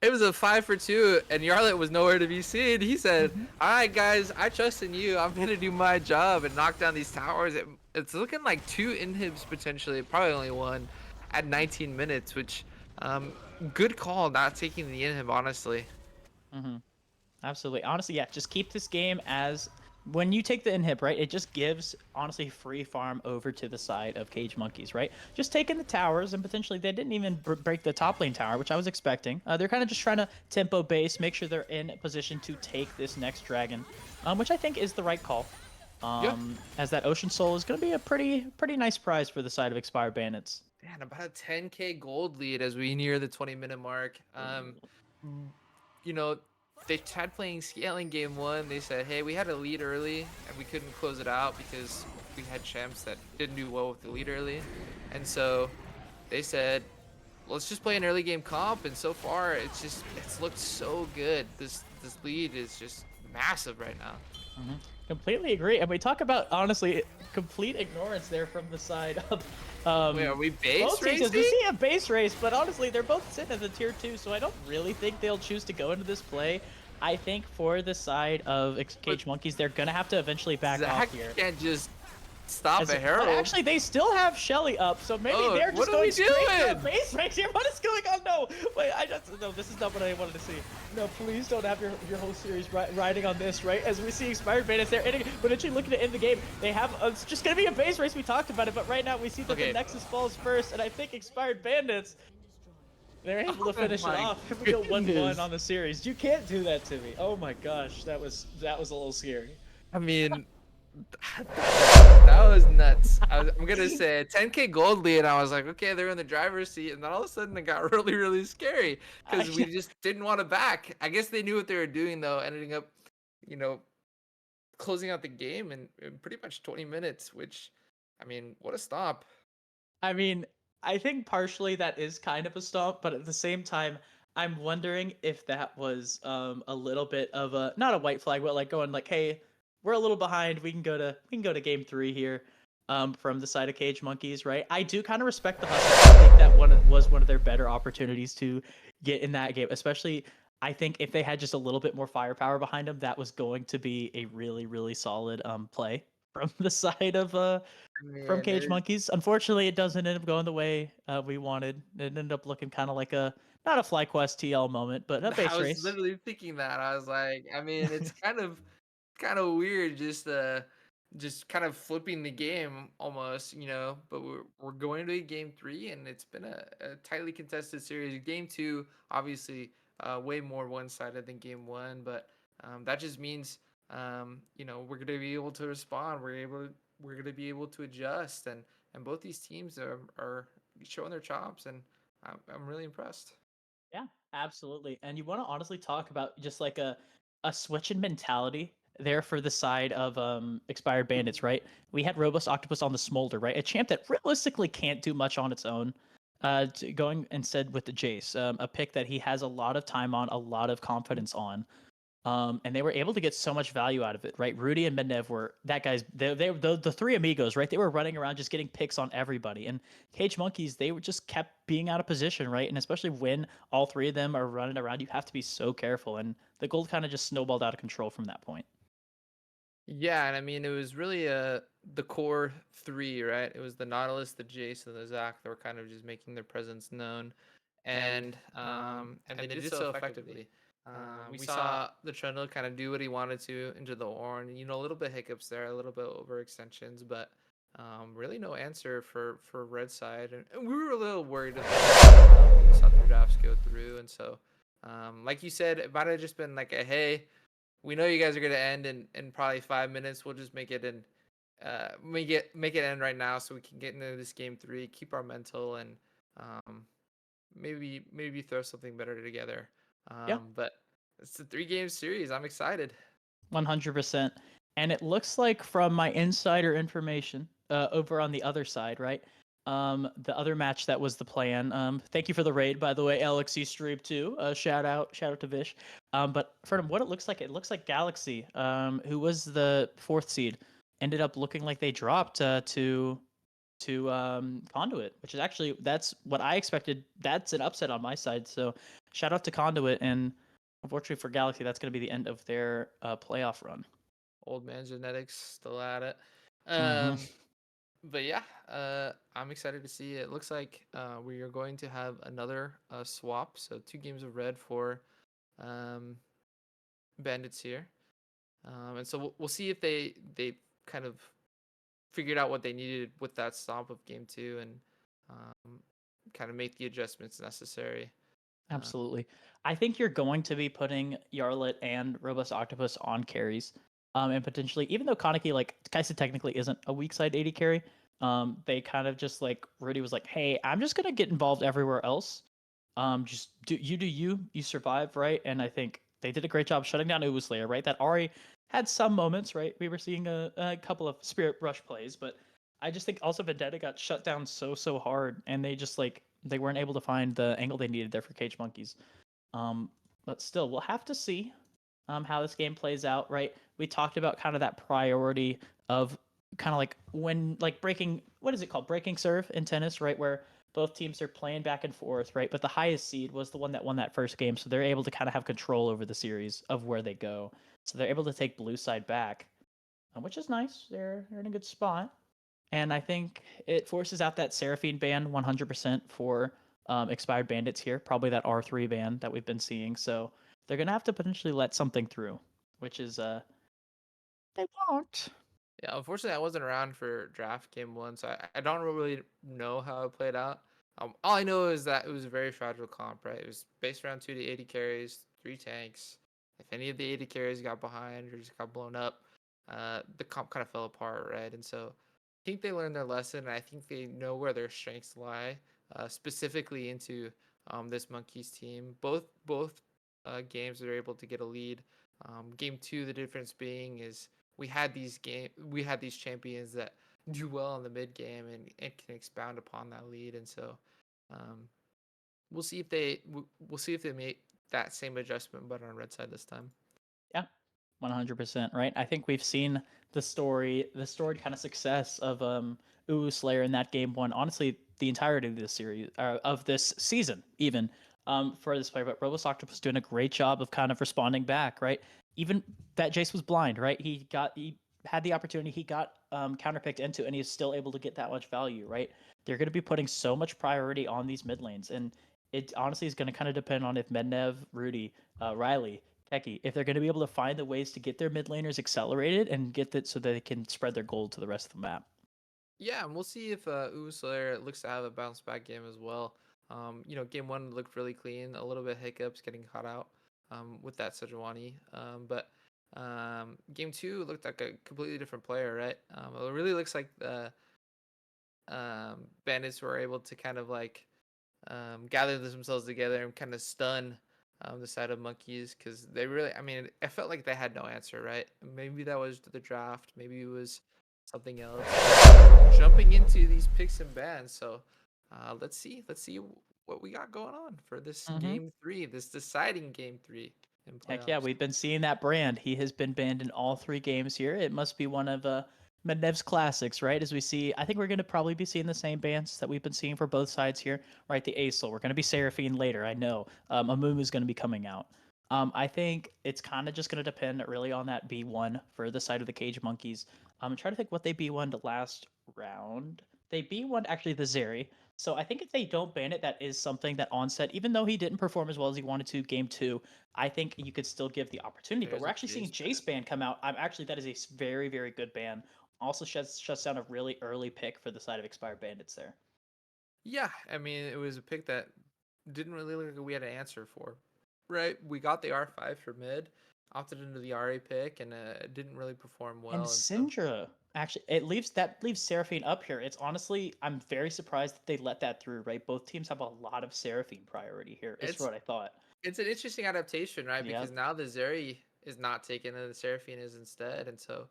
Speaker 10: It was a 5-for-2, and Yarlet was nowhere to be seen. He said, "All right, guys, I trust in you. I'm gonna do my job and knock down these towers." It's looking like 2 inhibs potentially, probably only 1, at 19 minutes. Which, good call not taking the inhib, honestly.
Speaker 5: Absolutely. Honestly, yeah. Just keep this game as, when you take the inhib, right, it just gives, honestly, free farm over to the side of Cage Monkeys, right? Just taking the towers, and potentially they didn't even break the top lane tower, which I was expecting. They're kind of just trying to tempo base, make sure they're in position to take this next dragon, which I think is the right call. As that Ocean Soul is going to be a pretty nice prize for the side of Expired Bandits.
Speaker 10: Man, about a 10k gold lead as we near the 20-minute mark. You know, they tried playing scaling game 1. They said, hey, we had a lead early and we couldn't close it out because we had champs that didn't do well with the lead early. And so they said, let's just play an early game comp. And so far, it's looked so good. This lead is just massive right now.
Speaker 5: Completely agree. And we talk about, honestly, complete ignorance there from the side of
Speaker 10: wait, are we base racing?
Speaker 5: We see a base race, but honestly, they're both sitting at the tier 2, so I don't really think they'll choose to go into this play. I think for the side of Cage Monkeys, they're gonna have to eventually back off here.
Speaker 10: Can't just stop a Herald.
Speaker 5: Actually, they still have Shelly up, so maybe they're just going straight to base race here. What is going on? No, wait, no, this is not what I wanted to see. No, please don't have your whole series riding on this, right? As we see Expired Bandits there, but actually looking to end the game, they have, it's just gonna be a base race. We talked about it, but right now we see that the Nexus falls first, and I think Expired Bandits, they're able to finish it off. We go 1-1 on the series. You can't do that to me. Oh my gosh, that was a little scary.
Speaker 10: I mean, that was nuts. I'm gonna say a 10k gold lead, and I was like, okay, they're in the driver's seat, and then all of a sudden it got really scary because we just didn't want to back. I guess they knew what they were doing though, ending up, you know, closing out the game in pretty much 20 minutes. Which, I mean, what a stop.
Speaker 5: I mean, I think partially that is kind of a stomp, but at the same time, I'm wondering if that was a little bit of a, not a white flag, but like going like, hey, we're a little behind. We can go to game 3 here, from the side of Cage Monkeys, right? I do kind of respect the hustle. I think that was one of their better opportunities to get in that game, especially. I think if they had just a little bit more firepower behind them, that was going to be a really solid play from the side of from
Speaker 10: Man,
Speaker 5: Cage
Speaker 10: it
Speaker 5: Monkeys. Unfortunately, it doesn't end up going the way we wanted. It ended up looking kind of like a not a FlyQuest TL moment, but a
Speaker 10: I
Speaker 5: base
Speaker 10: was
Speaker 5: race.
Speaker 10: literally thinking that. I was like, I mean, it's kind of weird just kind of flipping the game almost, but we're going to game 3 and it's been a tightly contested series. Game 2 obviously way more one-sided than game 1, but that just means we're going to be able to respond. We're going to be able to adjust and both these teams are showing their chops and I'm really impressed.
Speaker 5: Yeah, absolutely. And you want to honestly talk about just like a switch in mentality there for the side of expired bandits, right? We had Robust Octopus on the Smolder, right? A champ that realistically can't do much on its own. Going instead with the Jace, a pick that he has a lot of time on, a lot of confidence on. And they were able to get so much value out of it, right? Rudy and Mednev were that guy's. They the three amigos, right? They were running around just getting picks on everybody. And Cage Monkeys, they were just kept being out of position, right? And especially when all three of them are running around, you have to be so careful. And the gold kind of just snowballed out of control from that point.
Speaker 10: Yeah, and I mean it was really the core 3, right? It was the Nautilus, the Jace, and the Zac that were kind of just making their presence known, and they did so effectively. We saw the Trundle kind of do what he wanted to into the Ornn. A little bit hiccups there, a little bit overextensions, but really no answer for Red side, and we were a little worried about when we saw the drafts go through, and so like you said, it might have just been like a hey, we know you guys are gonna end in probably 5 minutes. We'll just make it end right now so we can get into this game 3, keep our mental, and maybe throw something better together.
Speaker 5: Yeah.
Speaker 10: But it's a 3-game series. I'm excited.
Speaker 5: 100%. And it looks like from my insider information over on the other side, right? The other match that was the plan. Thank you for the raid, by the way, Alexi Streep too. Shout out to Vish. But from what it looks like Galaxy, who was the 4th seed, ended up looking like they dropped to Conduit, which is actually that's what I expected. That's an upset on my side. So shout out to Conduit, and unfortunately for Galaxy, that's going to be the end of their playoff run.
Speaker 10: Old man genetics still at it.
Speaker 5: Mm-hmm.
Speaker 10: But yeah, I'm excited to see. It looks like we are going to have another swap. So 2 games of red for Bandits here, and so we'll see if they kind of figured out what they needed with that stop of game 2 and kind of make the adjustments necessary.
Speaker 5: Absolutely. I think you're going to be putting Yarlet and Robust Octopus on carries. And potentially, even though Kaneki, like Kaisa technically isn't a weak side 80 carry, they kind of just like Rudy was like, hey, I'm just gonna get involved everywhere else. Just do you survive, right? And I think they did a great job shutting down Uwu Slayer, right? That Ari had some moments, right? We were seeing a couple of Spirit Rush plays, but I just think also Vendetta got shut down so hard, and they just like they weren't able to find the angle they needed there for Cage Monkeys. But still, we'll have to see how this game plays out, right? We talked about kind of that priority of kind of like when like breaking what is it called breaking serve in tennis, right? Where both teams are playing back and forth, right? But the highest seed was the one that won that first game, so they're able to kind of have control over the series of where they go. So they're able to take blue side back, which is nice. They're in a good spot. And I think it forces out that Seraphine ban 100% for expired bandits here. Probably that R3 ban that we've been seeing. So they're gonna have to potentially let something through, which is they won't.
Speaker 10: Yeah, unfortunately, I wasn't around for draft game 1, so I don't really know how it played out. All I know is that it was a very fragile comp, right? It was based around 2 to 80 carries, 3 tanks. If any of the 80 carries got behind or just got blown up, the comp kind of fell apart, right? And so I think they learned their lesson, and I think they know where their strengths lie, specifically into this Monkeys team. Both games they're able to get a lead. Game 2, the difference being is we had these champions that do well in the mid game and can expound upon that lead, and so we'll see if they make that same adjustment, but on red side this time.
Speaker 5: Yeah, 100%. Right. I think we've seen the storied kind of success of Uwu Slayer in that game 1. Honestly, the entirety of this series of this season, even for this player. But Robus Octopus doing a great job of kind of responding back. Right. Even that Jace was blind. Right. He had the opportunity, he got counterpicked into, and he's still able to get that much value, right? They're going to be putting so much priority on these mid lanes, and it honestly is going to kind of depend on if Mednev, Rudy, Riley, Teki, if they're going to be able to find the ways to get their mid laners accelerated and get that so that they can spread their gold to the rest of the map.
Speaker 10: Yeah, and we'll see if Slayer looks to have a bounce back game as well. Game one looked really clean, a little bit hiccups getting caught out with that Sejuani. But game two looked like a completely different player, right? It really looks like the Bandits were able to kind of like gather themselves together and kind of stun the side of Monkeys because they really, I mean, I felt like they had no answer, right? Maybe that was the draft, maybe it was something else. Jumping into these picks and bans, so let's see what we got going on for this game three, this deciding game three in playoffs.
Speaker 5: Heck yeah, we've been seeing that brand. He has been banned in all 3 games here. It must be one of Mednev's classics, right? As we see, I think we're going to probably be seeing the same bans that we've been seeing for both sides here, right? The Acel, we're going to be Seraphine later, I know. Amumu's going to be coming out. I think it's kind of just going to depend really on that B1 for the side of the Cage Monkeys. I'm trying to think what they B1 to last round. They B1 actually the Zeri. So I think if they don't ban it, that is something that Onset, even though he didn't perform as well as he wanted to game 2, I think you could still give the opportunity. But
Speaker 10: There's
Speaker 5: we're
Speaker 10: a
Speaker 5: actually seeing
Speaker 10: Jace
Speaker 5: Jace ban come out. That is a very, very good ban. Also shuts down a really early pick for the side of Expired Bandits there.
Speaker 10: Yeah, I mean, it was a pick that didn't really look like we had an answer for, right? We got the R5 for mid, opted into the RA pick, and it didn't really perform well.
Speaker 5: And Syndra, actually, it leaves Seraphine up here. It's honestly, I'm very surprised that they let that through, right? Both teams have a lot of Seraphine priority here, is what I thought.
Speaker 10: It's an interesting adaptation, right?
Speaker 5: Yep.
Speaker 10: Because now the Zeri is not taken and the Seraphine is instead. And so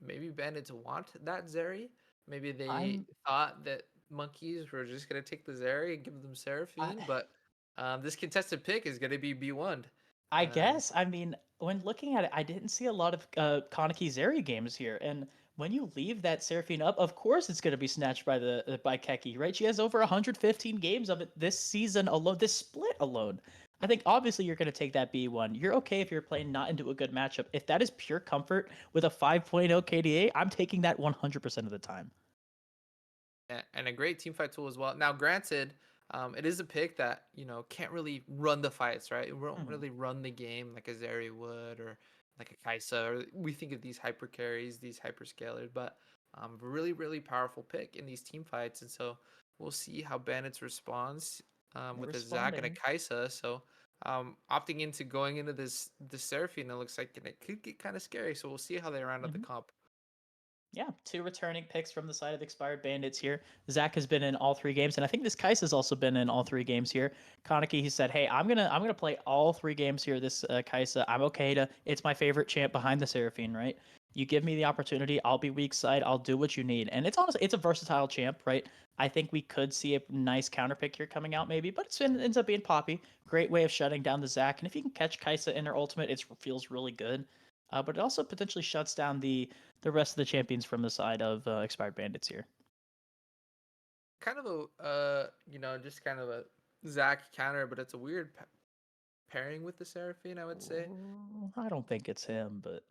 Speaker 10: maybe Bandits want that Zeri. Maybe they thought that Monkeys were just going to take the Zeri and give them Seraphine. But this contested pick is going to be B1'd.
Speaker 5: I guess. I mean, when looking at it, I didn't see a lot of Kaneki Zeri games here. And when you leave that Seraphine up, of course it's going to be snatched by by Keki, right? She has over 115 games of it this season alone, this split alone. I think obviously you're going to take that B1. You're okay if you're playing not into a good matchup. If that is pure comfort with a 5.0 KDA, I'm taking that 100% of the time.
Speaker 10: And a great team fight tool as well. Now, granted, it is a pick that can't really run the fights, right? It won't really run the game like a Zeri would or like a Kaisa. Or we think of these hyper carries, these hyper scalers, but really, really powerful pick in these team fights. And so we'll see how Bandits responds with a Zac and a Kaisa. So opting into going into this Seraphine, it looks like it could get kind of scary. So we'll see how they round up the comp.
Speaker 5: Yeah, 2 returning picks from the side of Expired Bandits here. Zac has been in all 3 games, and I think this Kais has also been in all 3 games here. Kaneki, he said, "Hey, I'm gonna play all 3 games here. This Kaisa, I'm okay to. It's my favorite champ behind the Seraphine, right? You give me the opportunity, I'll be weak side. I'll do what you need, and it's honestly, it's a versatile champ, right? I think we could see a nice counter pick here coming out, maybe, but it ends up being Poppy. Great way of shutting down the Zac, and if you can catch Kaisa in their ultimate, it feels really good. But it also potentially shuts down the rest of the champions from the side of Expired Bandits here.
Speaker 10: Kind of a, just kind of a Zac counter, but it's a weird pairing with the Seraphine, I would say.
Speaker 5: I don't think it's him, but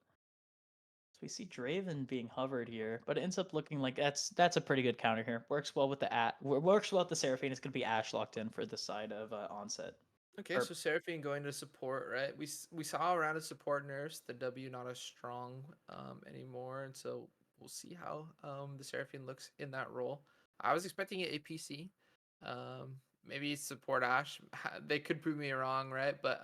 Speaker 5: so we see Draven being hovered here, but it ends up looking like that's a pretty good counter here. Works well with works well with the Seraphine. It's going to be Ashe locked in for the side of Onset.
Speaker 10: Okay, so Seraphine going to support, right? We saw around a support nerfs, the W not as strong anymore, and so we'll see how the Seraphine looks in that role. I was expecting an APC, maybe support Ashe. They could prove me wrong, right? But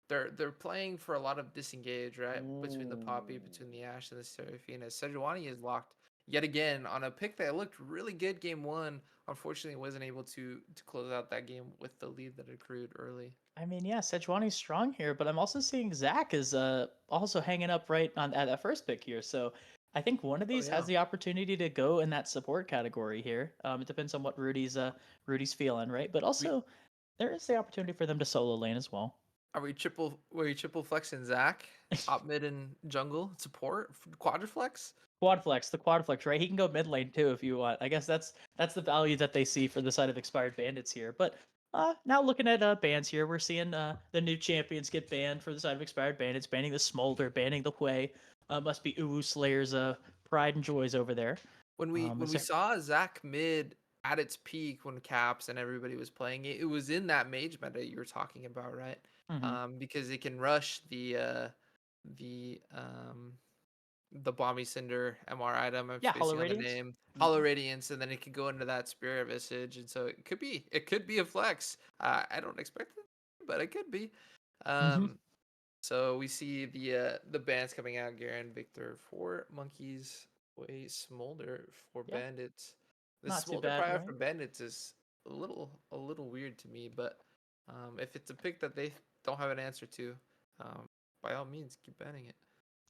Speaker 10: they're playing for a lot of disengage, right? Between the Poppy, between the Ashe and the Seraphine. As Sejuani is locked yet again on a pick that looked really good game 1. Unfortunately, wasn't able to close out that game with the lead that accrued early.
Speaker 5: I mean, yeah, Sejuani's strong here, but I'm also seeing Zac is also hanging up right at that first pick here. So I think one of these has the opportunity to go in that support category here. It depends on what Rudy's feeling, right? But also there is the opportunity for them to solo lane as well.
Speaker 10: Are we triple flexing Zac? Top mid and jungle support? Quadriflex?
Speaker 5: The quadflex, right? He can go mid lane too if you want. I guess that's the value that they see for the side of Expired Bandits here. But now looking at bans here, we're seeing the new champions get banned for the side of Expired Bandits, banning the Smolder, banning the Hui. Must be Uwu Slayer's pride and joys over there.
Speaker 10: When we
Speaker 5: Is there-
Speaker 10: saw Zach mid at its peak when Caps and everybody was playing it, it was in that mage meta you were talking about, right?
Speaker 5: Mhm.
Speaker 10: Because it can rush the Bomby Cinder MR item. I'm
Speaker 5: Yeah, Hollow
Speaker 10: spacing on the
Speaker 5: Radiance.
Speaker 10: name. Hollow Radiance, and then it could go into that Spirit Visage, and so it could be a flex. I don't expect it, but it could be.
Speaker 5: Mm-hmm.
Speaker 10: So we see the bands coming out: Garen, Victor for Monkeys, Way Smolder for
Speaker 5: Yeah,
Speaker 10: Bandits. The
Speaker 5: not too
Speaker 10: Smolder
Speaker 5: bad,
Speaker 10: Prior for
Speaker 5: right?
Speaker 10: Bandits is a little weird to me, but if it's a pick that they don't have an answer to, um, by all means keep banning it.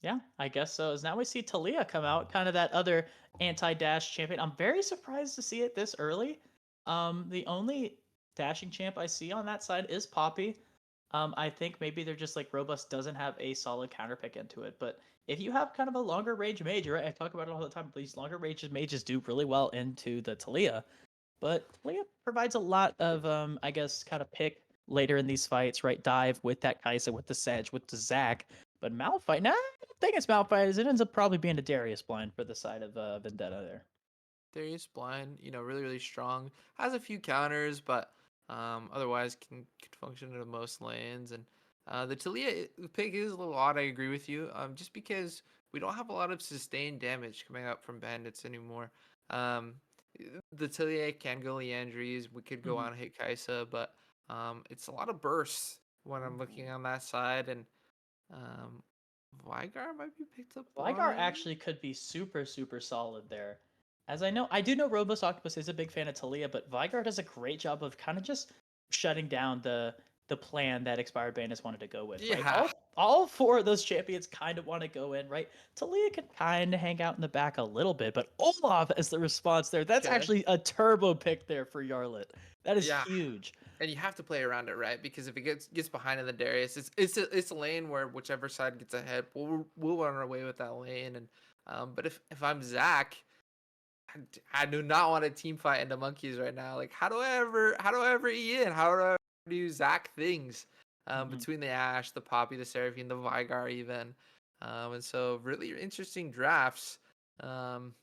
Speaker 5: Yeah, I guess so. As now we see Talia come out, kind of that other anti-dash champion. I'm very surprised to see it this early. The only dashing champ I see on that side is Poppy. I think maybe they're just like Robust doesn't have a solid counter pick into it. But if you have kind of a longer range mage, right? I talk about it all the time. These longer range mages do really well into the Talia. But Talia provides a lot of I guess kind of pick later in these fights, right? Dive with that Kaisa, with the Sedge, with the Zac. But Malphite, nah, I don't think it's Malphite. It ends up probably being a Darius blind for the side of Vendetta there.
Speaker 10: Darius Blind, really, really strong. Has a few counters, but otherwise can function in most lanes. And the Talia pick is a little odd. I agree with you. Just because we don't have a lot of sustained damage coming up from bandits anymore. Um, the Talia can go Leandries. We could go
Speaker 5: Mhm.
Speaker 10: on hit Kaisa, but it's a lot of bursts when I'm looking on that side. And um, Vygar might be picked up
Speaker 5: Vigar
Speaker 10: blind.
Speaker 5: actually could be super, super solid there. As I do know Robust Octopus is a big fan of Talia, but Vigar does a great job of kind of just shutting down the plan that Expired Bandits wanted to go with, right?
Speaker 10: Yeah.
Speaker 5: All four of those champions kind of want to go in, right? Talia can kind of hang out in the back a little bit, but Olaf as the response there, that's
Speaker 10: Okay.
Speaker 5: actually a turbo pick there for Yarlet. That is
Speaker 10: Yeah.
Speaker 5: huge.
Speaker 10: And you have to play around it, right? Because if it gets behind in the Darius, it's a lane where whichever side gets ahead, we'll run away with that lane. And but if I'm Zach, I do not want a team fight into monkeys right now. Like how do I ever E in? How do I do Zach things?
Speaker 5: Mhm.
Speaker 10: Between the Ashe, the Poppy, the Seraphine, the Vygar even. And so really interesting drafts. Um,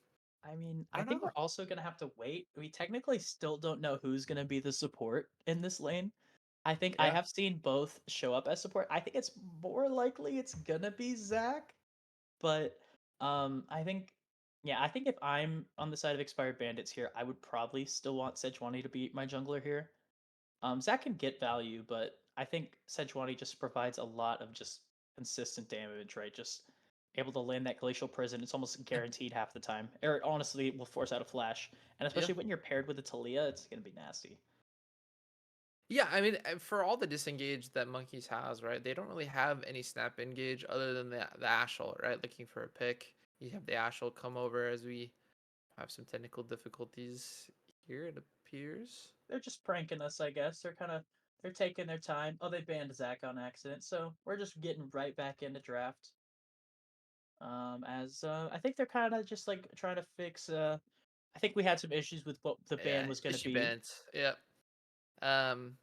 Speaker 5: I mean,
Speaker 10: I
Speaker 5: I
Speaker 10: don't
Speaker 5: think we're
Speaker 10: know.
Speaker 5: also gonna have to wait. We technically still don't know who's gonna be the support in this lane. I think I
Speaker 10: Yeah.
Speaker 5: have seen both show up as support. I think it's more likely it's gonna be Zach, but I think yeah, I think if I'm on the side of Expired Bandits here, I would probably still want Sejuani to be my jungler here. Zach can get value, but I think Sejuani just provides a lot of just consistent damage, right? Just able to land that glacial prison. It's almost guaranteed half the time. Or honestly, it will force out a flash. And
Speaker 10: Yeah.
Speaker 5: especially when you're paired with a Talia, it's gonna be nasty.
Speaker 10: Yeah, I mean, for all the disengage that monkeys has, right? They don't really have any snap engage other than the Ashel, right? Looking for a pick. You have the Ashel come over as we have some technical difficulties here. It appears.
Speaker 5: They're just pranking us, I guess. They're taking their time. Oh, they banned Zach on accident, so we're just getting right back into draft. As I think they're kind of just like trying to fix. I think we had some issues with what the ban
Speaker 10: Yeah,
Speaker 5: was going to
Speaker 10: issue
Speaker 5: be.
Speaker 10: bent. Yep. Um.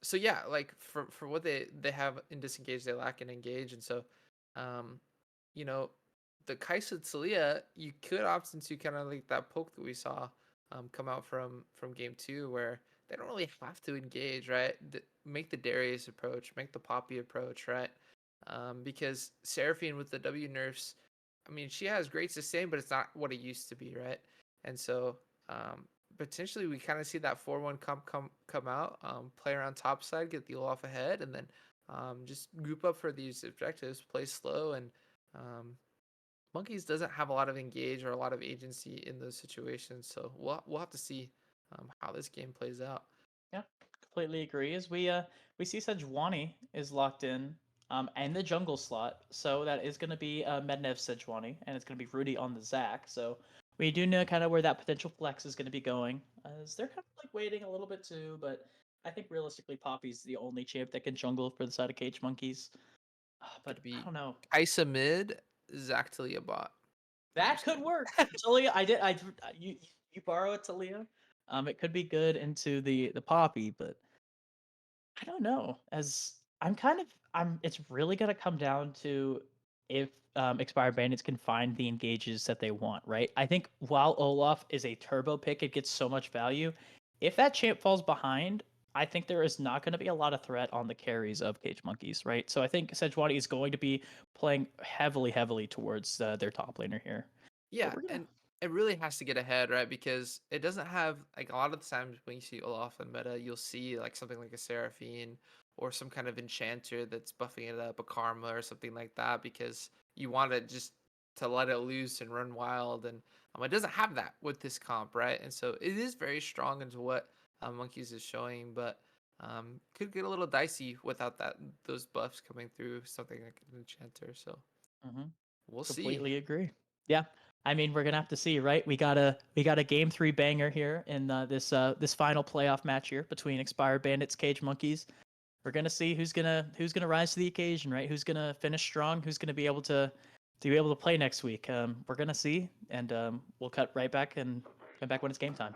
Speaker 10: So yeah, like for what they have in disengage, they lack in engage, and so, um, you know, the Kaisa Tsalia, you could opt into kind of like that poke that we saw, come out from game two, where they don't really have to engage, right? Make the Darius approach, make the Poppy approach, right? Because Seraphine with the W nerfs, I mean, she has great sustain, but it's not what it used to be, right? And so, um, potentially we kind of see that 4-1 come out, play around top side, get the Olaf ahead, and then just group up for these objectives, play slow, and um, Monkeys doesn't have a lot of engage or a lot of agency in those situations. So we'll have to see how this game plays out.
Speaker 5: Yeah, completely agree. As we see Sejuani is locked in and the jungle slot, so that is going to be Mednev Sejuani, and it's going to be Rudy on the Zac. So we do know kind of where that potential flex is going to be going. As they're kind of like waiting a little bit too, but I think realistically Poppy's the only champ that can jungle for the side of Cage Monkeys. But
Speaker 10: Could
Speaker 5: I
Speaker 10: be
Speaker 5: don't know.
Speaker 10: Kaisa mid, Zactalia bot.
Speaker 5: That could
Speaker 10: Interesting.
Speaker 5: work. Talia, you borrow it, Talia. It could be good into the Poppy, but I don't know. As I'm kind of I'm it's really gonna come down to if Expired Bandits can find the engages that they want, right? I think while Olaf is a turbo pick, it gets so much value. If that champ falls behind, I think there is not going to be a lot of threat on the carries of Cage Monkeys, right? So I think Sejuani is going to be playing heavily towards their top laner here.
Speaker 10: Yeah,
Speaker 5: we're gonna-
Speaker 10: and it really has to get ahead, right? Because it doesn't have like a lot of the times when you see Olaf in meta, you'll see like something like a Seraphine or some kind of enchanter that's buffing it up, a Karma or something like that, because you want it just to let it loose and run wild, and it doesn't have that with this comp, right? And so it is very strong into what Monkeys is showing, but could get a little dicey without those buffs coming through something like an enchanter. So we'll see.
Speaker 5: completely agree. Yeah. I mean, we're gonna have to see, right? We got a game 3 banger here in this final playoff match here between Expired Bandits, Cage Monkeys. We're gonna see who's gonna rise to the occasion, right? Who's gonna finish strong? Who's gonna be able to play next week? We're gonna see, and we'll cut right back and come back when it's game time.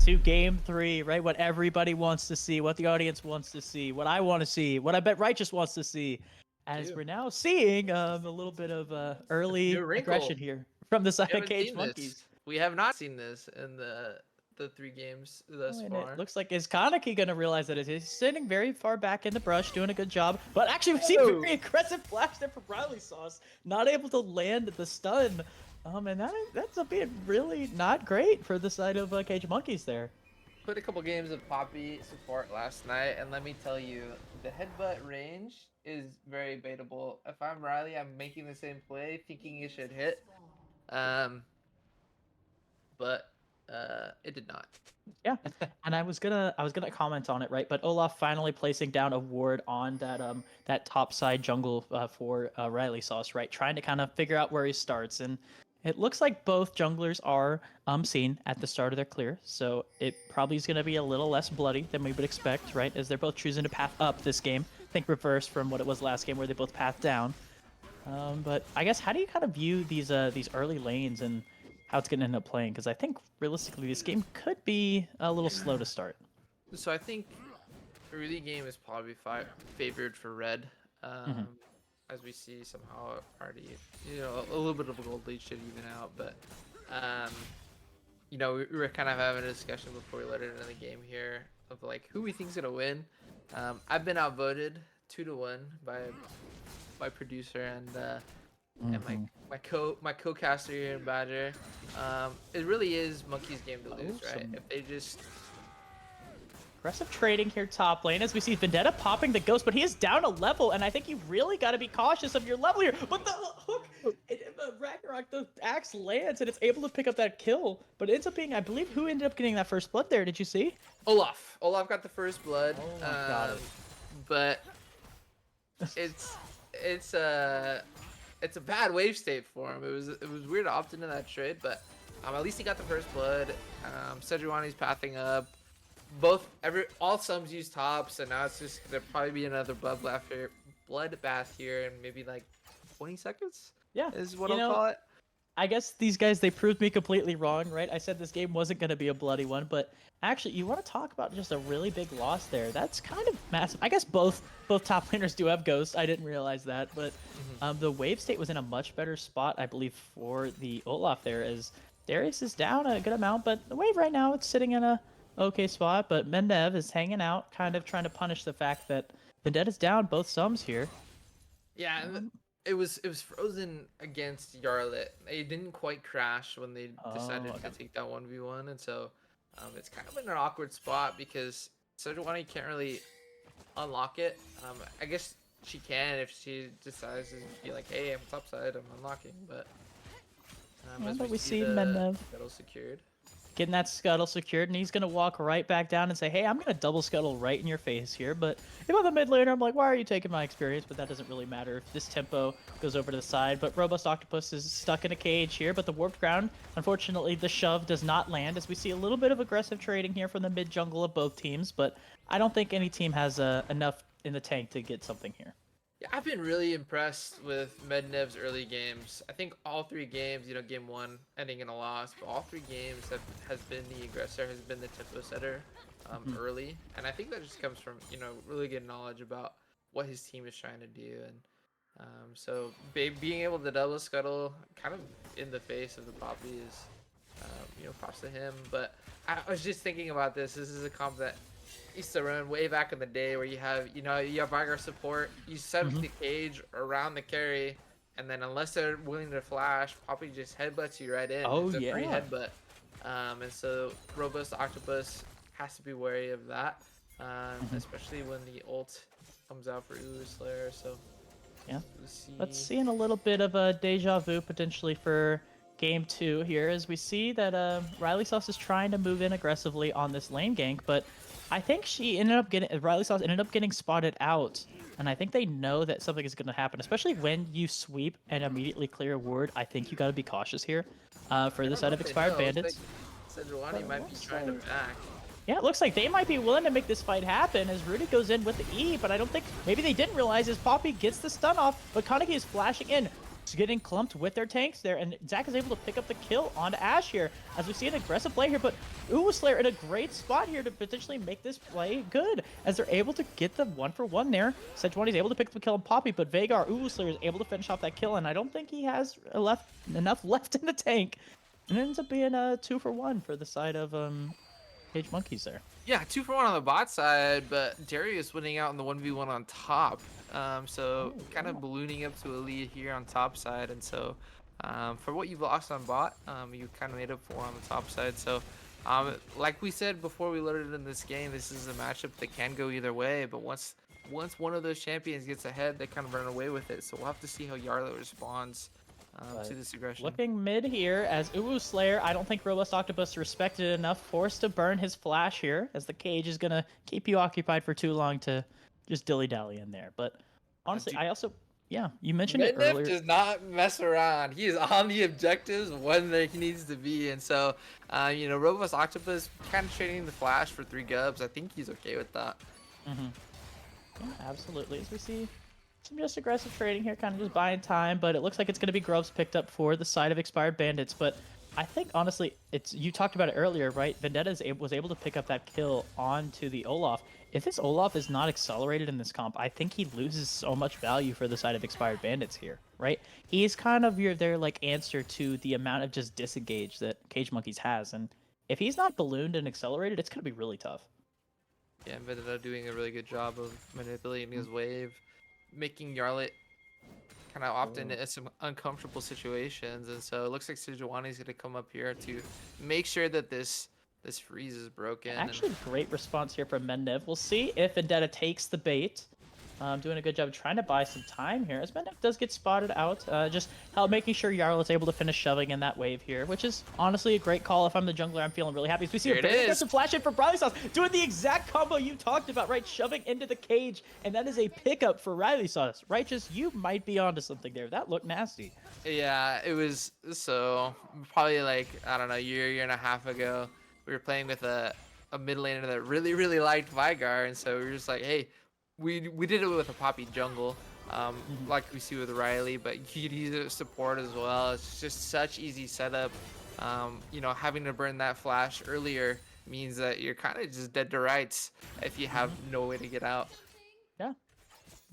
Speaker 5: to game 3, right? What everybody wants to see, what the audience wants to see, what I want to see, what I bet Righteous wants to see. As we're now seeing a little bit of early
Speaker 10: New wrinkle.
Speaker 5: aggression here from the side
Speaker 10: We
Speaker 5: of
Speaker 10: haven't
Speaker 5: Cage
Speaker 10: seen
Speaker 5: Monkeys.
Speaker 10: this. We have not seen this in the 3 games thus
Speaker 5: And
Speaker 10: far.
Speaker 5: it looks like, is Kaneki going to realize that he's sitting very far back in the brush, doing a good job. But actually, we see a very aggressive flash there from Riley Sauce, not able to land the stun. And that's being really not great for the side of Cage Monkeys there.
Speaker 10: Put a couple games of Poppy support last night, and let me tell you, the headbutt range is very baitable. If I'm Riley, I'm making the same play, thinking it should hit. But it did not.
Speaker 5: Yeah, and I was gonna comment on it, right? But Olaf finally placing down a ward on that top side jungle for Riley Sauce, right? Trying to kind of figure out where he starts, and it looks like both junglers are seen at the start of their clear, so it probably is gonna be a little less bloody than we would expect, right? As they're both choosing to path up this game. I think reverse from what it was last game where they both pathed down. But I guess, how do you kind of view these early lanes and how it's going to end up playing? Because I think realistically this game could be a little slow to start.
Speaker 10: So I think early game is probably favored for red. As we see somehow already, a little bit of a gold lead should even out. But, we were kind of having a discussion before we let it into the game here of like who we think's going to win. I've been outvoted 2-1 by producer and my co-caster here in Badger. It really is Monkey's game to lose, right? If they just
Speaker 5: aggressive trading here top lane, as we see Vendetta popping the ghost, but he is down a level, and I think you really got to be cautious of your level here. But the hook, Ragnarok, the axe lands, and it's able to pick up that kill. But it ends up being, I believe, who ended up getting that first blood there? Did you see?
Speaker 10: Olaf got the first blood.
Speaker 5: Oh my God.
Speaker 10: But it's a bad wave state for him. It was weird to opt into that trade, but at least he got the first blood. Sejuani's pathing up. All sums use top, so now it's just gonna probably be another bloodbath here in maybe like 20 seconds.
Speaker 5: Yeah,
Speaker 10: is what I'll call it.
Speaker 5: I guess these guys, they proved me completely wrong, right? I said this game wasn't going to be a bloody one, but actually, you want to talk about just a really big loss there. That's kind of massive. I guess both top laners do have ghosts. I didn't realize that, but the wave state was in a much better spot, I believe, for the Olaf there, as Darius is down a good amount, but the wave right now, it's sitting in a okay spot, but Mendev is hanging out, kind of trying to punish the fact that Vendetta's down both sums here.
Speaker 10: Yeah, it was frozen against Yarlet. They didn't quite crash when they decided to take that 1v1, and so it's kind of in an awkward spot because Sejuani can't really unlock it. I guess she can if she decides to be like, hey, I'm topside, I'm unlocking, but
Speaker 5: but we see Mendev
Speaker 10: scuttle secured.
Speaker 5: Getting that scuttle secured, and he's going to walk right back down and say, hey, I'm going to double scuttle right in your face here. But if I'm the mid laner, I'm like, why are you taking my experience? But that doesn't really matter if this tempo goes over to the side. But Robust Octopus is stuck in a cage here, but the warped ground, unfortunately, the shove does not land, as we see a little bit of aggressive trading here from the mid jungle of both teams. But I don't think any team has enough in the tank to get something here.
Speaker 10: Yeah, I've been really impressed with Mednev's early games. I think all 3 games, game 1 ending in a loss, but all 3 games has been the aggressor, has been the tempo setter early. And I think that just comes from, really good knowledge about what his team is trying to do. And so being able to double scuttle kind of in the face of the Poppy is, props to him. But I was just thinking about this. This is a comp that used to run way back in the day where you have Vigar support, you set up the cage around the carry, and then unless they're willing to flash, Poppy just headbutts you right in.
Speaker 5: Oh,
Speaker 10: it's a free
Speaker 5: yeah.
Speaker 10: headbutt. And so Robust Octopus has to be wary of that, especially when the ult comes out for Uru Slayer. So
Speaker 5: yeah, let's see in a little bit of a deja vu potentially for game 2 here, as we see that Riley Sauce is trying to move in aggressively on this lane gank, but I think Riley Sauce ended up getting spotted out, and I think they know that something is going to happen, especially when you sweep and immediately clear a ward. I think you got to be cautious here for the side of Expired Bandits.
Speaker 10: Sejuani might be trying to back.
Speaker 5: Yeah, it looks like they might be willing to make this fight happen as Rudy goes in with the E, but I don't think, maybe they didn't realize as Poppy gets the stun off, but Kaneki is flashing in. getting clumped with their tanks there, and Zach is able to pick up the kill on Ash here, as we see an aggressive play here, but Slayer in a great spot here to potentially make this play good, as they're able to get the 1-for-1 there. Sejuani is able to pick up the kill on Poppy, but Veigar, Slayer is able to finish off that kill, and I don't think he has enough left in the tank, and it ends up being a 2-for-1 for the side of Cage Monkeys there.
Speaker 10: Yeah, 2-for-1 on the bot side, but Darius winning out in the 1v1 on top. So kind of ballooning up to a lead here on top side, and so for what you've lost on bot, you kind of made up for on the top side. So like we said before we loaded in this game, this is a matchup that can go either way, but once one of those champions gets ahead, they kind of run away with it. So we'll have to see how Yarlo responds to this aggression.
Speaker 5: Looking mid here as Slayer, I don't think Robust Octopus respected it enough, forced to burn his flash here, as the cage is going to keep you occupied for too long to just dilly-dally in there. But honestly, I also, you mentioned it earlier.
Speaker 10: does not mess around. He is on the objectives when he needs to be. And so, Robust Octopus kind of trading the flash for 3 gubs. I think he's okay with that.
Speaker 5: Yeah, absolutely. As we see some just aggressive trading here, kind of just buying time, but it looks like it's going to be Grubs picked up for the side of Expired Bandits. But I think, honestly, you talked about it earlier, right? Vendetta was able to pick up that kill onto the Olaf. If this Olaf is not accelerated in this comp, I think he loses so much value for the side of Expired Bandits here, right? He's kind of their like answer to the amount of just disengage that Cage Monkeys has, and if he's not ballooned and accelerated, it's going to be really tough.
Speaker 10: Yeah, Vendetta doing a really good job of manipulating his wave, making Yarlet kind of opt into some uncomfortable situations, and so it looks like Sejuani's going to come up here to make sure that this freeze is broken.
Speaker 5: Actually, great response here from Mendev. We'll see if Vendetta takes the bait. Doing a good job trying to buy some time here, as Mendev does get spotted out. Just making sure Yarlet's able to finish shoving in that wave here, which is honestly a great call. If I'm the jungler, I'm feeling really happy. So we see a very aggressive flash in for Riley Sauce, doing the exact combo you talked about, right? Shoving into the cage, and that is a pickup for Riley Sauce. Righteous, you might be onto something there. That looked nasty.
Speaker 10: Yeah, it was. So probably like, I don't know, year and a half ago, we were playing with a mid laner that really liked Veigar, and so we were just like, hey, we did it with a Poppy jungle, like we see with Riley, but you could use it support as well. It's just such easy setup. Having to burn that flash earlier means that you're kind of just dead to rights if you have no way to get out.
Speaker 5: Yeah,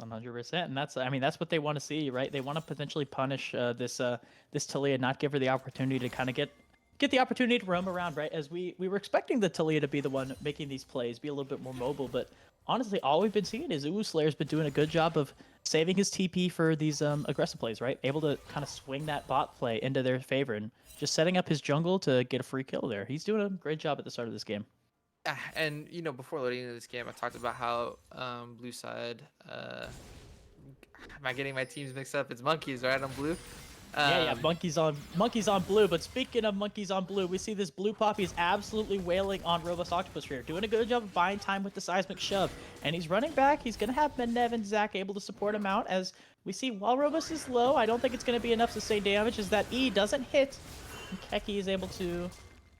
Speaker 5: 100%, and that's what they want to see, right? They want to potentially punish this Taliyah, not give her the opportunity to kind of get the opportunity to roam around, right? As we were expecting the Taliyah to be the one making these plays, be a little bit more mobile, but honestly, all we've been seeing is Slayer's been doing a good job of saving his TP for these aggressive plays, right? Able to kind of swing that bot play into their favor and just setting up his jungle to get a free kill there. He's doing a great job at the start of this game.
Speaker 10: And before loading into this game, I talked about how blue side. Am I getting my teams mixed up? It's Monkeys, right? On blue.
Speaker 5: Monkeys on blue. But speaking of Monkeys on blue, we see this blue Poppy is absolutely wailing on Robust Octopus here, doing a good job of buying time with the seismic shove, and he's running back. He's gonna have Mendev and Zach able to support him out. As we see, while Robust is low, I don't think it's gonna be enough to sustain damage, as that E doesn't hit. And Keki is able to,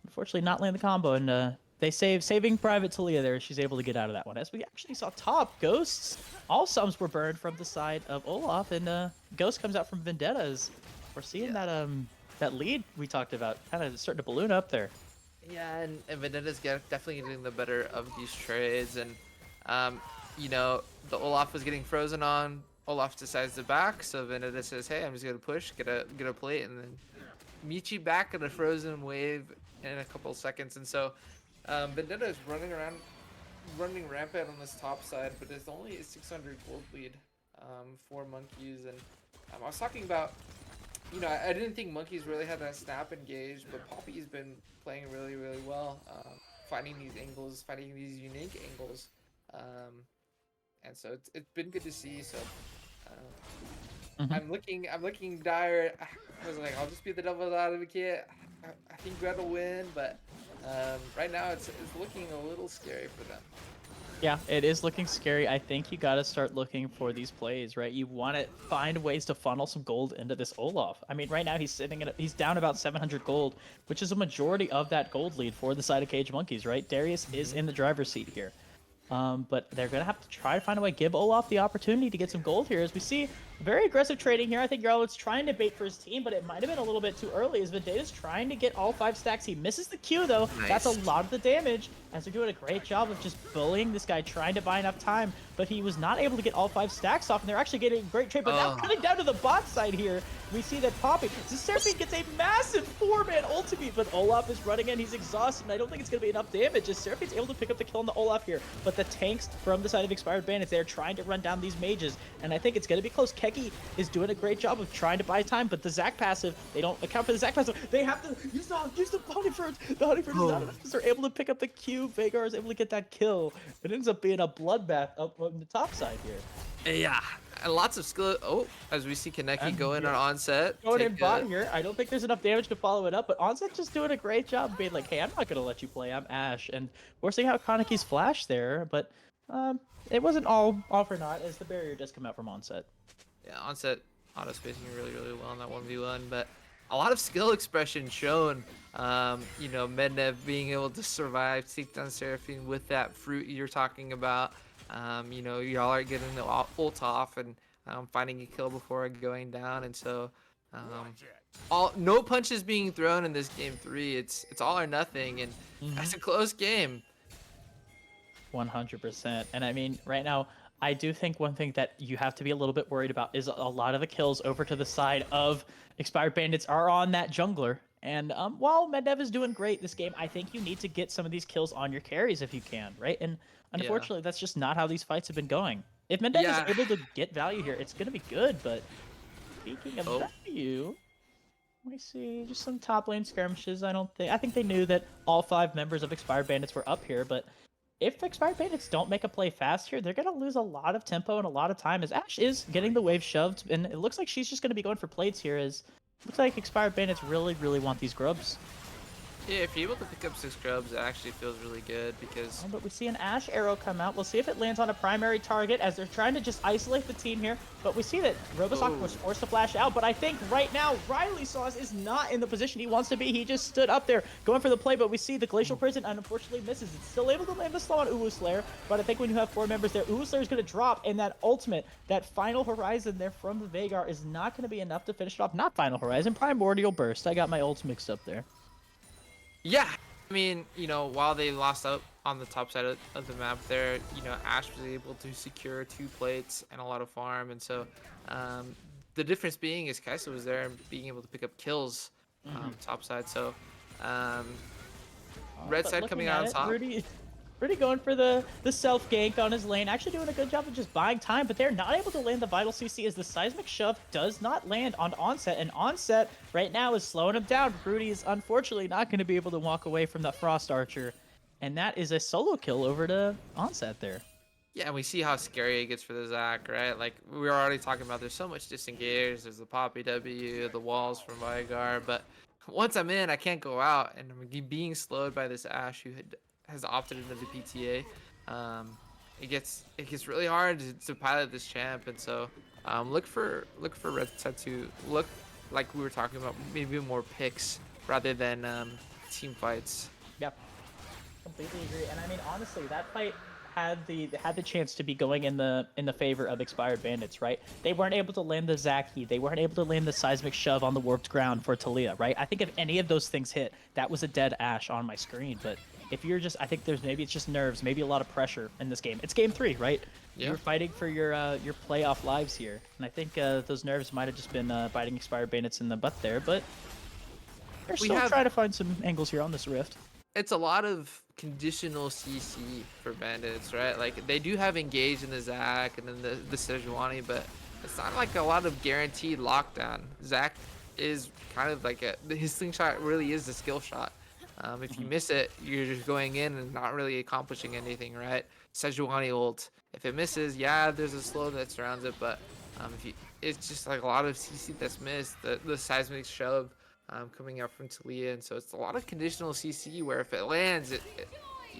Speaker 5: unfortunately, not land the combo, and they saving Private Taliyah there. She's able to get out of that one. As we actually saw top Ghosts, all sums were burned from the side of Olaf, and Ghost comes out from Vendettas. We're seeing that lead we talked about kind of starting to balloon up there.
Speaker 10: Yeah, and Vendetta's definitely getting the better of these trades, and the Olaf was getting frozen on. Olaf decides to back, so Vendetta says, "Hey, I'm just gonna push, get a plate, and then meet you back at a frozen wave in a couple seconds." And so Vendetta is running rampant on this top side, but it's only a 600 gold lead for Monkeys. And I was talking about. I didn't think Monkeys really had that snap engage, but Poppy's been playing really well, finding these angles, finding these unique angles, and so it's been good to see. So I'm looking dire. I was like, I'll just be the devil's advocate. I think Red will win, but right now it's looking a little scary for them.
Speaker 5: Yeah, it is looking scary. I think you got to start looking for these plays, right? You want to find ways to funnel some gold into this Olaf. I mean, right now he's down about 700 gold, which is a majority of that gold lead for the side of Cage Monkeys, right? Darius is in the driver's seat here. But they're going to have to try to find a way, give Olaf the opportunity to get some gold here. As we see, Very aggressive trading here. I think Yarlet's trying to bait for his team, but it might have been a little bit too early as Vendetta's trying to get all 5 stacks. He misses the Q though. That's a
Speaker 10: Nice.
Speaker 5: lot of the damage, as they're doing a great job of just bullying this guy, trying to buy enough time, but he was not able to get all 5 stacks off, and they're actually getting a great trade. But now cutting down to the bot side here, we see that Poppy, Seraphine gets a massive 4-man ultimate, but Olaf is running in. He's exhausted, and I don't think it's going to be enough damage as Seraphine's able to pick up the kill on the Olaf here. But the tanks from the side of Expired Bandits, they're trying to run down these mages, and I think it's going to be close. Keki is doing a great job of trying to buy time, but the Zac passive, they don't account for the Zac passive. They have to use the Honeyford. The Honeyford is not enough because they're able to pick up the Q. Veigar is able to get that kill. It ends up being a bloodbath up on the top side here.
Speaker 10: Yeah, and lots of skill. Oh, as we see Kaneki
Speaker 5: And
Speaker 10: go in
Speaker 5: yeah.
Speaker 10: on onset.
Speaker 5: Going in
Speaker 10: take
Speaker 5: bot
Speaker 10: a-
Speaker 5: here, I don't think there's enough damage to follow it up, but Onset just doing a great job being like, hey, I'm not going to let you play, I'm Ashe. And we're seeing how Kaneki's flash there, but it wasn't all for naught as the barrier does come out from Onset.
Speaker 10: Yeah, onset auto spacing really well in that 1v1, but a lot of skill expression shown. You know, Mednev being able to survive, take down Seraphine with that fruit you're talking about. You know, y'all are getting the ult off and finding a kill before going down, and so no punches being thrown in this game 3. It's all or nothing, and that's a close game.
Speaker 5: 100%. And I mean, right now, I do think one thing that you have to be a little bit worried about is a lot of the kills over to the side of Expired Bandits are on that jungler. And while Mednev is doing great this game, I think you need to get some of these kills on your carries if you can, right? And unfortunately, that's just not how these fights have been going. If Mednev is able to get value here, it's going to be good, but speaking of value, we see just some top lane skirmishes. I think they knew that all 5 members of Expired Bandits were up here, but if Expired Bandits don't make a play fast here, they're going to lose a lot of tempo and a lot of time as Ashe is getting the wave shoved, and it looks like she's just going to be going for plates here as looks like Expired Bandits really want these grubs.
Speaker 10: Yeah, if you're able to pick up 6 grubs, it actually feels really good because...
Speaker 5: Oh, but we see an Ashe arrow come out. We'll see if it lands on a primary target as they're trying to just isolate the team here. But we see that Robosock was forced to flash out. But I think right now, Riley Sauce is not in the position he wants to be. He just stood up there going for the play. But we see the Glacial Prison and unfortunately misses. It's still able to land the slow on Uwu Slayer. But I think when you have 4 members there, Uwu Slayer is going to drop. And that ultimate, that final horizon there from the Veigar is not going to be enough to finish it off. Not final horizon, primordial burst. I got my ults mixed up there.
Speaker 10: Yeah, I mean, you know, while they lost out on the top side of the map there, you know, Ashe was able to secure 2 plates and a lot of farm, and so the difference being is Kaisa was there and being able to pick up kills top side. So red side coming out on top.
Speaker 5: Rudy going for the self gank on his lane, actually doing a good job of just buying time, but they're not able to land the vital CC as the seismic shove does not land on Onset, and Onset right now is slowing him down. Rudy is unfortunately not going to be able to walk away from that Frost Archer, and that is a solo kill over to Onset there.
Speaker 10: Yeah, and we see how scary it gets for the Zac, right? Like, we were already talking about there's so much disengage, there's the Poppy W, the walls from Veigar, but once I'm in, I can't go out, and I'm being slowed by this Ashe who has opted into the PTA. It gets really hard to pilot this champ, and so look for red side to look like we were talking about, maybe more picks rather than team fights.
Speaker 5: Yep, completely agree. And I mean, honestly, that fight had the chance to be going in the favor of Expired Bandits, right? They weren't able to land the Zaki, they weren't able to land the seismic shove on the warped ground for Talia, right? I think if any of those things hit, that was a dead Ashe on my screen. But if you're just, I think maybe it's just nerves, maybe a lot of pressure in this game. It's game 3, right?
Speaker 10: Yeah.
Speaker 5: You're fighting for your playoff lives here, and I think those nerves might have just been biting Expired Bandits in the butt there, but they're still trying to find some angles here on this rift.
Speaker 10: It's a lot of conditional CC for Bandits, right? Like, they do have engage in the Zac and then the Sejuani, but it's not like a lot of guaranteed lockdown. Zac is kind of like his slingshot really is the skill shot. If you miss it, you're just going in and not really accomplishing anything, right? Sejuani ult. If it misses, yeah, there's a slow that surrounds it, but it's just like a lot of CC that's missed. The seismic shove coming out from Talia, and so it's a lot of conditional CC where if it lands,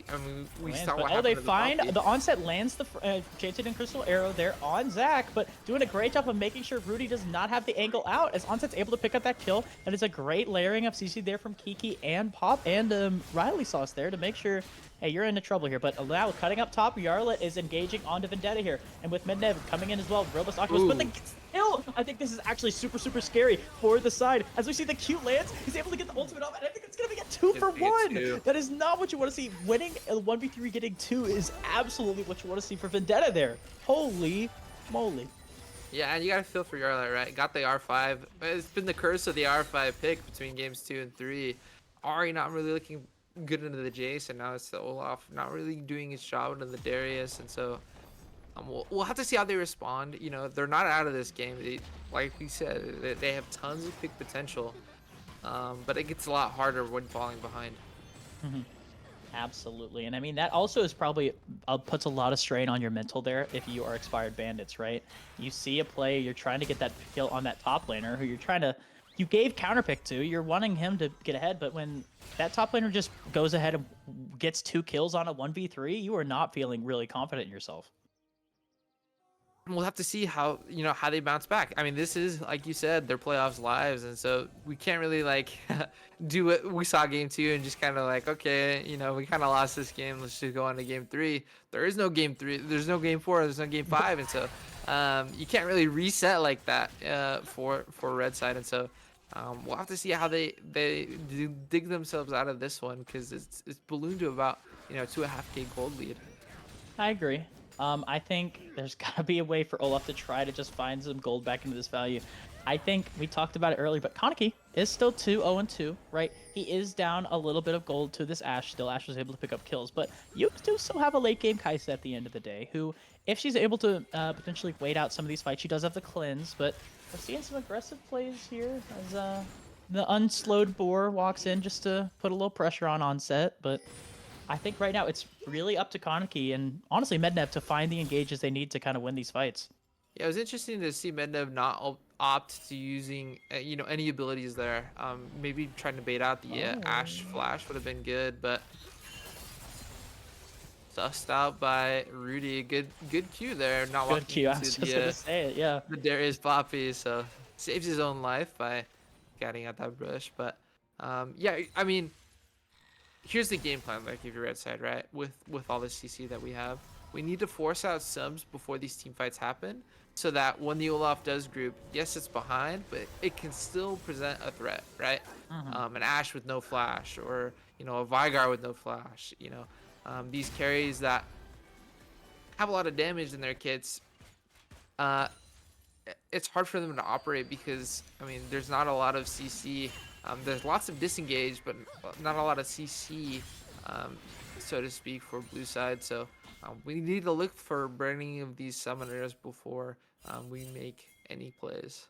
Speaker 10: I mean, we saw what happened.
Speaker 5: They
Speaker 10: to the
Speaker 5: find
Speaker 10: Poppy.
Speaker 5: the Onset lands the Enchanted and Crystal Arrow there on Zac, but doing a great job of making sure Rudy does not have the angle out as Onset's able to pick up that kill, and it's a great layering of CC there from Kiki and Pop and Riley Sauce there to make sure, hey, you're into trouble here. But now cutting up top, Yarlet is engaging onto Vendetta here, and with Mednev coming in as well, Robust Octopus, but kill. I think this is actually super, super scary for the side. As we see the Q lands, he's able to get the ultimate off, and I think it's going to be a 2 for 1. That is not what you want to see. Winning a 1v3 getting 2 is absolutely what you want to see for Vendetta there. Holy moly.
Speaker 10: Yeah, and you gotta feel for Yarlet, right? Got the R5. It's been the curse of the R5 pick between games 2 and 3. Ari not really looking good into the Jace, and now it's the Olaf not really doing his job into the Darius, and so we'll have to see how they respond. You know, they're not out of this game. Like we said, they have tons of pick potential, but it gets a lot harder when falling behind.
Speaker 5: Absolutely. And I mean, that also is probably puts a lot of strain on your mental there if you are expired bandits, right? You see a play, you're trying to get that kill on that top laner who you gave counterpick to, you're wanting him to get ahead, but when that top laner just goes ahead and gets 2 kills on a 1v3, you are not feeling really confident in yourself.
Speaker 10: We'll have to see how they bounce back. I mean, this is, like you said, their playoffs lives, and so we can't really like do what we saw game 2 and just kind of like, okay, we kind of lost this game, let's just go on to game 3. There is no game 3, there's no game 4, there's no game 5, and so you can't really reset like that for Red Side, and so we'll have to see how they dig themselves out of this one, because it's ballooned to about 2.5k gold lead.
Speaker 5: I agree. I think there's got to be a way for Olaf to try to just find some gold back into this value. I think we talked about it earlier, but Kaneki is still 2-0-2, right? He is down a little bit of gold to this Ashe still. Ashe was able to pick up kills, but you do still have a late game Kai'Sa at the end of the day, who, if she's able to potentially wait out some of these fights, she does have the cleanse, but we're seeing some aggressive plays here as the unslowed boar walks in just to put a little pressure on onset, but I think right now it's really up to Kaneki and honestly Mednev to find the engages they need to kind of win these fights.
Speaker 10: Yeah, it was interesting to see Mednev not opt to using any abilities there. Maybe trying to bait out the Ashe flash would have been good, but sussed out by Rudy. Good Q there. Not
Speaker 5: good Q. I was just gonna say it. Yeah.
Speaker 10: The Darius Poppy, so saves his own life by getting at that bush. But yeah, I mean, here's the game plan, like if you're Red Side, right? With all the CC that we have, we need to force out subs before these team fights happen, so that when the Olaf does group, yes, it's behind, but it can still present a threat, right? An Ashe with no flash, or a Vygar with no flash. These carries that have a lot of damage in their kits. It's hard for them to operate because there's not a lot of CC. There's lots of disengage, but not a lot of CC, so to speak, for blue side. So we need to look for burning of these summoners before we make any plays.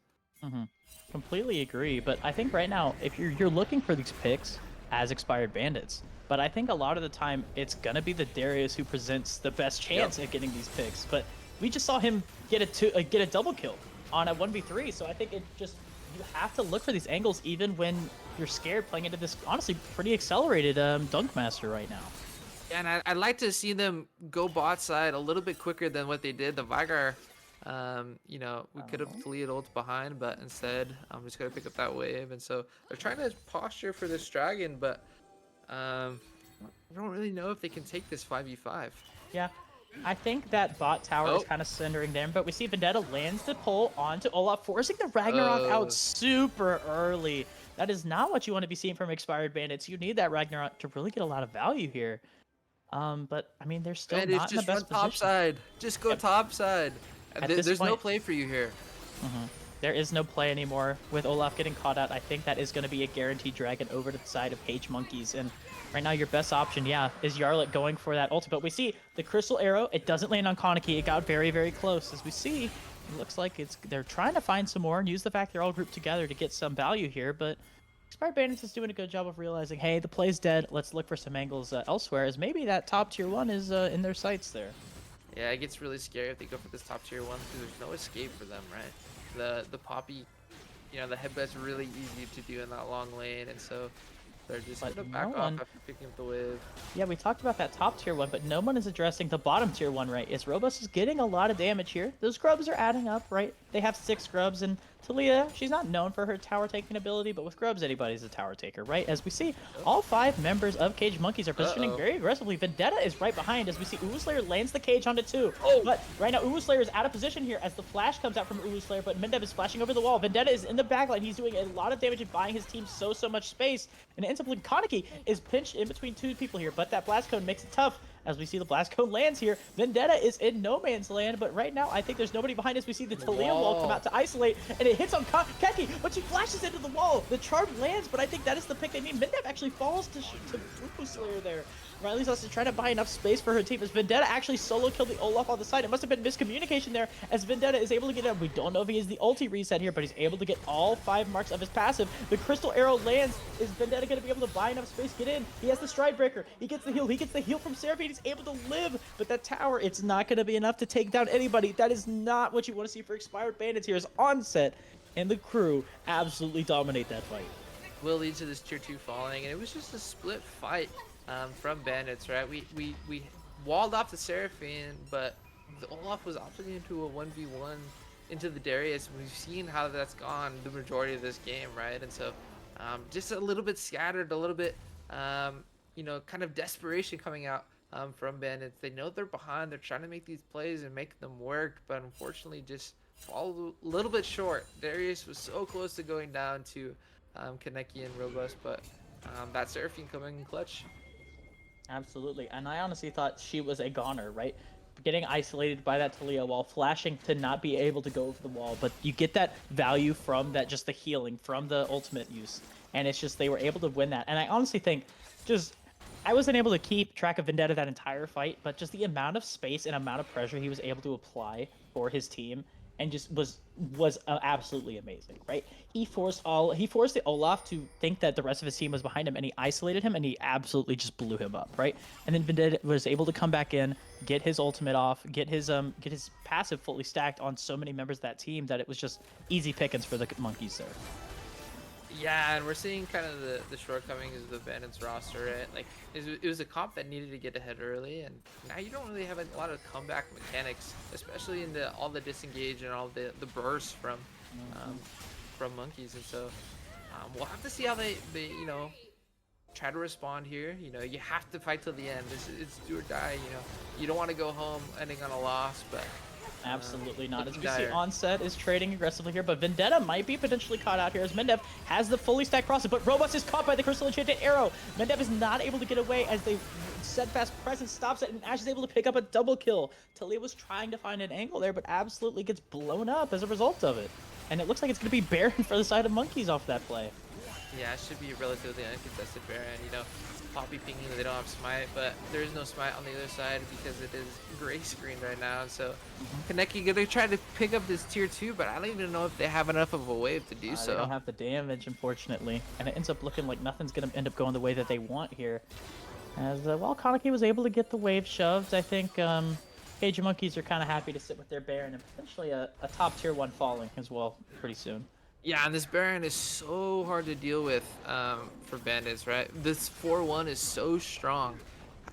Speaker 5: Completely agree, but I think right now, if you're looking for these picks as expired bandits, but I think a lot of the time it's gonna be the Darius who presents the best chance at getting these picks. But we just saw him get a double kill on a 1v3, so I think you have to look for these angles even when you're scared playing into this honestly pretty accelerated Dunk Master right now.
Speaker 10: Yeah, and I'd like to see them go bot side a little bit quicker than what they did. The Vygar, we could have fleet ult behind, but instead I'm just gonna pick up that wave, and so they're trying to posture for this dragon, but I don't really know if they can take this 5v5.
Speaker 5: Yeah. I think that bot tower is kind of centering them, but we see Vendetta lands the pull onto Olaf, forcing the Ragnarok out super early. That is not what you want to be seeing from expired bandits. You need that Ragnarok to really get a lot of value here. But I mean, they're still not in the best position.
Speaker 10: Top side. Just go top side. There's no play for you here.
Speaker 5: There is no play anymore with Olaf getting caught out. I think that is going to be a guaranteed dragon over to the side of H Monkeys, and right now your best option, is Yarlet going for that ultimate. But we see the crystal arrow. It doesn't land on Kaneki. It got very, very close. As we see, it looks like they're trying to find some more and use the fact they're all grouped together to get some value here. But Expired Bandits is doing a good job of realizing, hey, the play's dead. Let's look for some angles elsewhere, as maybe that top tier 1 is in their sights there.
Speaker 10: Yeah, it gets really scary if they go for this top tier 1 because there's no escape for them, right? The Poppy, the headbutt's really easy to do in that long lane, and so they're just gonna back off after picking up the wave.
Speaker 5: Yeah, we talked about that top tier 1, but no one is addressing the bottom tier 1, right? Robust is getting a lot of damage here. Those grubs are adding up, right? They have 6 grubs, and Talia, she's not known for her tower taking ability, but with Grubs, anybody's a tower taker, right? As we see, all 5 members of Cage Monkeys are positioning very aggressively. Vendetta is right behind as we see Uwu Slayer lands the cage onto 2. But right now, Uwu Slayer is out of position here as the flash comes out from Uwu Slayer, but Mendev is flashing over the wall. Vendetta is in the backline. He's doing a lot of damage and buying his team so much space. And it ends up looking Kaneki is pinched in between 2 people here, but that blast cone makes it tough. As we see the blast cone lands here, Vendetta is in no man's land, but right now I think there's nobody behind us. We see the Talia wall come out to isolate, and it hits on Keki, but she flashes into the wall. The charm lands, but I think that is the pick they need. Mendev actually falls to Uwu Slayer there. Riley's also trying to buy enough space for her team as Vendetta actually solo killed the Olaf on the side. It must have been miscommunication there as Vendetta is able to get it. We don't know if he is the ulti reset here, but he's able to get all 5 marks of his passive. The crystal arrow lands. Is Vendetta going to be able to buy enough space, get in? He has the stride breaker. He gets the heal. He gets the heal from Seraphine. He's able to live, but that tower, it's not going to be enough to take down anybody. That is not what you want to see for Expired Bandits here as Onset and the crew absolutely dominate that fight.
Speaker 10: Will lead to this tier 2 falling, and it was just a split fight from Bandits, right? We walled off the Seraphine, but the Olaf was opting into a 1v1 into the Darius. We've seen how that's gone the majority of this game, right? And so just a little bit scattered, a little bit, you know, kind of desperation coming out from Bandits. They know they're behind. They're trying to make these plays and make them work, but unfortunately just fall a little bit short. Darius was so close to going down to Kaneki and Robust, but that Seraphine coming in clutch.
Speaker 5: Absolutely, and I honestly thought she was a goner, right? Getting isolated by that Talia while flashing to not be able to go over the wall, but you get that value from that, just the healing from the ultimate use, and it's just they were able to win that. And I honestly think just I wasn't able to keep track of Vendetta that entire fight, but just the amount of space and amount of pressure he was able to apply for his team and just was absolutely amazing, right? He forced the Olaf to think that the rest of his team was behind him, and he isolated him, and he absolutely just blew him up, right? And then Vendetta was able to come back in, get his ultimate off, get his passive fully stacked on so many members of that team that it was just easy pickings for the Monkeys there.
Speaker 10: Yeah, and we're seeing kind of the shortcomings of the Bandits roster, right? Like, it was a comp that needed to get ahead early, and now you don't really have a lot of comeback mechanics, especially in all the disengage and all the bursts from Monkeys. And so we'll have to see how they you know, try to respond here. You know, you have to fight till the end. It's do or die. You know, you don't want to go home ending on a loss, but
Speaker 5: absolutely not. As we see, Onset is trading aggressively here, but Vendetta might be potentially caught out here as Mendev has the fully stacked crossing, but Robust is caught by the Crystal Enchanted Arrow. Mendev is not able to get away as they steadfast presence stops it, and Ash is able to pick up a double kill. Talia was trying to find an angle there, but absolutely gets blown up as a result of it. And it looks like it's going to be Baron for the side of Monkeys off that play.
Speaker 10: Yeah, it should be a relatively uncontested Baron. You know, Poppy pinging, they don't have smite, but there is no smite on the other side because it is gray screen right now. So Kaneki gonna try to pick up this tier 2, but I don't even know if they have enough of a wave to do so.
Speaker 5: They don't have the damage, unfortunately, and it ends up looking like nothing's gonna end up going the way that they want here. As while Kaneki was able to get the wave shoved, I think Cage Monkeys are kind of happy to sit with their Baron and potentially a top tier 1 falling as well pretty soon.
Speaker 10: Yeah, and this Baron is so hard to deal with for Bandits, right? This 4-1 is so strong.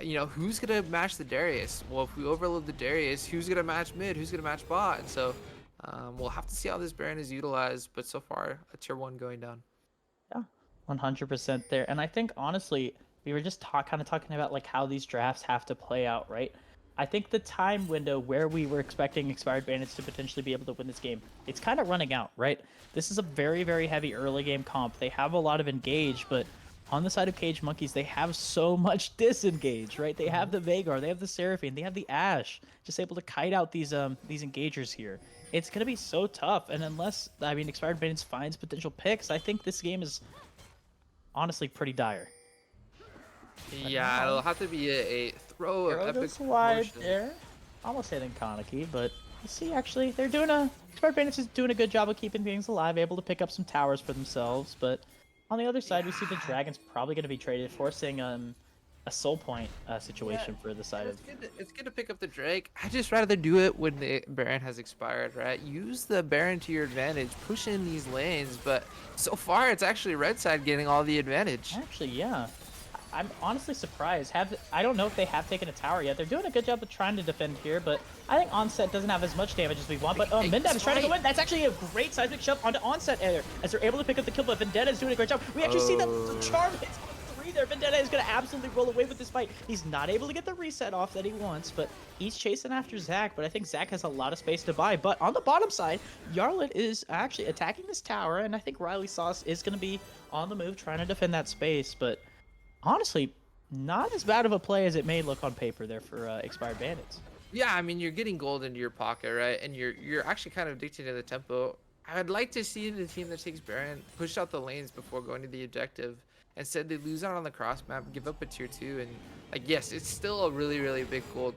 Speaker 10: You know, who's going to match the Darius? Well, if we overload the Darius, who's going to match mid? Who's going to match bot? And so we'll have to see how this Baron is utilized, but so far, a tier 1 going down.
Speaker 5: Yeah, 100% there. And I think, honestly, we were just kind of talking about like how these drafts have to play out, right? I think the time window where we were expecting Expired Bandits to potentially be able to win this game, it's kind of running out, right? This is a very, very heavy early game comp. They have a lot of engage, but on the side of Cage Monkeys, they have so much disengage, right? They have the Vagar, they have the Seraphine, they have the Ash, just able to kite out these engagers here. It's going to be so tough, and unless, I mean, Expired Bandits finds potential picks, I think this game is honestly pretty dire.
Speaker 10: Yeah, it'll have to be a throw of epic
Speaker 5: wide there. Almost hitting Kaneki, but you see, actually, they're doing Expired Bandits is doing a good job of keeping things alive, able to pick up some towers for themselves. But on the other side, we see the Dragon's probably going to be traded, forcing a soul point situation for the side of.
Speaker 10: It's good to pick up the Drake. I just rather do it when the Baron has expired, right? Use the Baron to your advantage, push in these lanes. But so far, it's actually red side getting all the advantage.
Speaker 5: Actually, yeah. I'm honestly surprised. I don't know if they have taken a tower yet. They're doing a good job of trying to defend here, but I think Onset doesn't have as much damage as we want. But Mindev is trying to go in. That's actually a great seismic shove onto Onset there, as they're able to pick up the kill. But Vendetta is doing a great job. We actually see the charm hits on 3 there. Vendetta is going to absolutely roll away with this fight. He's not able to get the reset off that he wants, but he's chasing after Zach. But I think Zach has a lot of space to buy. But on the bottom side, Yarlet is actually attacking this tower, and I think Riley Sauce is going to be on the move trying to defend that space. But honestly, not as bad of a play as it may look on paper there for Expired Bandits.
Speaker 10: Yeah, I mean, you're getting gold into your pocket, right? And you're actually kind of dictating the tempo. I'd like to see the team that takes Baron push out the lanes before going to the objective. Instead, they lose out on the cross map, give up a tier 2, and like, yes, it's still a really, really big gold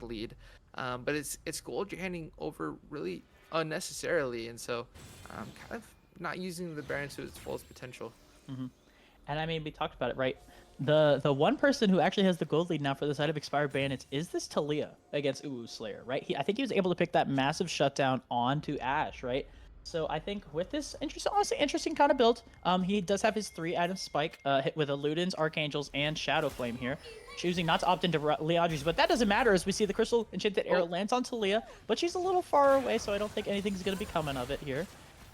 Speaker 10: lead, but it's gold you're handing over really unnecessarily, and so kind of not using the Baron to its fullest potential.
Speaker 5: And I mean, we talked about it, right? The one person who actually has the gold lead now for the side of Expired Bandits is this Talia against Uwu Slayer, right? I think he was able to pick that massive shutdown onto Ashe, right? So I think with this interesting kind of build, he does have his 3-item spike hit with a Ludens, Archangels, and Shadow Flame here. Choosing not to opt into Liandry's, but that doesn't matter as we see the Crystal Enchanted Arrow lands on Talia, but she's a little far away, so I don't think anything's going to be coming of it here.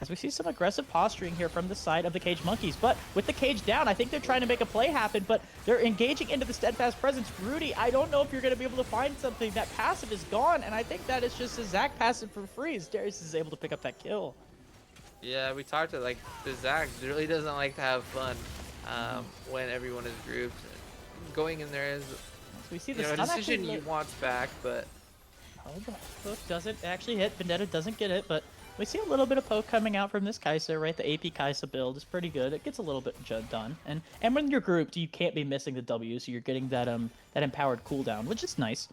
Speaker 5: As we see some aggressive posturing here from the side of the Cage Monkeys, but with the cage down, I think they're trying to make a play happen, but they're engaging into the Steadfast Presence. Rudy, I don't know if you're going to be able to find something. That passive is gone, and I think that is just a Zac passive for free as Darius is able to pick up that kill.
Speaker 10: Yeah, we talked to like the Zac really doesn't like to have fun when everyone is grouped. Going in there is
Speaker 5: So we see the
Speaker 10: a decision you want back, but
Speaker 5: the hook doesn't actually hit. Vendetta doesn't get it, but we see a little bit of poke coming out from this Kai'Sa, right? The AP Kai'Sa build is pretty good. It gets a little bit done. And when you're grouped, you can't be missing the W, so you're getting that that empowered cooldown, which is nice.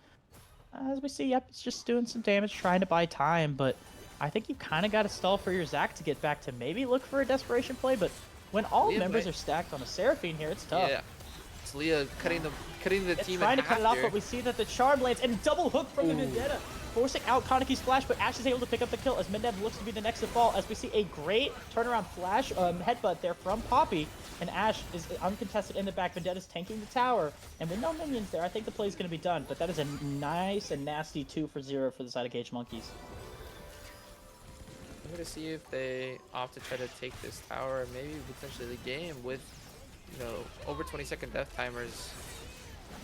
Speaker 5: As we see, yep, it's just doing some damage, trying to buy time, but I think you kind of got to stall for your Zac to get back to maybe look for a desperation play, but when all members are stacked on a Seraphine here, it's tough.
Speaker 10: yeah, it's Leah cutting the team in
Speaker 5: trying to
Speaker 10: half
Speaker 5: cut it off,
Speaker 10: here.
Speaker 5: but we see that the charm lands and double hook from the Vendetta, forcing out Kaneki's flash, but Ashe is able to pick up the kill as Mindev looks to be the next to fall, as we see a great turnaround flash headbutt there from Poppy, and Ashe is uncontested in the back. Vendetta's tanking the tower, and with no minions there, I think the play is going to be done, but that is a nice and nasty 2 for 0 for the side of Cage Monkeys.
Speaker 10: I'm gonna see if they opt to try to take this tower and maybe potentially the game with, over 20-second death timers.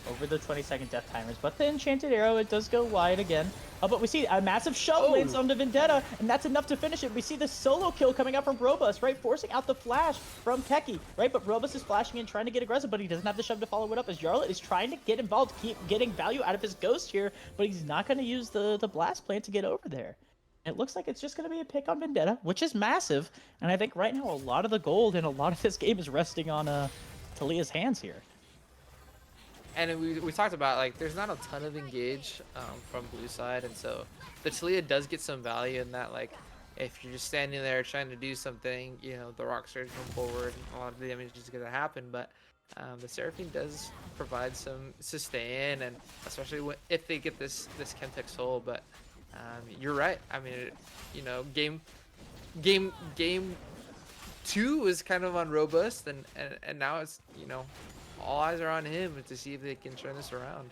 Speaker 5: Over the 20-second death timers, but the Enchanted Arrow, it does go wide again. But we see a massive shove lands onto Vendetta, and that's enough to finish it. We see the solo kill coming out from Robust, right? Forcing out the flash from Keki, right? But Robust is flashing in, trying to get aggressive, but he doesn't have the shove to follow it up as Yarlet is trying to get involved, keep getting value out of his Ghost here, but he's not going to use the Blast Plant to get over there. It looks like it's just going to be a pick on Vendetta, which is massive. And I think right now a lot of the gold and a lot of this game is resting on Talia's hands here.
Speaker 10: And we talked about, like, there's not a ton of engage from blue side, and so the Talia does get some value in that, like, if you're just standing there trying to do something, the rock starts to come forward, and a lot of the damage is going to happen, but the Seraphine does provide some sustain, and especially if they get this Chemtech Soul, but you're right. I mean, game 2 is kind of on Robust, and now it's, all eyes are on him to see if they can turn this around.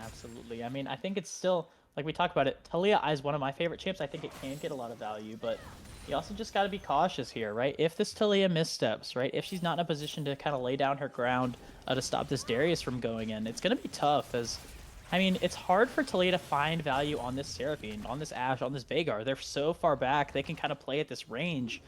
Speaker 5: Absolutely. I mean, I think it's still, like we talked about it, Talia is one of my favorite champs. I think it can get a lot of value, but you also just got to be cautious here, right? If this Talia missteps, right? If she's not in a position to kind of lay down her ground to stop this Darius from going in, it's going to be tough as, I mean, it's hard for Talia to find value on this Seraphine, on this Ashe, on this Veigar. They're so far back, they can kind of play at this range.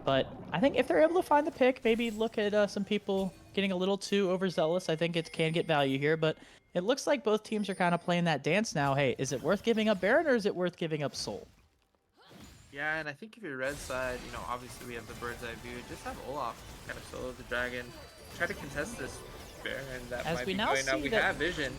Speaker 5: But I think if they're able to find the pick, maybe look at some people getting a little too overzealous, I think it can get value here. But it looks like both teams are kind of playing that dance now. Hey, is it worth giving up Baron or is it worth giving up Soul?
Speaker 10: Yeah, and I think if you're red side, obviously we have the bird's eye view. Just have Olaf kind of solo the dragon. Try to contest this Baron that
Speaker 5: As
Speaker 10: might
Speaker 5: we
Speaker 10: be
Speaker 5: now
Speaker 10: going out.
Speaker 5: see
Speaker 10: We
Speaker 5: that-
Speaker 10: have vision.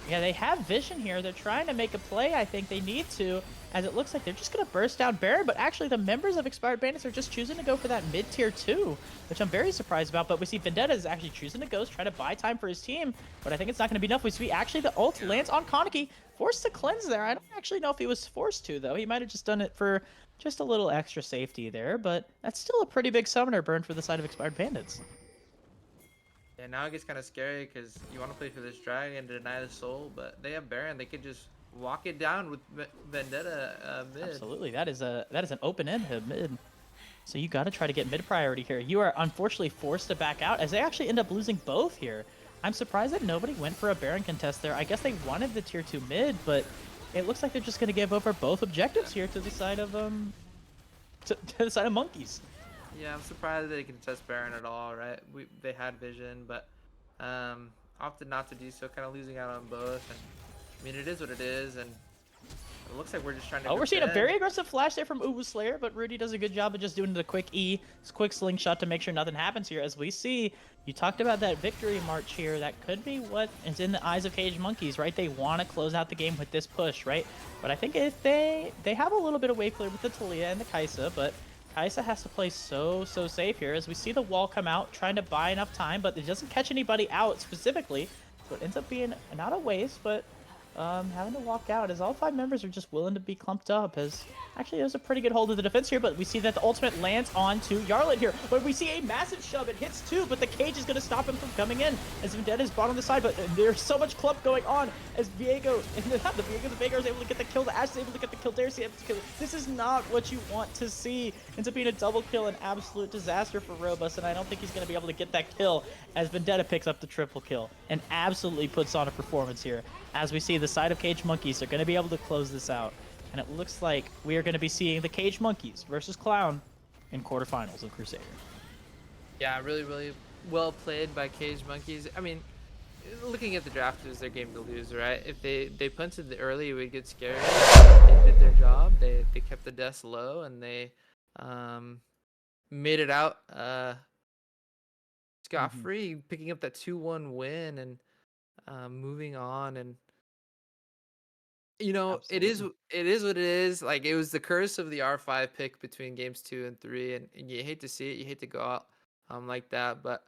Speaker 5: Yeah, they have vision here. They're trying to make a play. I think they need to, as it looks like they're just going to burst down Baron. But actually, the members of Expired Bandits are just choosing to go for that mid-tier 2, which I'm very surprised about. But we see Vendetta is actually choosing to Ghost, trying to buy time for his team. But I think it's not going to be enough. We see actually the ult lands on Kaneki, forced to cleanse there. I don't actually know if he was forced to, though. He might have just done it for just a little extra safety there. But that's still a pretty big summoner burn for the side of Expired Bandits.
Speaker 10: Yeah, now it gets kind of scary because you want to play for this dragon to deny the soul, but they have Baron. They could just walk it down with Vendetta mid.
Speaker 5: Absolutely, that is an open end mid. So you got to try to get mid priority here. You are unfortunately forced to back out as they actually end up losing both here. I'm surprised that nobody went for a Baron contest there. I guess they wanted the tier 2 mid, but it looks like they're just going to give over both objectives here to the side of to the side of monkeys.
Speaker 10: Yeah, I'm surprised they can test Baron at all, right? They had vision, but opted not to do so, kind of losing out on both. And I mean, it is what it is, and it looks like we're just trying to.
Speaker 5: Oh, we're seeing a
Speaker 10: defend.
Speaker 5: very aggressive flash there from Uwu Slayer, but Rudy does a good job of just doing the quick E, quick slingshot to make sure nothing happens here. As we see, you talked about that victory march here. That could be what is in the eyes of Caged Monkeys, right? They want to close out the game with this push, right? But I think if they have a little bit of wave clear with the Talia and the Kaisa, but Kaisa has to play so safe here as we see the wall come out, trying to buy enough time, but it doesn't catch anybody out specifically. So it ends up being not a waste, but having to walk out as all 5 members are just willing to be clumped up. As actually there's a pretty good hold of the defense here, but we see that the ultimate lands onto Yarlet here. But we see a massive shove. It hits 2, but the cage is going to stop him from coming in as Vendetta is bought on the side. But there's so much clump going on as Viego and the Viego is able to get the kill. The Ash is able to get the kill. Darius is able to kill. This is not what you want to see. Ends up being a double kill, an absolute disaster for Robust, and I don't think he's going to be able to get that kill as Vendetta picks up the triple kill and absolutely puts on a performance here. As we see the side of Caged Monkeys, they're going to be able to close this out. And it looks like we are going to be seeing the Caged Monkeys versus Clown in quarterfinals of Crusader.
Speaker 10: Yeah, really well played by Caged Monkeys. I mean, looking at the draft, it was their game to lose, right? If they punted early, it would get scary. They did their job. They kept the deaths low, and they made it out scot-free, picking up that 2-1 win and moving on. And you know,
Speaker 5: Absolutely.
Speaker 10: it is what it is. Like, it was the curse of the R5 pick between games 2 and 3, and you hate to see it. You hate to go out like that, but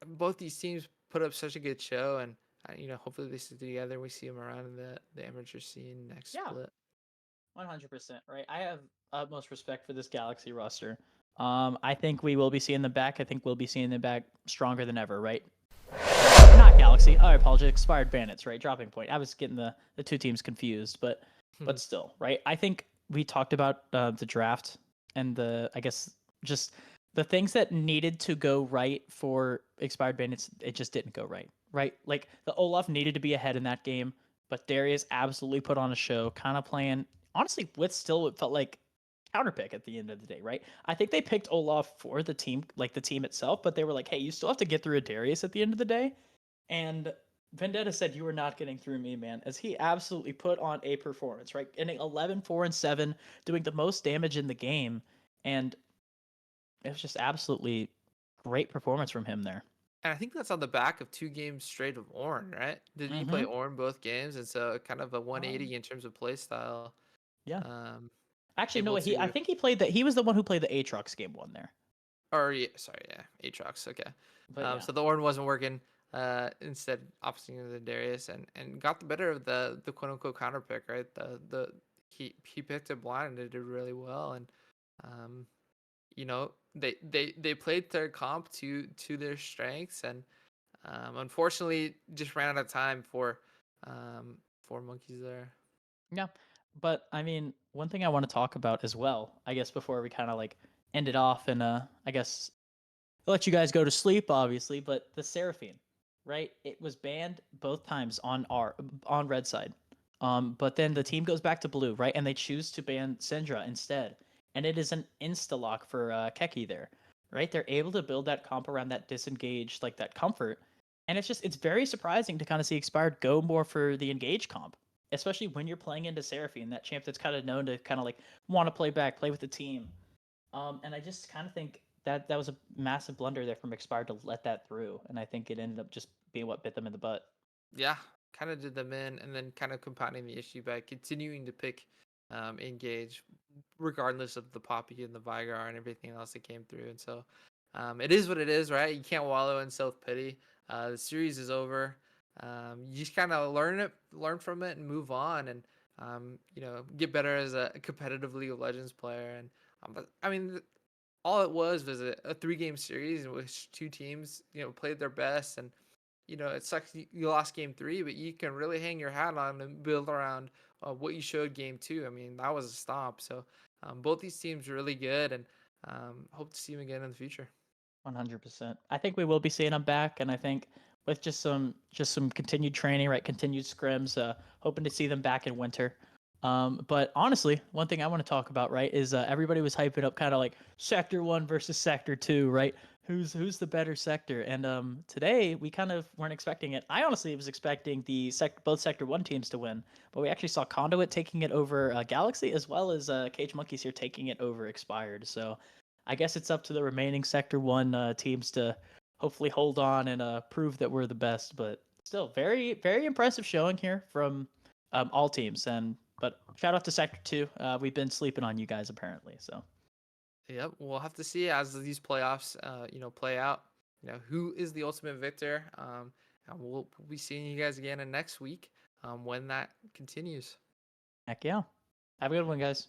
Speaker 10: both these teams put up such a good show, and you know, hopefully they stick together and we see them around in the amateur scene next split.
Speaker 5: 100%, right? I have utmost respect for this Galaxy roster. I think we will be seeing them back. I think we'll be seeing them back stronger than ever, right? Not Galaxy. I apologize. Expired Bandits, right? Dropping point. I was getting the 2 teams confused, but still, right? I think we talked about the draft and I guess just the things that needed to go right for Expired Bandits. It just didn't go right, right? Like the Olaf needed to be ahead in that game, but Darius absolutely put on a show, kind of playing honestly with still what felt like counterpick at the end of the day, right? I think they picked Olaf for the team, like the team itself, but they were like, hey, you still have to get through a Darius at the end of the day. And Vendetta said, you are not getting through me, man, as he absolutely put on a performance, right? Ending 11, 4, and 7, doing the most damage in the game. And it was just absolutely great performance from him there.
Speaker 10: And I think that's on the back of 2 games straight of Ornn, right? Did he play Ornn both games? And so kind of a 180 in terms of play style.
Speaker 5: Yeah. Actually, no,
Speaker 10: able
Speaker 5: I
Speaker 10: to-
Speaker 5: think he played that. He was the one who played the Aatrox game 1 there.
Speaker 10: Or yeah, sorry, yeah, Aatrox. Okay.
Speaker 5: But yeah.
Speaker 10: So the Ornn wasn't working. Instead opposite the Darius and got the better of the quote unquote counter pick, right? He picked it blind and did really well, and you know, they played their comp to their strengths, and unfortunately just ran out of time for monkeys there.
Speaker 5: Yeah, but I mean, one thing I want to talk about as well, I guess, before we kind of like end it off, and I guess I'll let you guys go to sleep, obviously. But the Seraphine, right? It was banned both times on red side, but then the team goes back to blue, right? And they choose to ban Syndra instead, and it is an insta lock for Keki there, right? They're able to build that comp around that disengage, like that comfort, and it's very surprising to kind of see Expired go more for the engage comp, especially when you're playing into Seraphine, that champ that's kind of known to kind of like want to play back, play with the team. And I just kind of think that was a massive blunder there from Expired to let that through, and I think it ended up just being what bit them in the butt.
Speaker 10: Yeah, kind of did them in, and then kind of compounding the issue by continuing to pick engage, regardless of the Poppy and the Vigar and everything else that came through. And so it is what it is, right? You can't wallow in self-pity. The series is over. You just kind of learn from it, and move on, and you know, get better as a competitive League of Legends player. And I mean, all it was a 3-game series in which two teams, played their best. And it sucks you lost game 3, but you can really hang your hat on and build around what you showed game 2. I mean, that was a stomp. So both these teams are really good, and hope to see them again in the future.
Speaker 5: 100%. I think we will be seeing them back, and I think with just some continued training, right, continued scrims, hoping to see them back in winter. But honestly, one thing I want to talk about, right, is everybody was hyping up kind of like Sector 1 versus Sector 2, right? Who's the better sector? And today we kind of weren't expecting it. I honestly was expecting both Sector 1 teams to win, but we actually saw Conduit taking it over Galaxy, as well as Cage Monkeys here taking it over Expired. So I guess it's up to the remaining Sector 1 teams to hopefully hold on and prove that we're the best. But still, very, very impressive showing here from all teams. But shout out to Sector 2. We've been sleeping on you guys, apparently. So
Speaker 10: Yep, we'll have to see as these playoffs, play out. Who is the ultimate victor? And we'll be seeing you guys again in next week when that continues.
Speaker 5: heck yeah. Have a good one, guys.